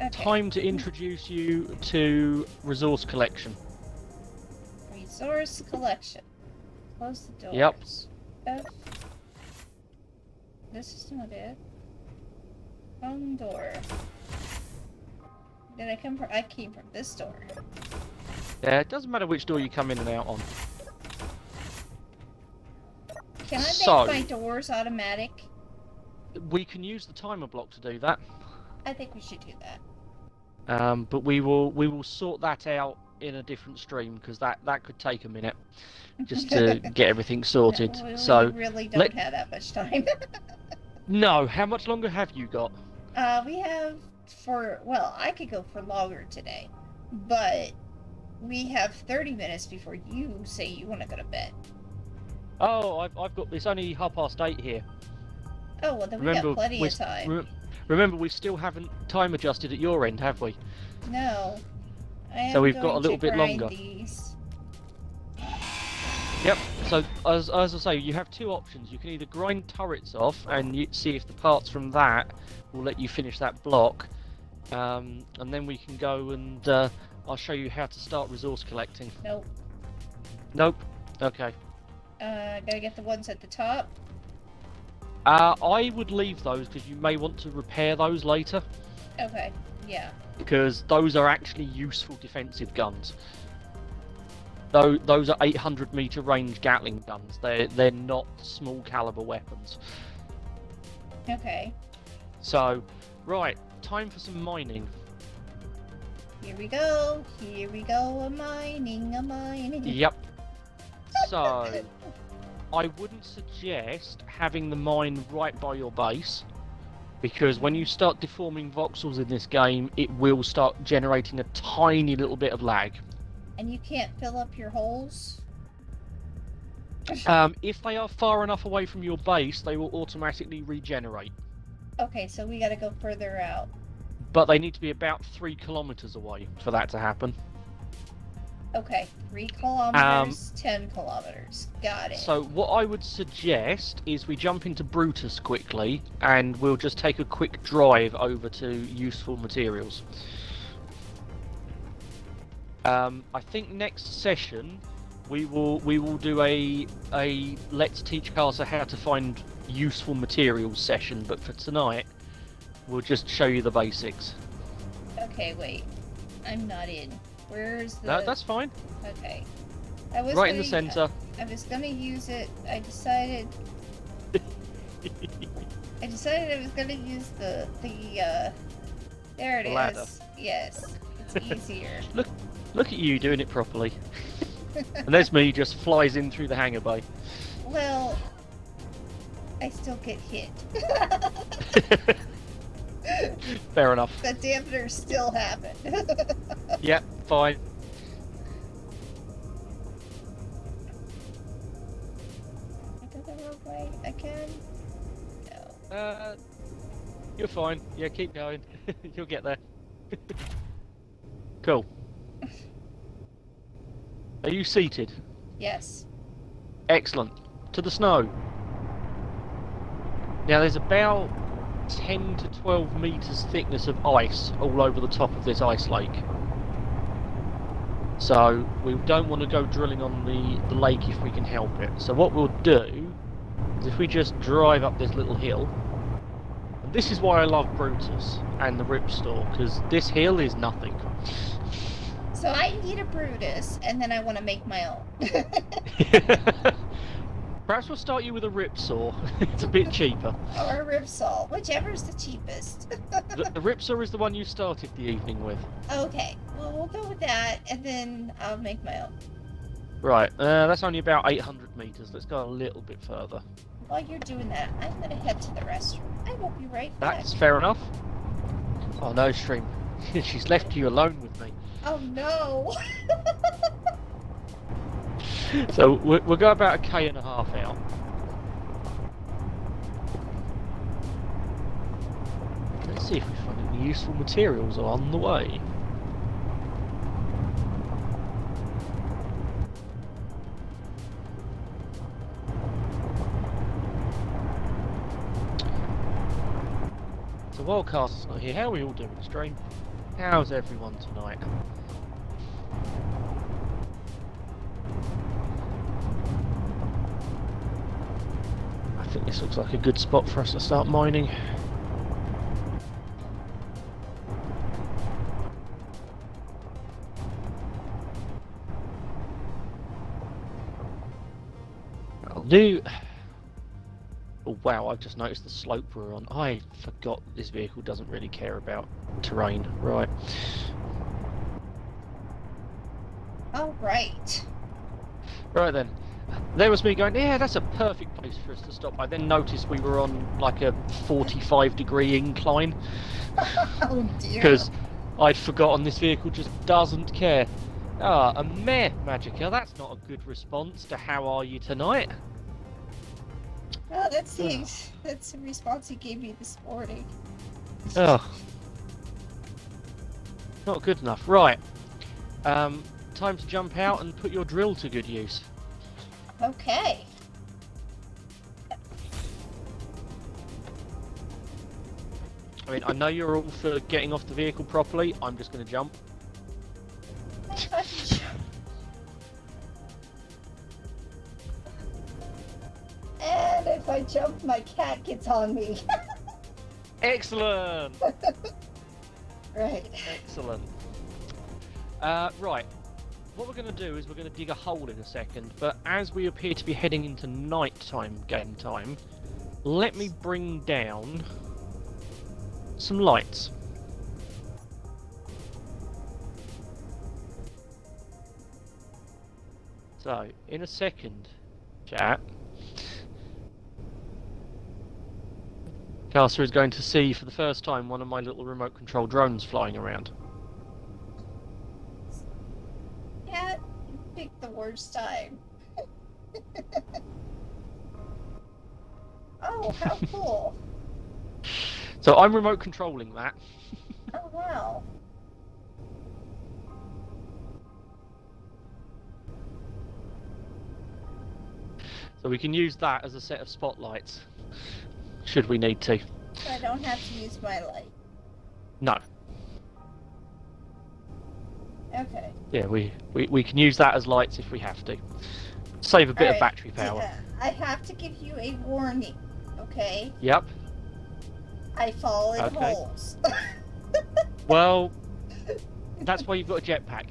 Okay. Time to introduce you to resource collection. Resource collection. Close the doors. Yep. F. This is not it. Home door. Did I come from? I came from this door. Yeah, it doesn't matter which door you come in and out on. Can I make So- my doors automatic? We can use the timer block to do that, I think we should do that. but we will sort that out in a different stream because that could take a minute just to get everything sorted. We So really don't let- have that much time. no, how much longer have you got? We have well, I could go for longer today, but we have 30 minutes before you say you want to go to bed. Oh, I've got it's only 8:30 here. Oh, well, then we Remember, got plenty we're of time. Remember, we still haven't time adjusted at your end, have we? No. I am So we've got going a little to bit grind longer. These. Yep. So as I say, you have two options. You can either grind turrets off and see if the parts from that will let you finish that block, and then we can go and I'll show you how to start resource collecting. Nope. Nope. Okay. Gotta get the ones at the top. I would leave those because you may want to repair those later. Okay. Yeah. Because those are actually useful defensive guns. Those are 800-meter range Gatling guns. They're not small caliber weapons. Okay. So, right, time for some mining. Here we go. Here we go. A mining. A mining. Yep. So, I wouldn't suggest having the mine right by your base, because when you start deforming voxels in this game, it will start generating a tiny little bit of lag. And you can't fill up your holes? If they are far enough away from your base, they will automatically regenerate. Okay, so we gotta go further out. But they need to be about 3 kilometers away for that to happen. Okay, 3 kilometers, 10 kilometers. Got it. So what I would suggest is we jump into Brutus quickly, and we'll just take a quick drive over to useful materials. I think next session we will do a Let's Teach Casa how to find useful materials session, but for tonight we'll just show you the basics. Okay, wait. I'm not in. Where's the... No, that's fine. Okay. I was Right in the gonna- center. I was gonna use it. I decided I was gonna use the there it The is. ladder. Yes. It's easier. Look at you doing it properly. And there's me, just flies in through the hangar bay. Well, I still get hit. Fair enough. The dampeners still happen. Yep, fine. I go the wrong way again? No. You're fine. Yeah, keep going. You'll get there. Cool. Are you seated? Yes. Excellent. To the snow. Now there's about 10 to 12 meters thickness of ice all over the top of this ice lake. So we don't want to go drilling on the lake if we can help it. So what we'll do is if we just drive up this little hill, and this is why I love Brutus and the Ripstore, because this hill is nothing. So I need a Brutus, and then I want to make my own. Perhaps we'll start you with a Ripsaw. It's a bit cheaper. Or a Ripsaw, whichever's the cheapest. The Ripsaw is the one you started the evening with. Okay, well, we'll go with that, and then I'll make my own. Right, that's only about 800 meters. Let's go a little bit further. While you're doing that, I'm going to head to the restroom. I will be right back. That's fair enough. Oh no, Stream. She's left you alone with me. Oh, no. So we'll go about a K and a half out. Let's see if we find any useful materials along the way. So Wildcast's not here. How are we all doing, Stream? How's everyone tonight? I think this looks like a good spot for us to start mining. I'll do... Oh wow, I've just noticed the slope we're on. I forgot this vehicle doesn't really care about terrain. Right. All right. Right then. There was me going, yeah, that's a perfect place for us to stop. I then noticed we were on like a 45-degree incline. Oh, dear. Because I'd forgotten this vehicle just doesn't care. Ah, a meh, Magica, that's not a good response to how are you tonight? Oh, that's the response he gave me this morning. Oh. Not good enough. Right. Time to jump out and put your drill to good use. Okay. I mean, I know you're all for getting off the vehicle properly. I'm just going to jump. And if I jump, my cat gets on me. Excellent. Right. Excellent. Right. What we're going to do is we're going to dig a hole in a second, but as we appear to be heading into nighttime game time, let me bring down some lights. So, in a second, chat, Caster is going to see for the first time one of my little remote control drones flying around. Cat, you picked the worst time. Oh, how cool. So I'm remote controlling that. Oh, wow. So we can use that as a set of spotlights, should we need to. So I don't have to use my light. No. Okay. Yeah, we can use that as lights if we have to. Save a bit of battery power. Yeah, I have to give you a warning, okay? Yep. I fall in Okay. holes. Well, that's why you've got a jetpack.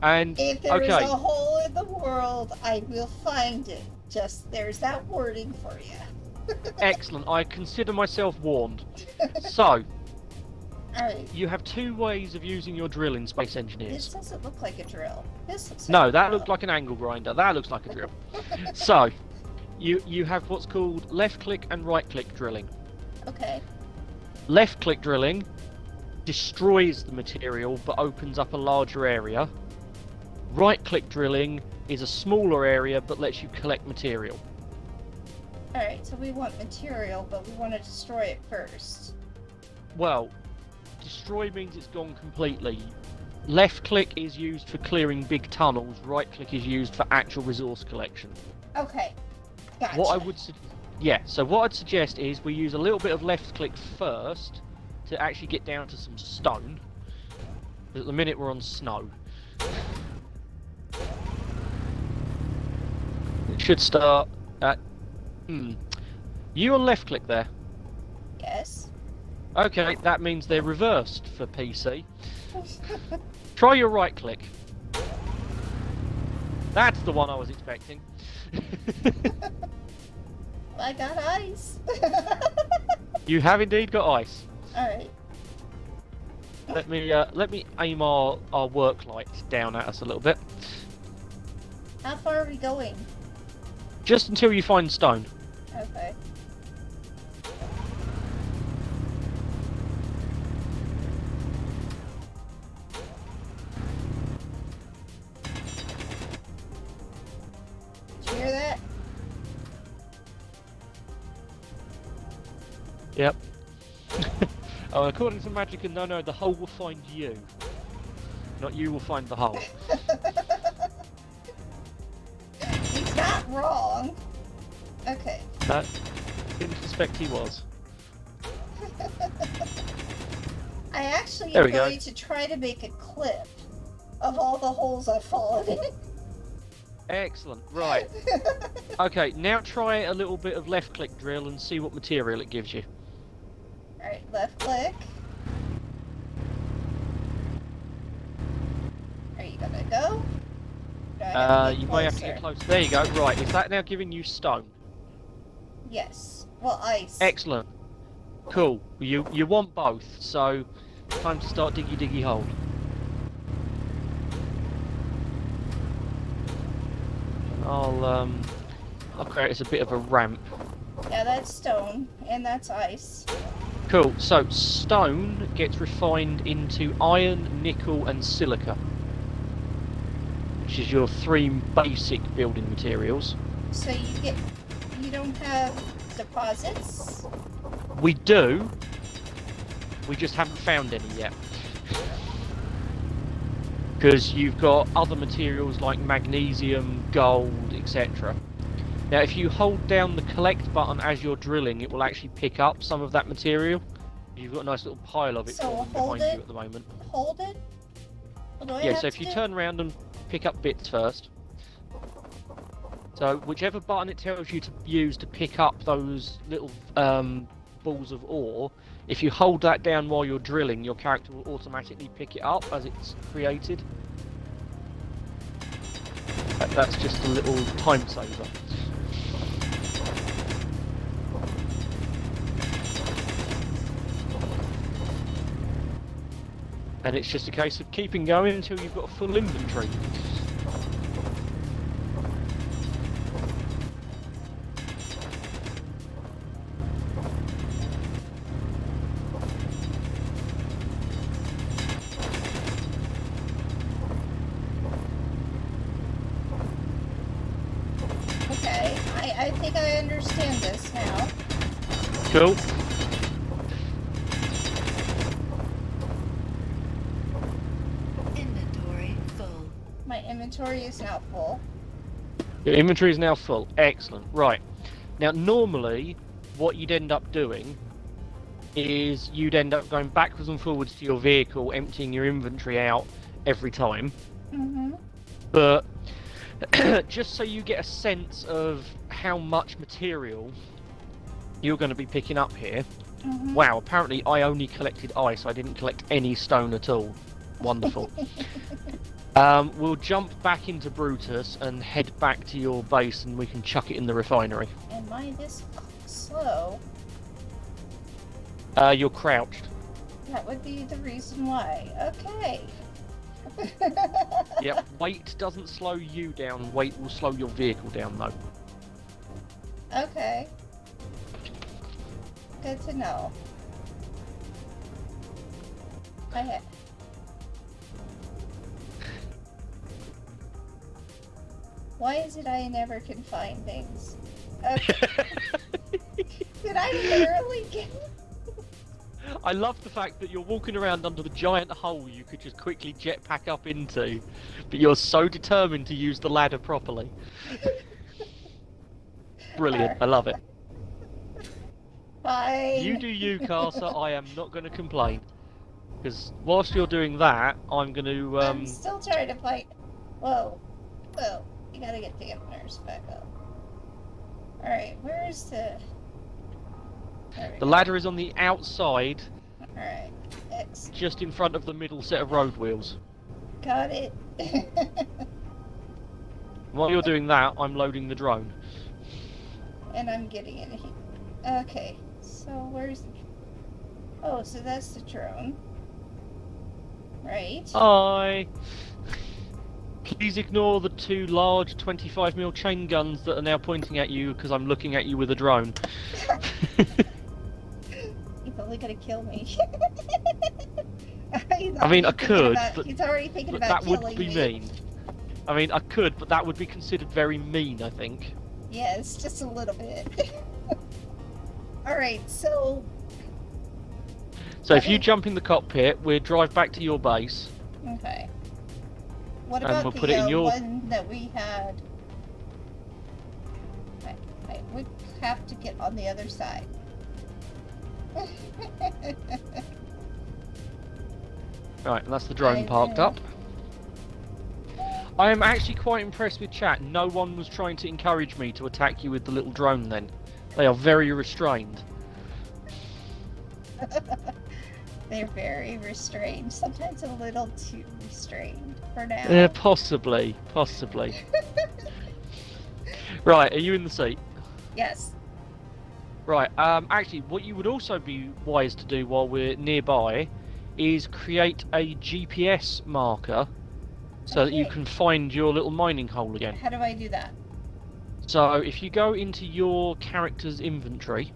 And If there is okay. a hole in the world, I will find it. Just there's that wording for you. Excellent. I consider myself warned. So, Alright. you have two ways of using your drill in Space This Engineers. doesn't look like a drill. This looks No, like that a looked drill. like an angle grinder. That looks like a drill. So, you have what's called left click and right click drilling. Okay. Left click drilling destroys the material but opens up a larger area. Right click drilling is a smaller area but lets you collect material. Alright, so we want material, but we want to destroy it first. Well, destroy means it's gone completely. Left click is used for clearing big tunnels, right click is used for actual resource collection. Okay. Gotcha. What I would so what I'd suggest is we use a little bit of left click first to actually get down to some stone. At the minute we're on snow. It should start at You on left click there? Yes. Okay, that means they're reversed for PC. Try your right click. That's the one I was expecting. I got ice. You have indeed got ice. Alright. Let me aim our work lights down at us a little bit. How far are we going? Just until you find stone. Okay. Did you hear that? Yep. Oh, according to Magic, no, the hole will find you. Not you will find the hole. He's not wrong. Okay. That, didn't suspect he was. I actually There am we go. going to try to make a clip of all the holes I've fallen in. Excellent. Right. Okay, now try a little bit of left click drill and see what material it gives you. Alright, left click. Are you gonna go? Do I have to get You may have to get closer? close. There you go. Right, is that now giving you stone? Yes. Well, ice. Excellent. Cool. You want both, so time to start diggy hole. I'll create us a bit of a ramp. Yeah, that's stone, and that's ice. Cool. So stone gets refined into iron, nickel, and silica, which is your three basic building materials. So you don't have deposits? We do. We just haven't found any yet. Because you've got other materials like magnesium, gold, etc. Now, if you hold down the collect button as you're drilling, it will actually pick up some of that material. You've got a nice little pile of it So falling hold behind it. you at the moment. Hold it. What do I Yeah, have so if to you do? turn around and pick up bits first. So whichever button it tells you to use to pick up those little balls of ore, if you hold that down while you're drilling, your character will automatically pick it up as it's created. That's just a little time saver. And it's just a case of keeping going until you've got a full inventory. Okay, I think I understand this now. Cool. Inventory full. My inventory is now full. Your inventory is now full. Excellent. Right. Now, normally, what you'd end up doing is you'd end up going backwards and forwards to your vehicle, emptying your inventory out every time. Mm-hmm. But just so you get a sense of how much material you're going to be picking up here. Mm-hmm. Wow, apparently I only collected ice. I didn't collect any stone at all. Wonderful. We'll jump back into Brutus and head back to your base, and we can chuck it in the refinery. Am I this slow? You're crouched. That would be the reason why. Okay. Yep, weight doesn't slow you down. Weight will slow your vehicle down, though. Okay. Good to know. Why is it I never can find things? Did I literally get... I love the fact that you're walking around under the giant hole you could just quickly jetpack up into, but you're so determined to use the ladder properly. Brilliant, I love it. Fine. You do you, Casa, I am not going to complain. Because whilst you're doing that, I'm going to... I'm still trying to fight. Whoa. Whoa. You gotta get the nurse back up. Alright, where's the... The ladder is on the outside, Alright, X. just in front of the middle set of road wheels. Got it. While you're doing that, I'm loading the drone. And I'm getting in here. Okay, so where's the... Oh, so that's the drone. Right. Hi! Please ignore the two large 25mm chain guns that are now pointing at you because I'm looking at you with a drone. He's only gonna kill me. I mean, I could, but, he's already thinking but about that killing would be me. mean. I mean, I could, but that would be considered very mean, I think. Yes, just a little bit. Alright, so... So if you jump in the cockpit, we'll drive back to your base. Okay. What And about we'll the put it in your... one that we had? I would have to get on the other side. Right, and that's the drone parked up. I am actually quite impressed with chat. No one was trying to encourage me to attack you with the little drone then. They are very restrained. They're very restrained. Sometimes a little too restrained for now. Yeah, possibly. Possibly. Right, are you in the seat? Yes. Right, actually, what you would also be wise to do while we're nearby is create a GPS marker so that you Okay. can find your little mining hole again. How do I do that? So, if you go into your character's inventory,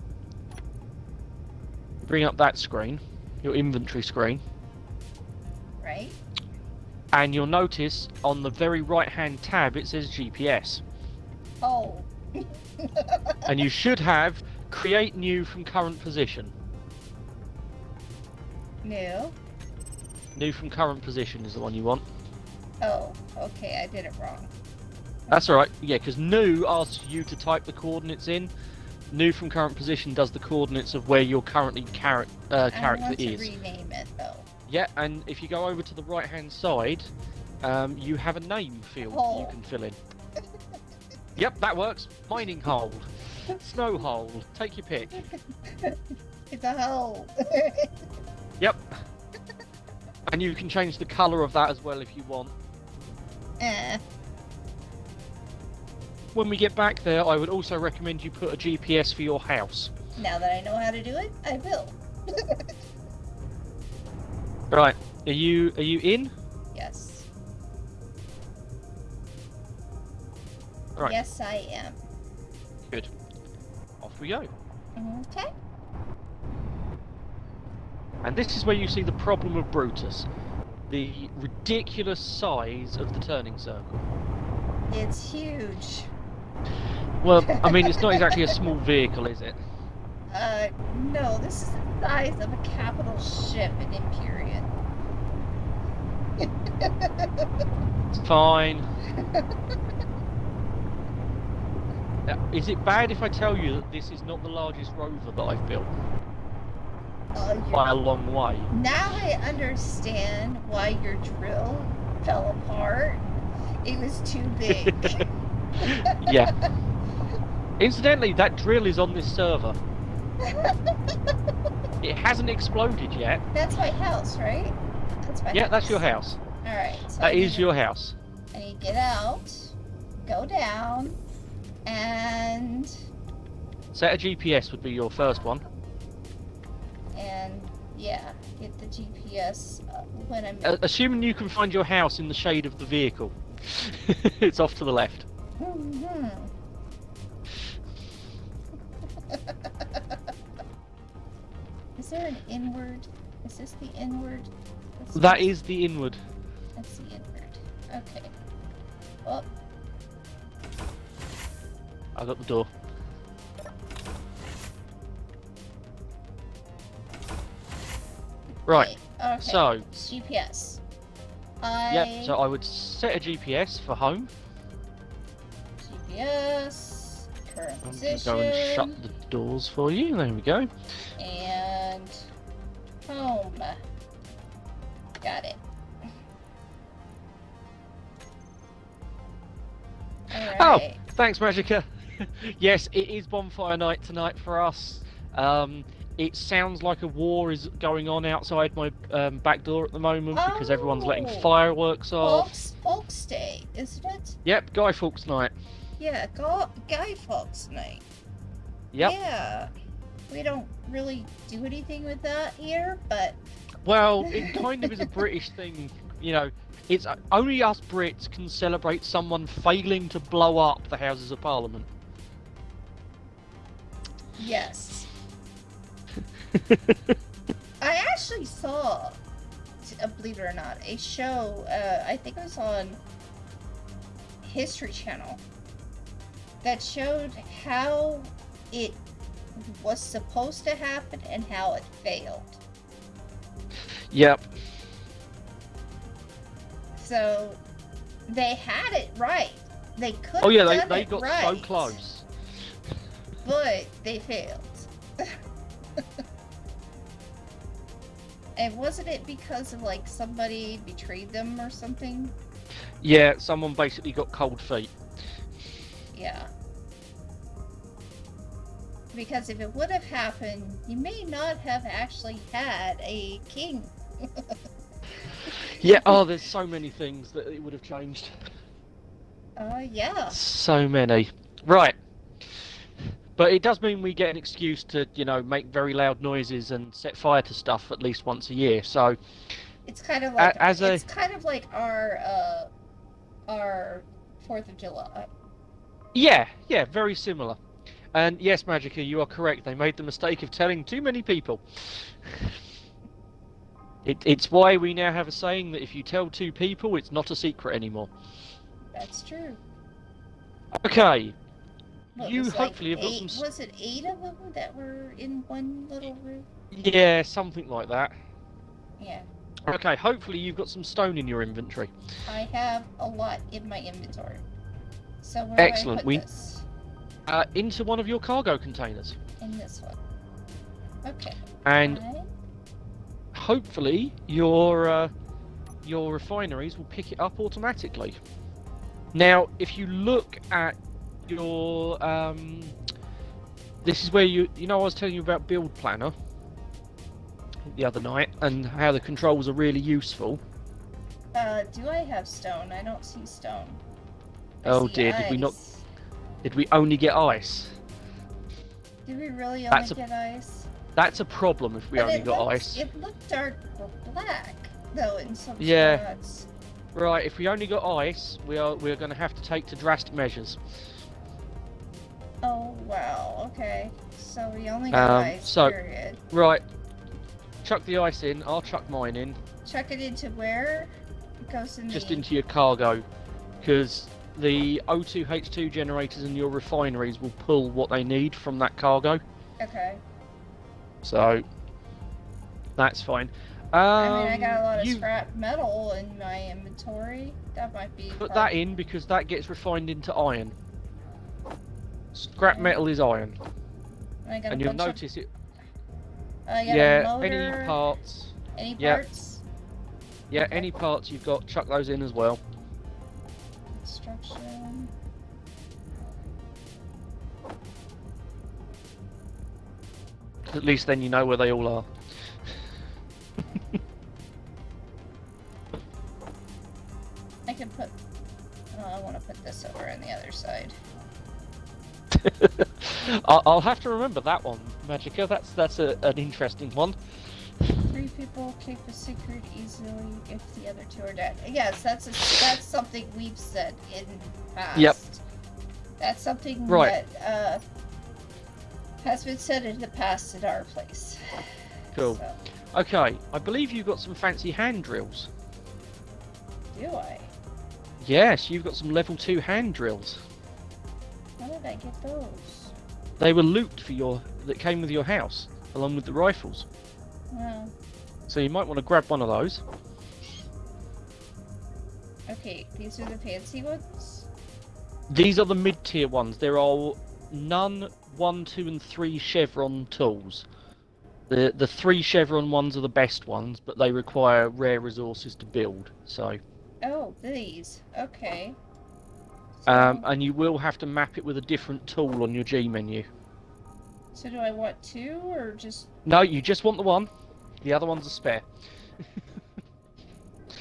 bring up that screen, your inventory screen, Right? and you'll notice on the very right-hand tab it says GPS. Oh. And you should have create new from current position. New? New from current position is the one you want. Oh, okay, I did it wrong. That's alright, yeah, because new asks you to type the coordinates in. New from current position does the coordinates of where your currently character I want to is. rename it though. Yeah, and if you go over to the right hand side, you have a name field that you can fill in. Yep, that works. Mining hole, snow hole, take your pick. It's a hole. Yep. And you can change the colour of that as well if you want. When we get back there, I would also recommend you put a GPS for your house. Now that I know how to do it, I will. Right, are you in? Yes. Right. Yes, I am. Good. Off we go. Okay. And this is where you see the problem of Brutus. The ridiculous size of the turning circle. It's huge. Well, I mean, it's not exactly a small vehicle, is it? No, this is the size of a capital ship in Imperium. It's fine. Is it bad if I tell you that this is not the largest rover that I've built? By a long way. Now I understand why your drill fell apart. It was too big. Yeah. Incidentally, that drill is on this server. It hasn't exploded yet. That's my house, right? That's my house. That's your house. Alright, so That is your house. I need to get out, go down, and Set a GPS would be your first one. yeah, get the GPS when I'm Assuming you can find your house in the shade of the vehicle. It's off to the left. Mhm. Is there an inward? Is this the inward? That is the inward. That's the inward. Okay. Oh, I got the door. Right. okay. So, GPS. yep. So I would set a GPS for home. GPS. Current I'm position. gonna go and shut the doors for you. There we go. And home. Got it. Alright. Oh, thanks, Magica. Yes, it is bonfire night tonight for us. It sounds like a war is going on outside my back door at the moment because everyone's letting Oh. fireworks off. Folks Day, isn't it? Yep, Guy Fawkes night. Yeah, Guy Fawkes Night. Yep. Yeah. We don't really do anything with that here, but Well, it kind of is a British thing, you know. It's only us Brits can celebrate someone failing to blow up the Houses of Parliament. yes. I actually saw, believe it or not, a show, I think it was on History Channel, that showed how it was supposed to happen and how it failed. Yep. So they had it right. They could have Oh yeah, done they it got right, so close. but they failed. And wasn't it because of like somebody betrayed them or something? Yeah, someone basically got cold feet. Yeah. Because if it would have happened, you may not have actually had a king. Yeah, oh, there's so many things that it would have changed. Yeah. So many. Right. But it does mean we get an excuse to, you know, make very loud noises and set fire to stuff at least once a year. So It's kind of like it's kind of like our 4th of July. yeah, very similar. And yes, Magica, you are correct. They made the mistake of telling too many people. It's why we now have a saying that if you tell 2 people, it's not a secret anymore. That's true. Okay. What, You was like hopefully have got 8 some. Was it 8 of them that were in one little room? Yeah, something like that. Yeah. Okay, hopefully you've got some stone in your inventory. I have a lot in my inventory. So where Excellent. do I put this? Into one of your cargo containers. In this one. Okay. And Fine. hopefully your refineries will pick it up automatically. Now, if you look at your this is where you know I was telling you about Build Planner the other night and how the controls are really useful. Do I have stone? I don't see stone. Oh see dear, ice. did we not? Did we only get ice? Did we really That's only get ice? That's a problem if we But only it got looks, ice. It looked dark or black though in some Yeah. spots. Right, if we only got ice, we're going to have to take to drastic measures. Oh wow. Okay. So we only got ice. So- Period. Right, chuck the ice in. I'll chuck mine in, Chuck it into where? It goes in just the... into your cargo, because the O2H2 generators in your refineries will pull what they need from that cargo. Okay. So that's fine. I mean, I got a lot of you scrap metal in my inventory. That might be... put that in because that gets refined into iron. Scrap metal is iron, I got and a you'll bunch notice it. Of, I got a Yeah, motor, any parts. Any yeah. parts? Yeah, any parts you've got, chuck those in as well. Construction. At least then you know where they all are. I can put... Oh, I want to put this over on the other side. I'll have to remember that one, Magica. That's an interesting one. 3 people keep a secret easily if the other 2 are dead. Yes, that's something we've said in the past. Yep. That's something Right. that has been said in the past at our place. Cool. So, Okay, I believe you've got some fancy hand drills. do I? Yes, you've got some level 2 hand drills. How did I get those? They were loot that came with your house, along with the rifles. Well, So you might want to grab one of those. okay, these are the fancy ones? These are the mid-tier ones. There are none 1, 2, and 3 chevron tools. The 3 chevron ones are the best ones, but they require rare resources to build. So, Oh, these. Okay. and you will have to map it with a different tool on your G menu. So do I want 2 or just... No, you just want the one. The other one's a spare.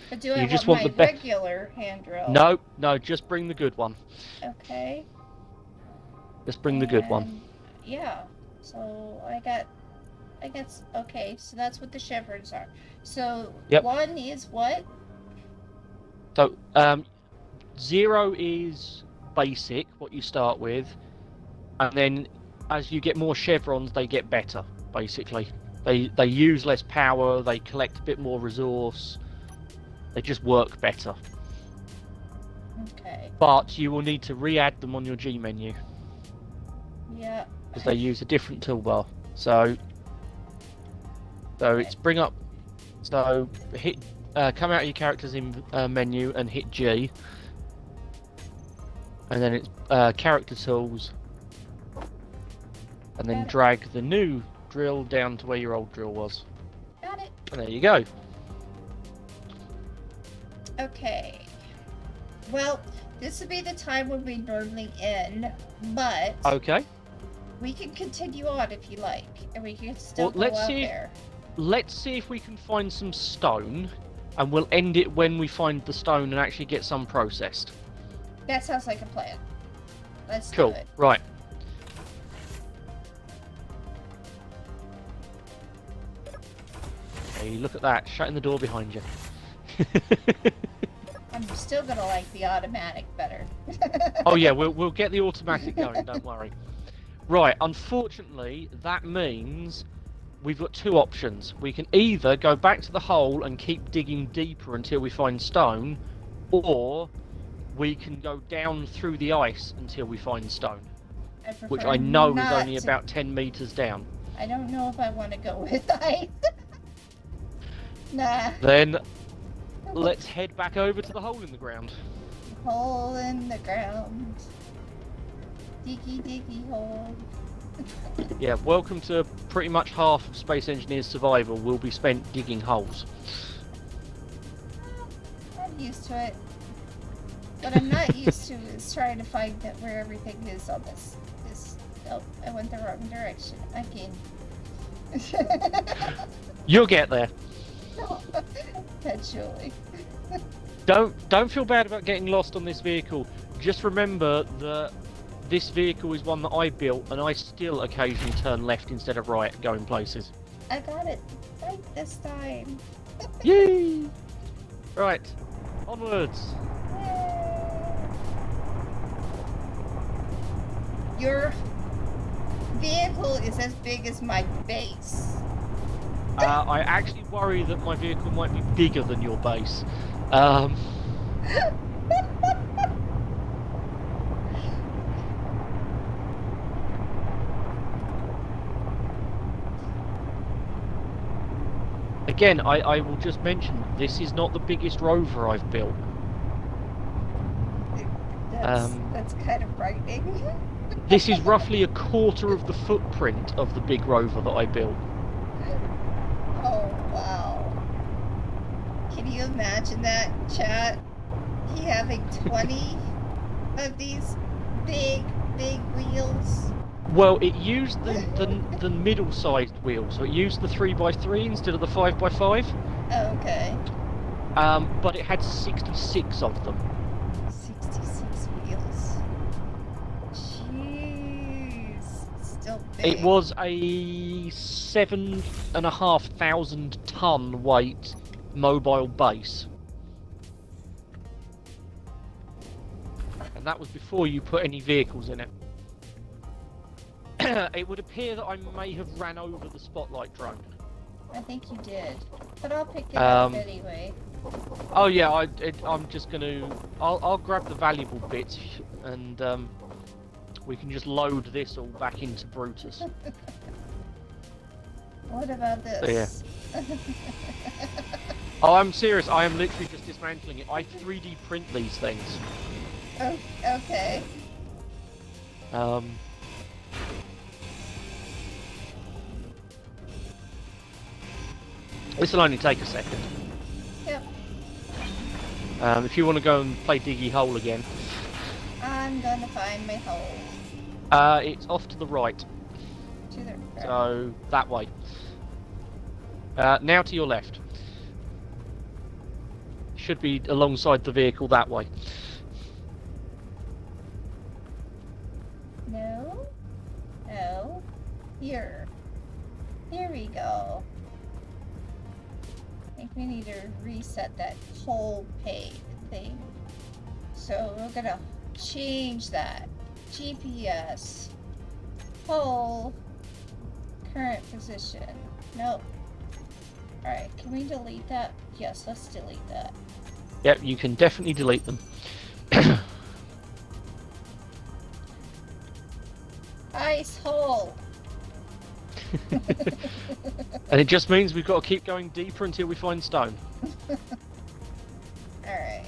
But do I You just want want my the regular hand drill? No, just bring the good one. Okay. Just bring the good one. And, yeah. So I got okay, so that's what the chevrons are. So Yep. 1 is what? So, 0 is basic, what you start with, and then as you get more chevrons, they get better. Basically, they use less power, they collect a bit more resource, they just work better. Okay. But you will need to re-add them on your G menu Yeah. because they use a different toolbar. So it's bring up. So hit. Come out of your characters in menu and hit G, and then it's character tools, and then Got it. drag the new drill down to where your old drill was, Got it. and there you go. Okay. Well, this would be the time when we normally end, but Okay, we can continue on if you like, and we can still Well, go let's out see- there. let's see if we can find some stone, and we'll end it when we find the stone and actually get some processed. That sounds like a plan. Let's Cool. do it. Right. Hey, look at that, shutting the door behind you. I'm still gonna like the automatic better. Oh yeah, we'll get the automatic going, don't worry. Right, unfortunately, that means we've got 2 options. We can either go back to the hole and keep digging deeper until we find stone, or we can go down through the ice until we find stone, which prefer I know is not only to- about 10 meters down. I don't know if I want to go with ice. Nah. Then let's head back over to the hole in the ground. Hole in the ground. Diggy diggy hole. Yeah, welcome to pretty much half of Space Engineers survival will be spent digging holes. I'm used to it. What I'm not used to is trying to find that where everything is on this. Oh, I went the wrong direction again. You'll get there. Eventually. Don't feel bad about getting lost on this vehicle. Just remember that this vehicle is one that I built, and I still occasionally turn left instead of right, going places. I got it right this time. Yay! Right, onwards. Your vehicle is as big as my base. I actually worry that my vehicle might be bigger than your base. Again, I will just mention, this is not the biggest rover I've built. That's kind of frightening. This is roughly a quarter of the footprint of the big rover that I built. Oh, wow. Can you imagine that, chat? He having 20 of these big wheels? Well, it used the middle-sized wheel, so it used the 3x3 instead of the 5x5. Oh, okay. But it had 66 of them. 66 wheels. Jeez. Still big. It was a 7,500 ton weight mobile base. And that was before you put any vehicles in it. It would appear that I may have ran over the spotlight drone. I think you did. But I'll pick it up anyway. Oh yeah, I'm just gonna... I'll grab the valuable bits and we can just load this all back into Brutus. What about this? So, yeah. Oh, I'm serious. I am literally just dismantling it. I 3D print these things. Oh, okay. This will only take a second. Yep. If you want to go and play Diggy Hole again. I'm gonna find my hole. It's off to the right. To the right. So, that way. Now to your left. Should be alongside the vehicle that way. No. No. Here. Here we go. I think we need to reset that whole page thing. So we're gonna change that. GPS. Pole. Current position. Nope. Alright, can we delete that? Yes, let's delete that. Yep, you can definitely delete them. Ice hole! And it just means we've got to keep going deeper until we find stone. Alright.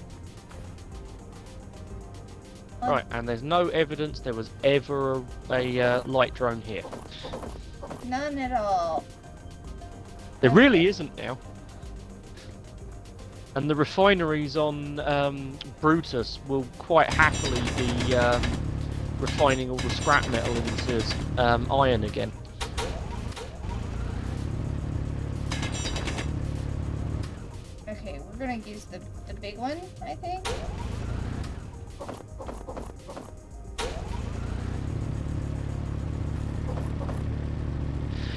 Right, and there's no evidence there was ever a light drone here. None at all. There really isn't now. And the refineries on Brutus will quite happily be refining all the scrap metal into iron again. Okay, we're gonna use the big one, I think.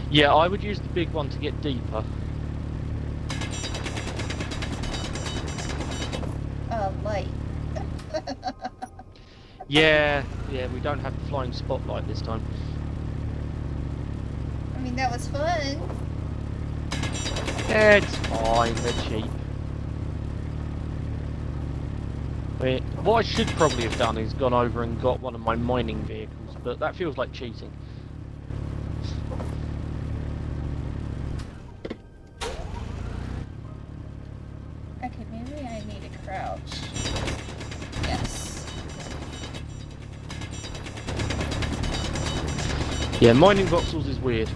Yeah, I would use the big one to get deeper. Light. Yeah, we don't have the flying spotlight this time. I mean, that was fun. Yeah, it's fine, they're cheap. Wait, what I should probably have done is gone over and got one of my mining vehicles, but that feels like cheating. Okay, maybe I need to crouch. Yes. Yeah, mining voxels is weird.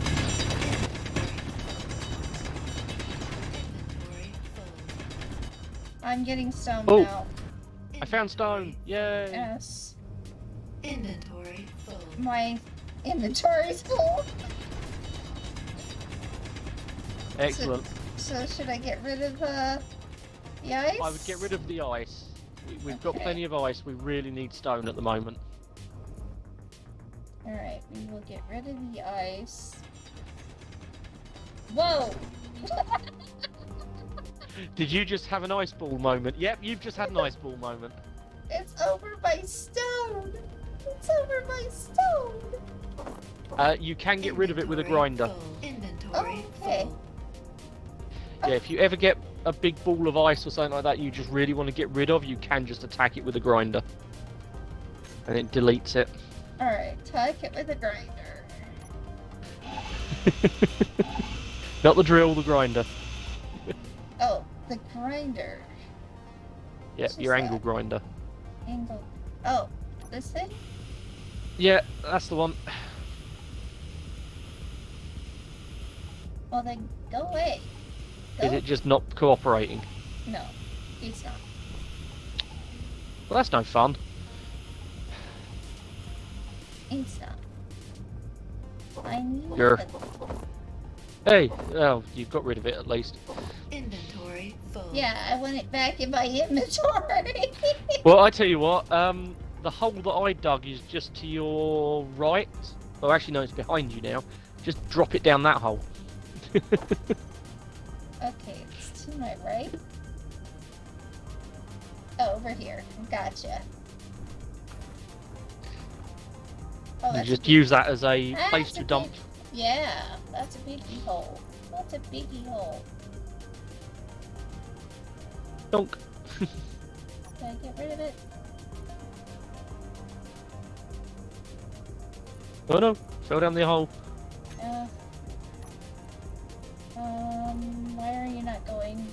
I'm getting stone Oh. now. I found stone! Yay! Yes. Inventory full. My inventory's full. Excellent. So should I get rid of the ice? I would get rid of the ice. We've got Okay. plenty of ice. We really need stone at the moment. Alright, we will get rid of the ice. Whoa! Did you just have an ice ball moment? Yep, you've just had an ice ball moment. It's over my stone! It's over my stone! You can get rid of it with a grinder. Full. Inventory Okay. full. Yeah, if you ever get a big ball of ice or something like that you just really want to get rid of, you can just attack it with a grinder. And it deletes it. Alright, attack it with a grinder. Not the drill, the grinder. Oh, the grinder. Yep, What's your that? angle grinder. Angle. Oh, this thing? Yeah, that's the one. Well then, go away. Go? Is it just not cooperating? No, it's not. Well, that's no fun. It's not. I need You're- the... Hey, oh, you've got rid of it at least. Inventory full. Yeah, I want it back in my inventory. Well, I tell you what, the hole that I dug is just to your right. Oh, actually, no, it's behind you now. Just drop it down that hole. Okay, it's to my right. Oh, over here. Gotcha. Oh, And that's just a big... use that as a That's place a to dump. big- Yeah, that's a biggie hole. That's a biggie hole. Donk. Did I get rid of it? Oh no, fell down the hole. Uh, why are you not going?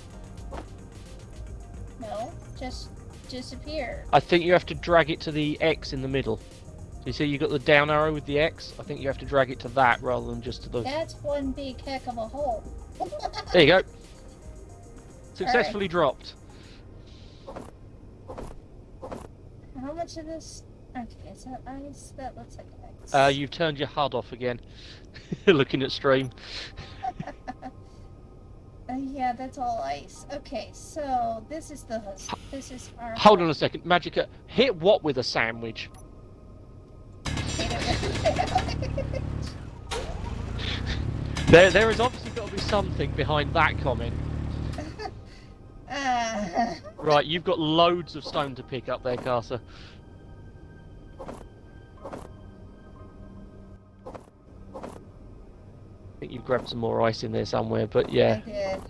No, just disappear. I think you have to drag it to the X in the middle. So you see you got the down arrow with the X? I think you have to drag it to that rather than just to the... That's one big heck of a hole. There you go. Successfully dropped. How much of this? Okay, is that ice? That looks like ice. You've turned your HUD off again. Looking at stream. Yeah, that's all ice. Okay, so this is the this is our. Hold on a second, Magica. Hit what with a sandwich? There has obviously got to be something behind that comment. Right, you've got loads of stone to pick up there, Casa. I think you grabbed some more ice in there somewhere, but yeah. I did.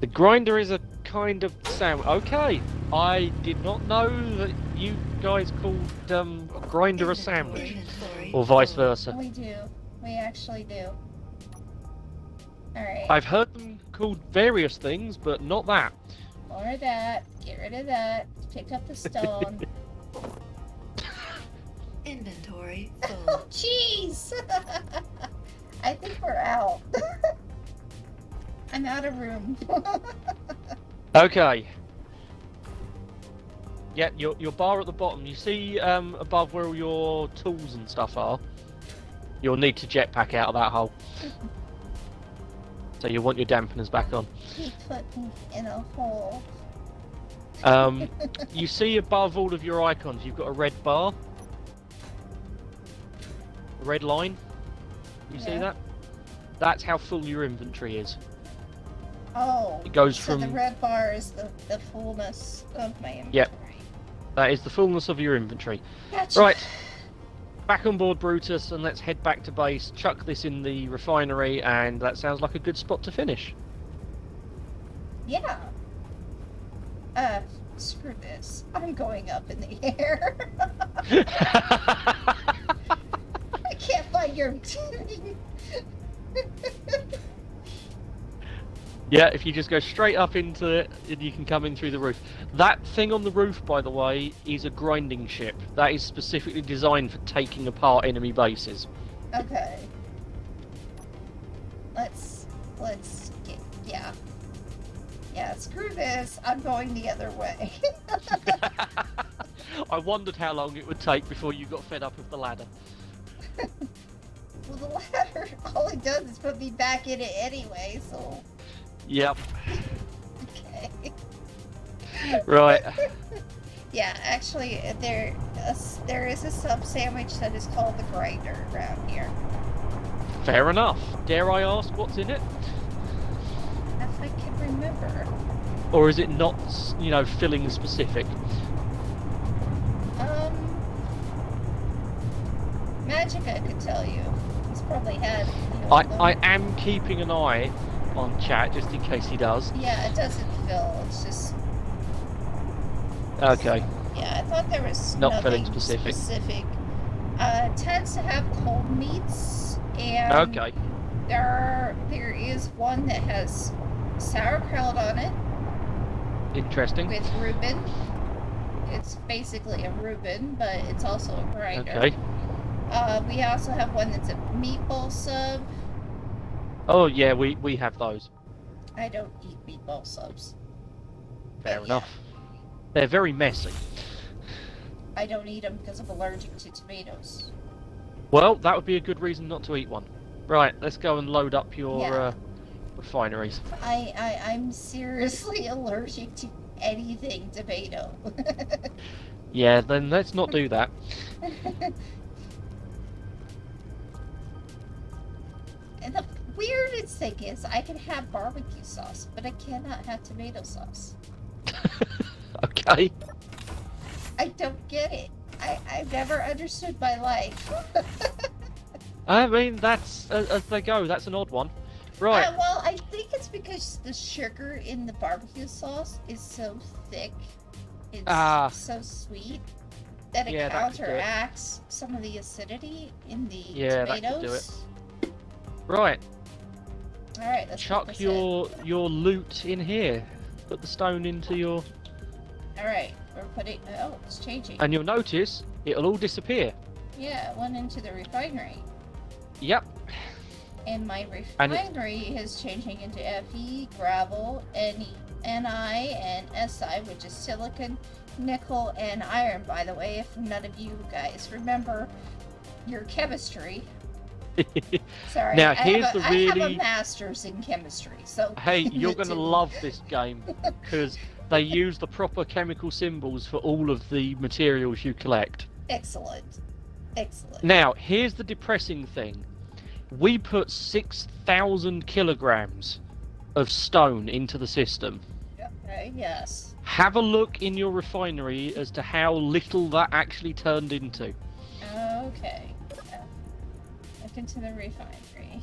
The grinder is a kind of sandwich. Okay, I did not know that you guys called a grinder a sandwich. Inventory Or vice full. versa. We do. We actually do. Alright. I've heard them called various things, but not that. Or that. Get rid of that. Pick up the stone. Inventory Oh, full. jeez! I think we're out. I'm out of room. Okay. Yeah, your bar at the bottom. You see above where all your tools and stuff are? You'll need to jetpack out of that hole. So you want your dampeners back on. He put me in a hole. You see above all of your icons, you've got a red bar. A red line. You see Yeah. that? That's how full your inventory is. Oh. It goes So from... the red bar is the fullness of my inventory. Yep. That is the fullness of your inventory. Gotcha. Right. Back on board, Brutus, and let's head back to base, chuck this in the refinery, and that sounds like a good spot to finish. Yeah. Screw this. I'm going up in the air. I can't find your... Yeah, if you just go straight up into it, you can come in through the roof. That thing on the roof, by the way, is a grinding ship. That is specifically designed for taking apart enemy bases. Okay. Let's get, yeah. Yeah, screw this. I'm going the other way. I wondered how long it would take before you got fed up with the ladder. Well, the ladder, all it does is put me back in it anyway, so. Yep. Okay. Right. Yeah, actually, there is a sub sandwich that is called the grinder around here. Fair enough. Dare I ask what's in it? If I can remember. Or is it not, you know, filling specific? Magic I could tell you. He's probably had a few of them. I am keeping an eye on chat just in case he does. Yeah, it doesn't fill. It's just. Okay. Yeah, I thought there was Not nothing filling specific. It tends to have cold meats, and Okay. there is one that has sauerkraut on it Interesting. with Reuben. It's basically a Reuben, but it's also a grinder. Okay. We also have one that's a meatball sub. Oh yeah, we have those. I don't eat meatball subs. Fair But enough. They're very messy. I don't eat them because I'm allergic to tomatoes. Well, that would be a good reason not to eat one. Right, let's go and load up your Yeah. refineries. I'm seriously allergic to anything tomato. Yeah, then let's not do that. And the weirdest thing is, I can have barbecue sauce, but I cannot have tomato sauce. Okay. I don't get it. I've never understood my life. I mean, that's as they go. That's an odd one. Right. Well, I think it's because the sugar in the barbecue sauce is so thick. It's so sweet that it Yeah, that could do it. counteracts some of the acidity in the Yeah, that tomatoes. could do it. Right. All right, let's put Chuck this your loot in here. Put the stone into your, in. All right, we're putting. Oh, it's changing. and you'll notice it'll all disappear. Yeah, it went into the refinery. Yep. And my And it- refinery is changing into Fe, gravel, Ni, and Si, which is silicon, nickel, and iron, by the way, if none of you guys remember your chemistry. Sorry, Now, I here's have the I have a really- master's in chemistry, so... Hey, you're gonna to- love this game because they use the proper chemical symbols for all of the materials you collect. Excellent. Excellent. Now, here's the depressing thing. We put 6,000 kilograms of stone into the system. Okay, yes. Have a look in your refinery as to how little that actually turned into. Okay. Look into the refinery.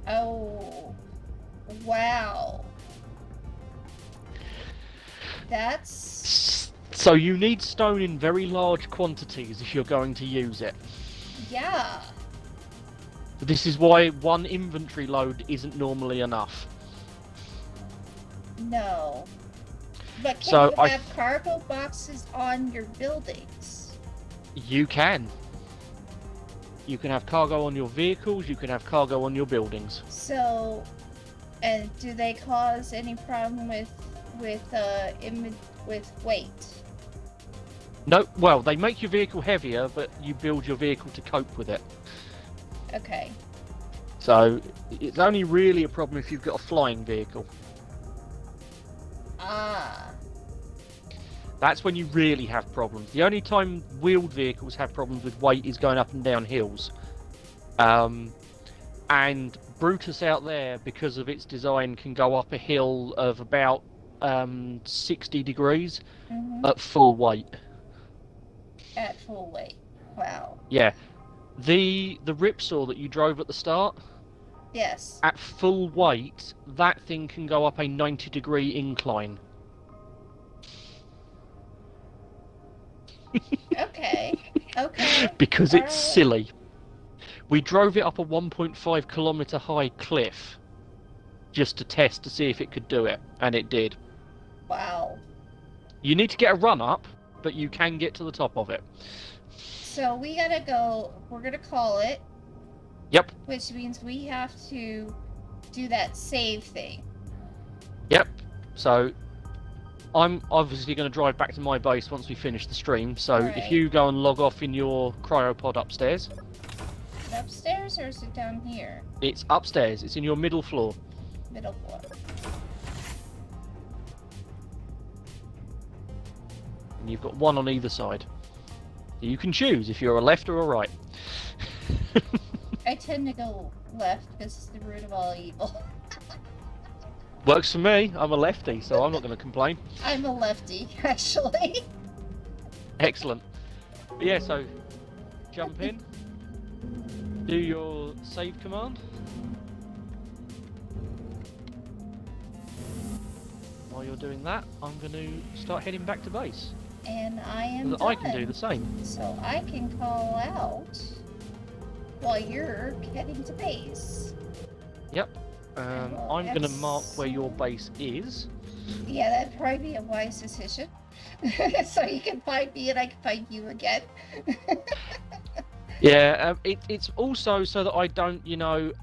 Oh. Wow. That's... So you need stone in very large quantities if you're going to use it. Yeah. This is why one inventory load isn't normally enough. No. But can So you I- have cargo boxes on your buildings? You can. You can have cargo on your vehicles, you can have cargo on your buildings. So, and do they cause any problem with weight? No, well, they make your vehicle heavier, but you build your vehicle to cope with it. Okay. So it's only really a problem if you've got a flying vehicle. Ah. That's when you really have problems. The only time wheeled vehicles have problems with weight is going up and down hills. And Brutus out there, because of its design, can go up a hill of about 60 degrees at full weight. At full weight. Wow. Yeah. The Ripsaw that you drove at the start, Yes. at full weight, that thing can go up a 90-degree incline. Okay. Okay. Because it's Alright. silly. We drove it up a 1.5 kilometre high cliff just to test to see if it could do it, and it did. Wow. You need to get a run up, but you can get to the top of it. So we gotta go. We're gonna call it. Yep. Which means we have to do that save thing. Yep. So I'm obviously going to drive back to my base once we finish the stream. So Right. if you go and log off in your cryopod upstairs. Is it upstairs or is it down here? It's upstairs. It's in your middle floor. Middle floor. And you've got one on either side. You can choose if you're a left or a right. I tend to go left because it's the root of all evil. Works for me. I'm a lefty, so I'm not going to complain. I'm a lefty, actually. Excellent. But yeah, so jump in. Do your save command. While you're doing that, I'm going to start heading back to base. And I am So that done. I can do the same. So I can call out while you're heading to base. Yep. Well, I'm going to that's- mark where your base is. Yeah, that'd probably be a wise decision. So you can find me and I can find you again. Yeah, it's also so that I don't,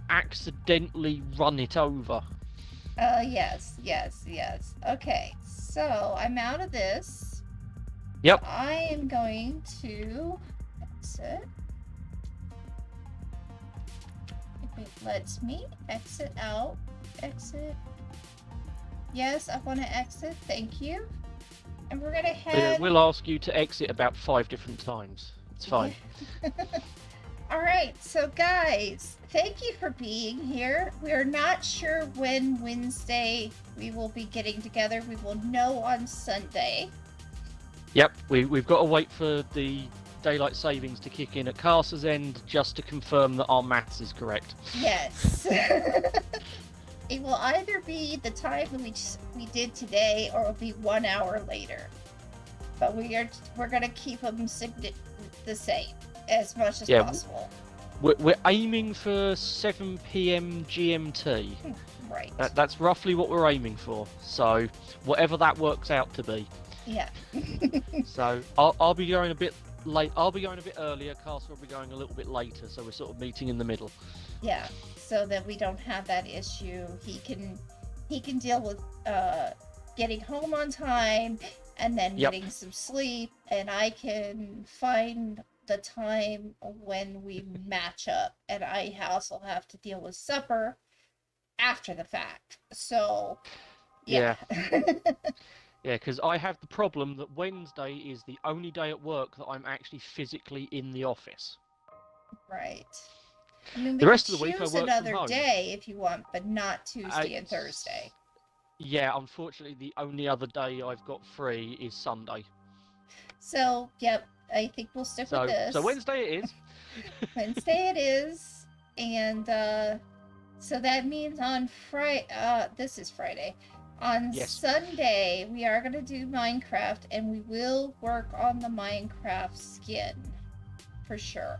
accidentally run it over. Yes. Okay, so I'm out of this. Yep. I am going to exit. If it lets me exit out, exit. Yes, I want to exit. Thank you. And we're gonna head. We'll ask you to exit about 5 different times. It's fine. All right, so guys, thank you for being here. We're not sure when Wednesday we will be getting together. We will know on Sunday. Yep, we've got to wait for the daylight savings to kick in at Castle's End just to confirm that our maths is correct. Yes. It will either be the time we did today, or it'll be 1 hour later. But we're gonna keep them the same as much as possible. We're aiming for 7 p.m. GMT. Right. That's roughly what we're aiming for. So whatever that works out to be. Yeah. So I'll be going a bit late. I'll be going a bit earlier. Castle will be going a little bit later. So we're sort of meeting in the middle. Yeah. So that we don't have that issue. He can deal with getting home on time and then Yep. getting some sleep, and I can find the time when we match up, and I also have to deal with supper after the fact. So yeah. Yeah, because I have the problem that Wednesday is the only day at work that I'm actually physically in the office. Right. I mean, we The rest could of the week I choose work from another home. day if you want, but not Tuesday and It's- Thursday. Yeah, unfortunately, the only other day I've got free is Sunday. So, yep, I think we'll stick with this. So Wednesday it is. Wednesday it is, and so that means on Friday. This is Friday. On Yes. Sunday, we are going to do Minecraft, and we will work on the Minecraft skin for sure.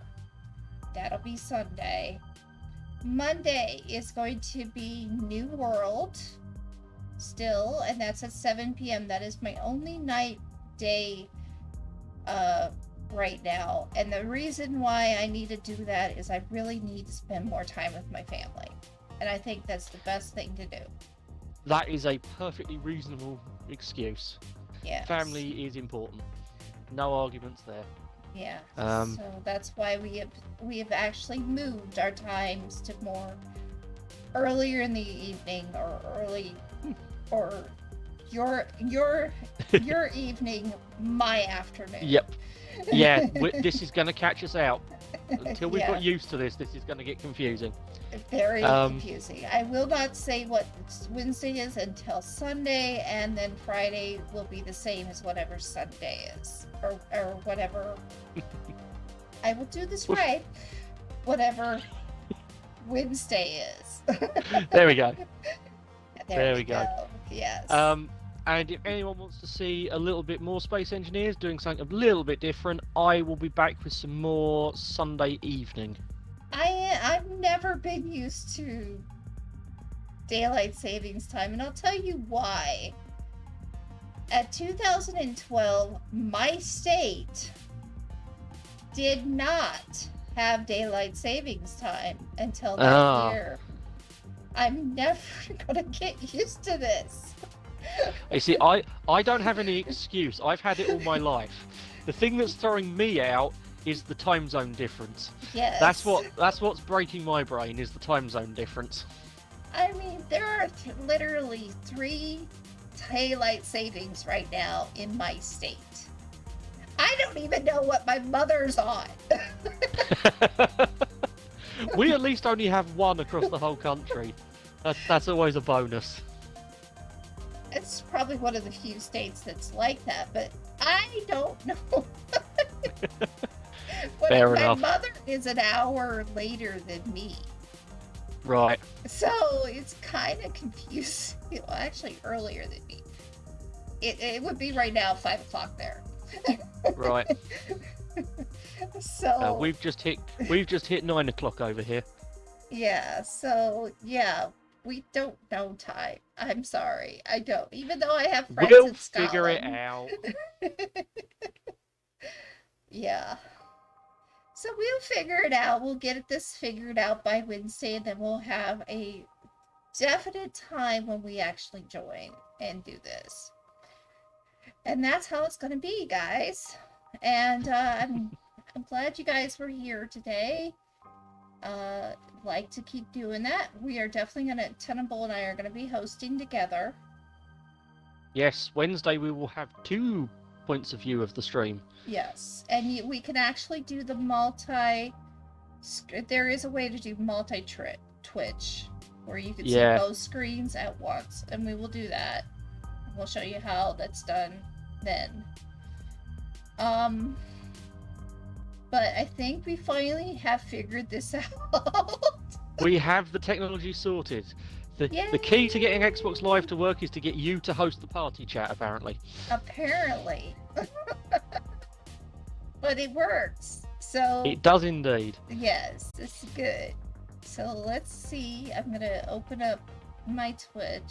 That'll be Sunday. Monday is going to be New World still, and that's at 7 p.m. That is my only night day right now, and the reason why I need to do that is I really need to spend more time with my family, and I think that's the best thing to do. That is a perfectly reasonable excuse. Yeah. Family is important. No arguments there. Yeah. Um, So that's why we have actually moved our times to more earlier in the evening, or early, or your evening, my afternoon. Yep. Yeah, this is going to catch us out. Until we've Yeah. got used to this is going to get confusing. Very Um, confusing. I will not say what Wednesday is until Sunday, and then Friday will be the same as whatever Sunday is, or whatever. I will do this Oof. right. Whatever Wednesday is. There we go. There we go. Yes. And if anyone wants to see a little bit more Space Engineers doing something a little bit different, I will be back with some more Sunday evening. I've never been used to daylight savings time, and I'll tell you why. At 2012, my state did not have daylight savings time until that Ah. year. I'm never gonna get used to this. You see, I don't have any excuse. I've had it all my life. The thing that's throwing me out is the time zone difference. Yes. That's what's breaking my brain is the time zone difference. I mean, there are literally 3 daylight savings right now in my state. I don't even know what my mother's on. We at least only have one across the whole country. That's always a bonus. It's probably one of the few states that's like that, but I don't know. Fair my enough. mother is an hour later than me. Right. So it's kind of confusing. Well, actually, earlier than me. It would be right now 5 o'clock there. Right. So We've just hit 9 o'clock over here. yeah. So yeah, we don't know time. I'm sorry, I don't. Even though I have friends We'll in figure it Scotland. out. Yeah. So we'll figure it out. We'll get this figured out by Wednesday, and then we'll have a definite time when we actually join and do this. And that's how it's going to be, guys. And I'm glad you guys were here today. Like to keep doing that. We are definitely going to, Tenable and I are going to be hosting together. Yes, Wednesday we will have 2 points of view of the stream. Yes. And we can actually do the there is a way to do multi-Twitch where you can see both screens at once. And we will do that. We'll show you how that's done then. But I think we finally have figured this out. We have the technology sorted. The key to getting Xbox Live to work is to get you to host the party chat, apparently. Apparently. But it works. So It does indeed. yes, it's good. So let's see. I'm gonna open up my Twitch.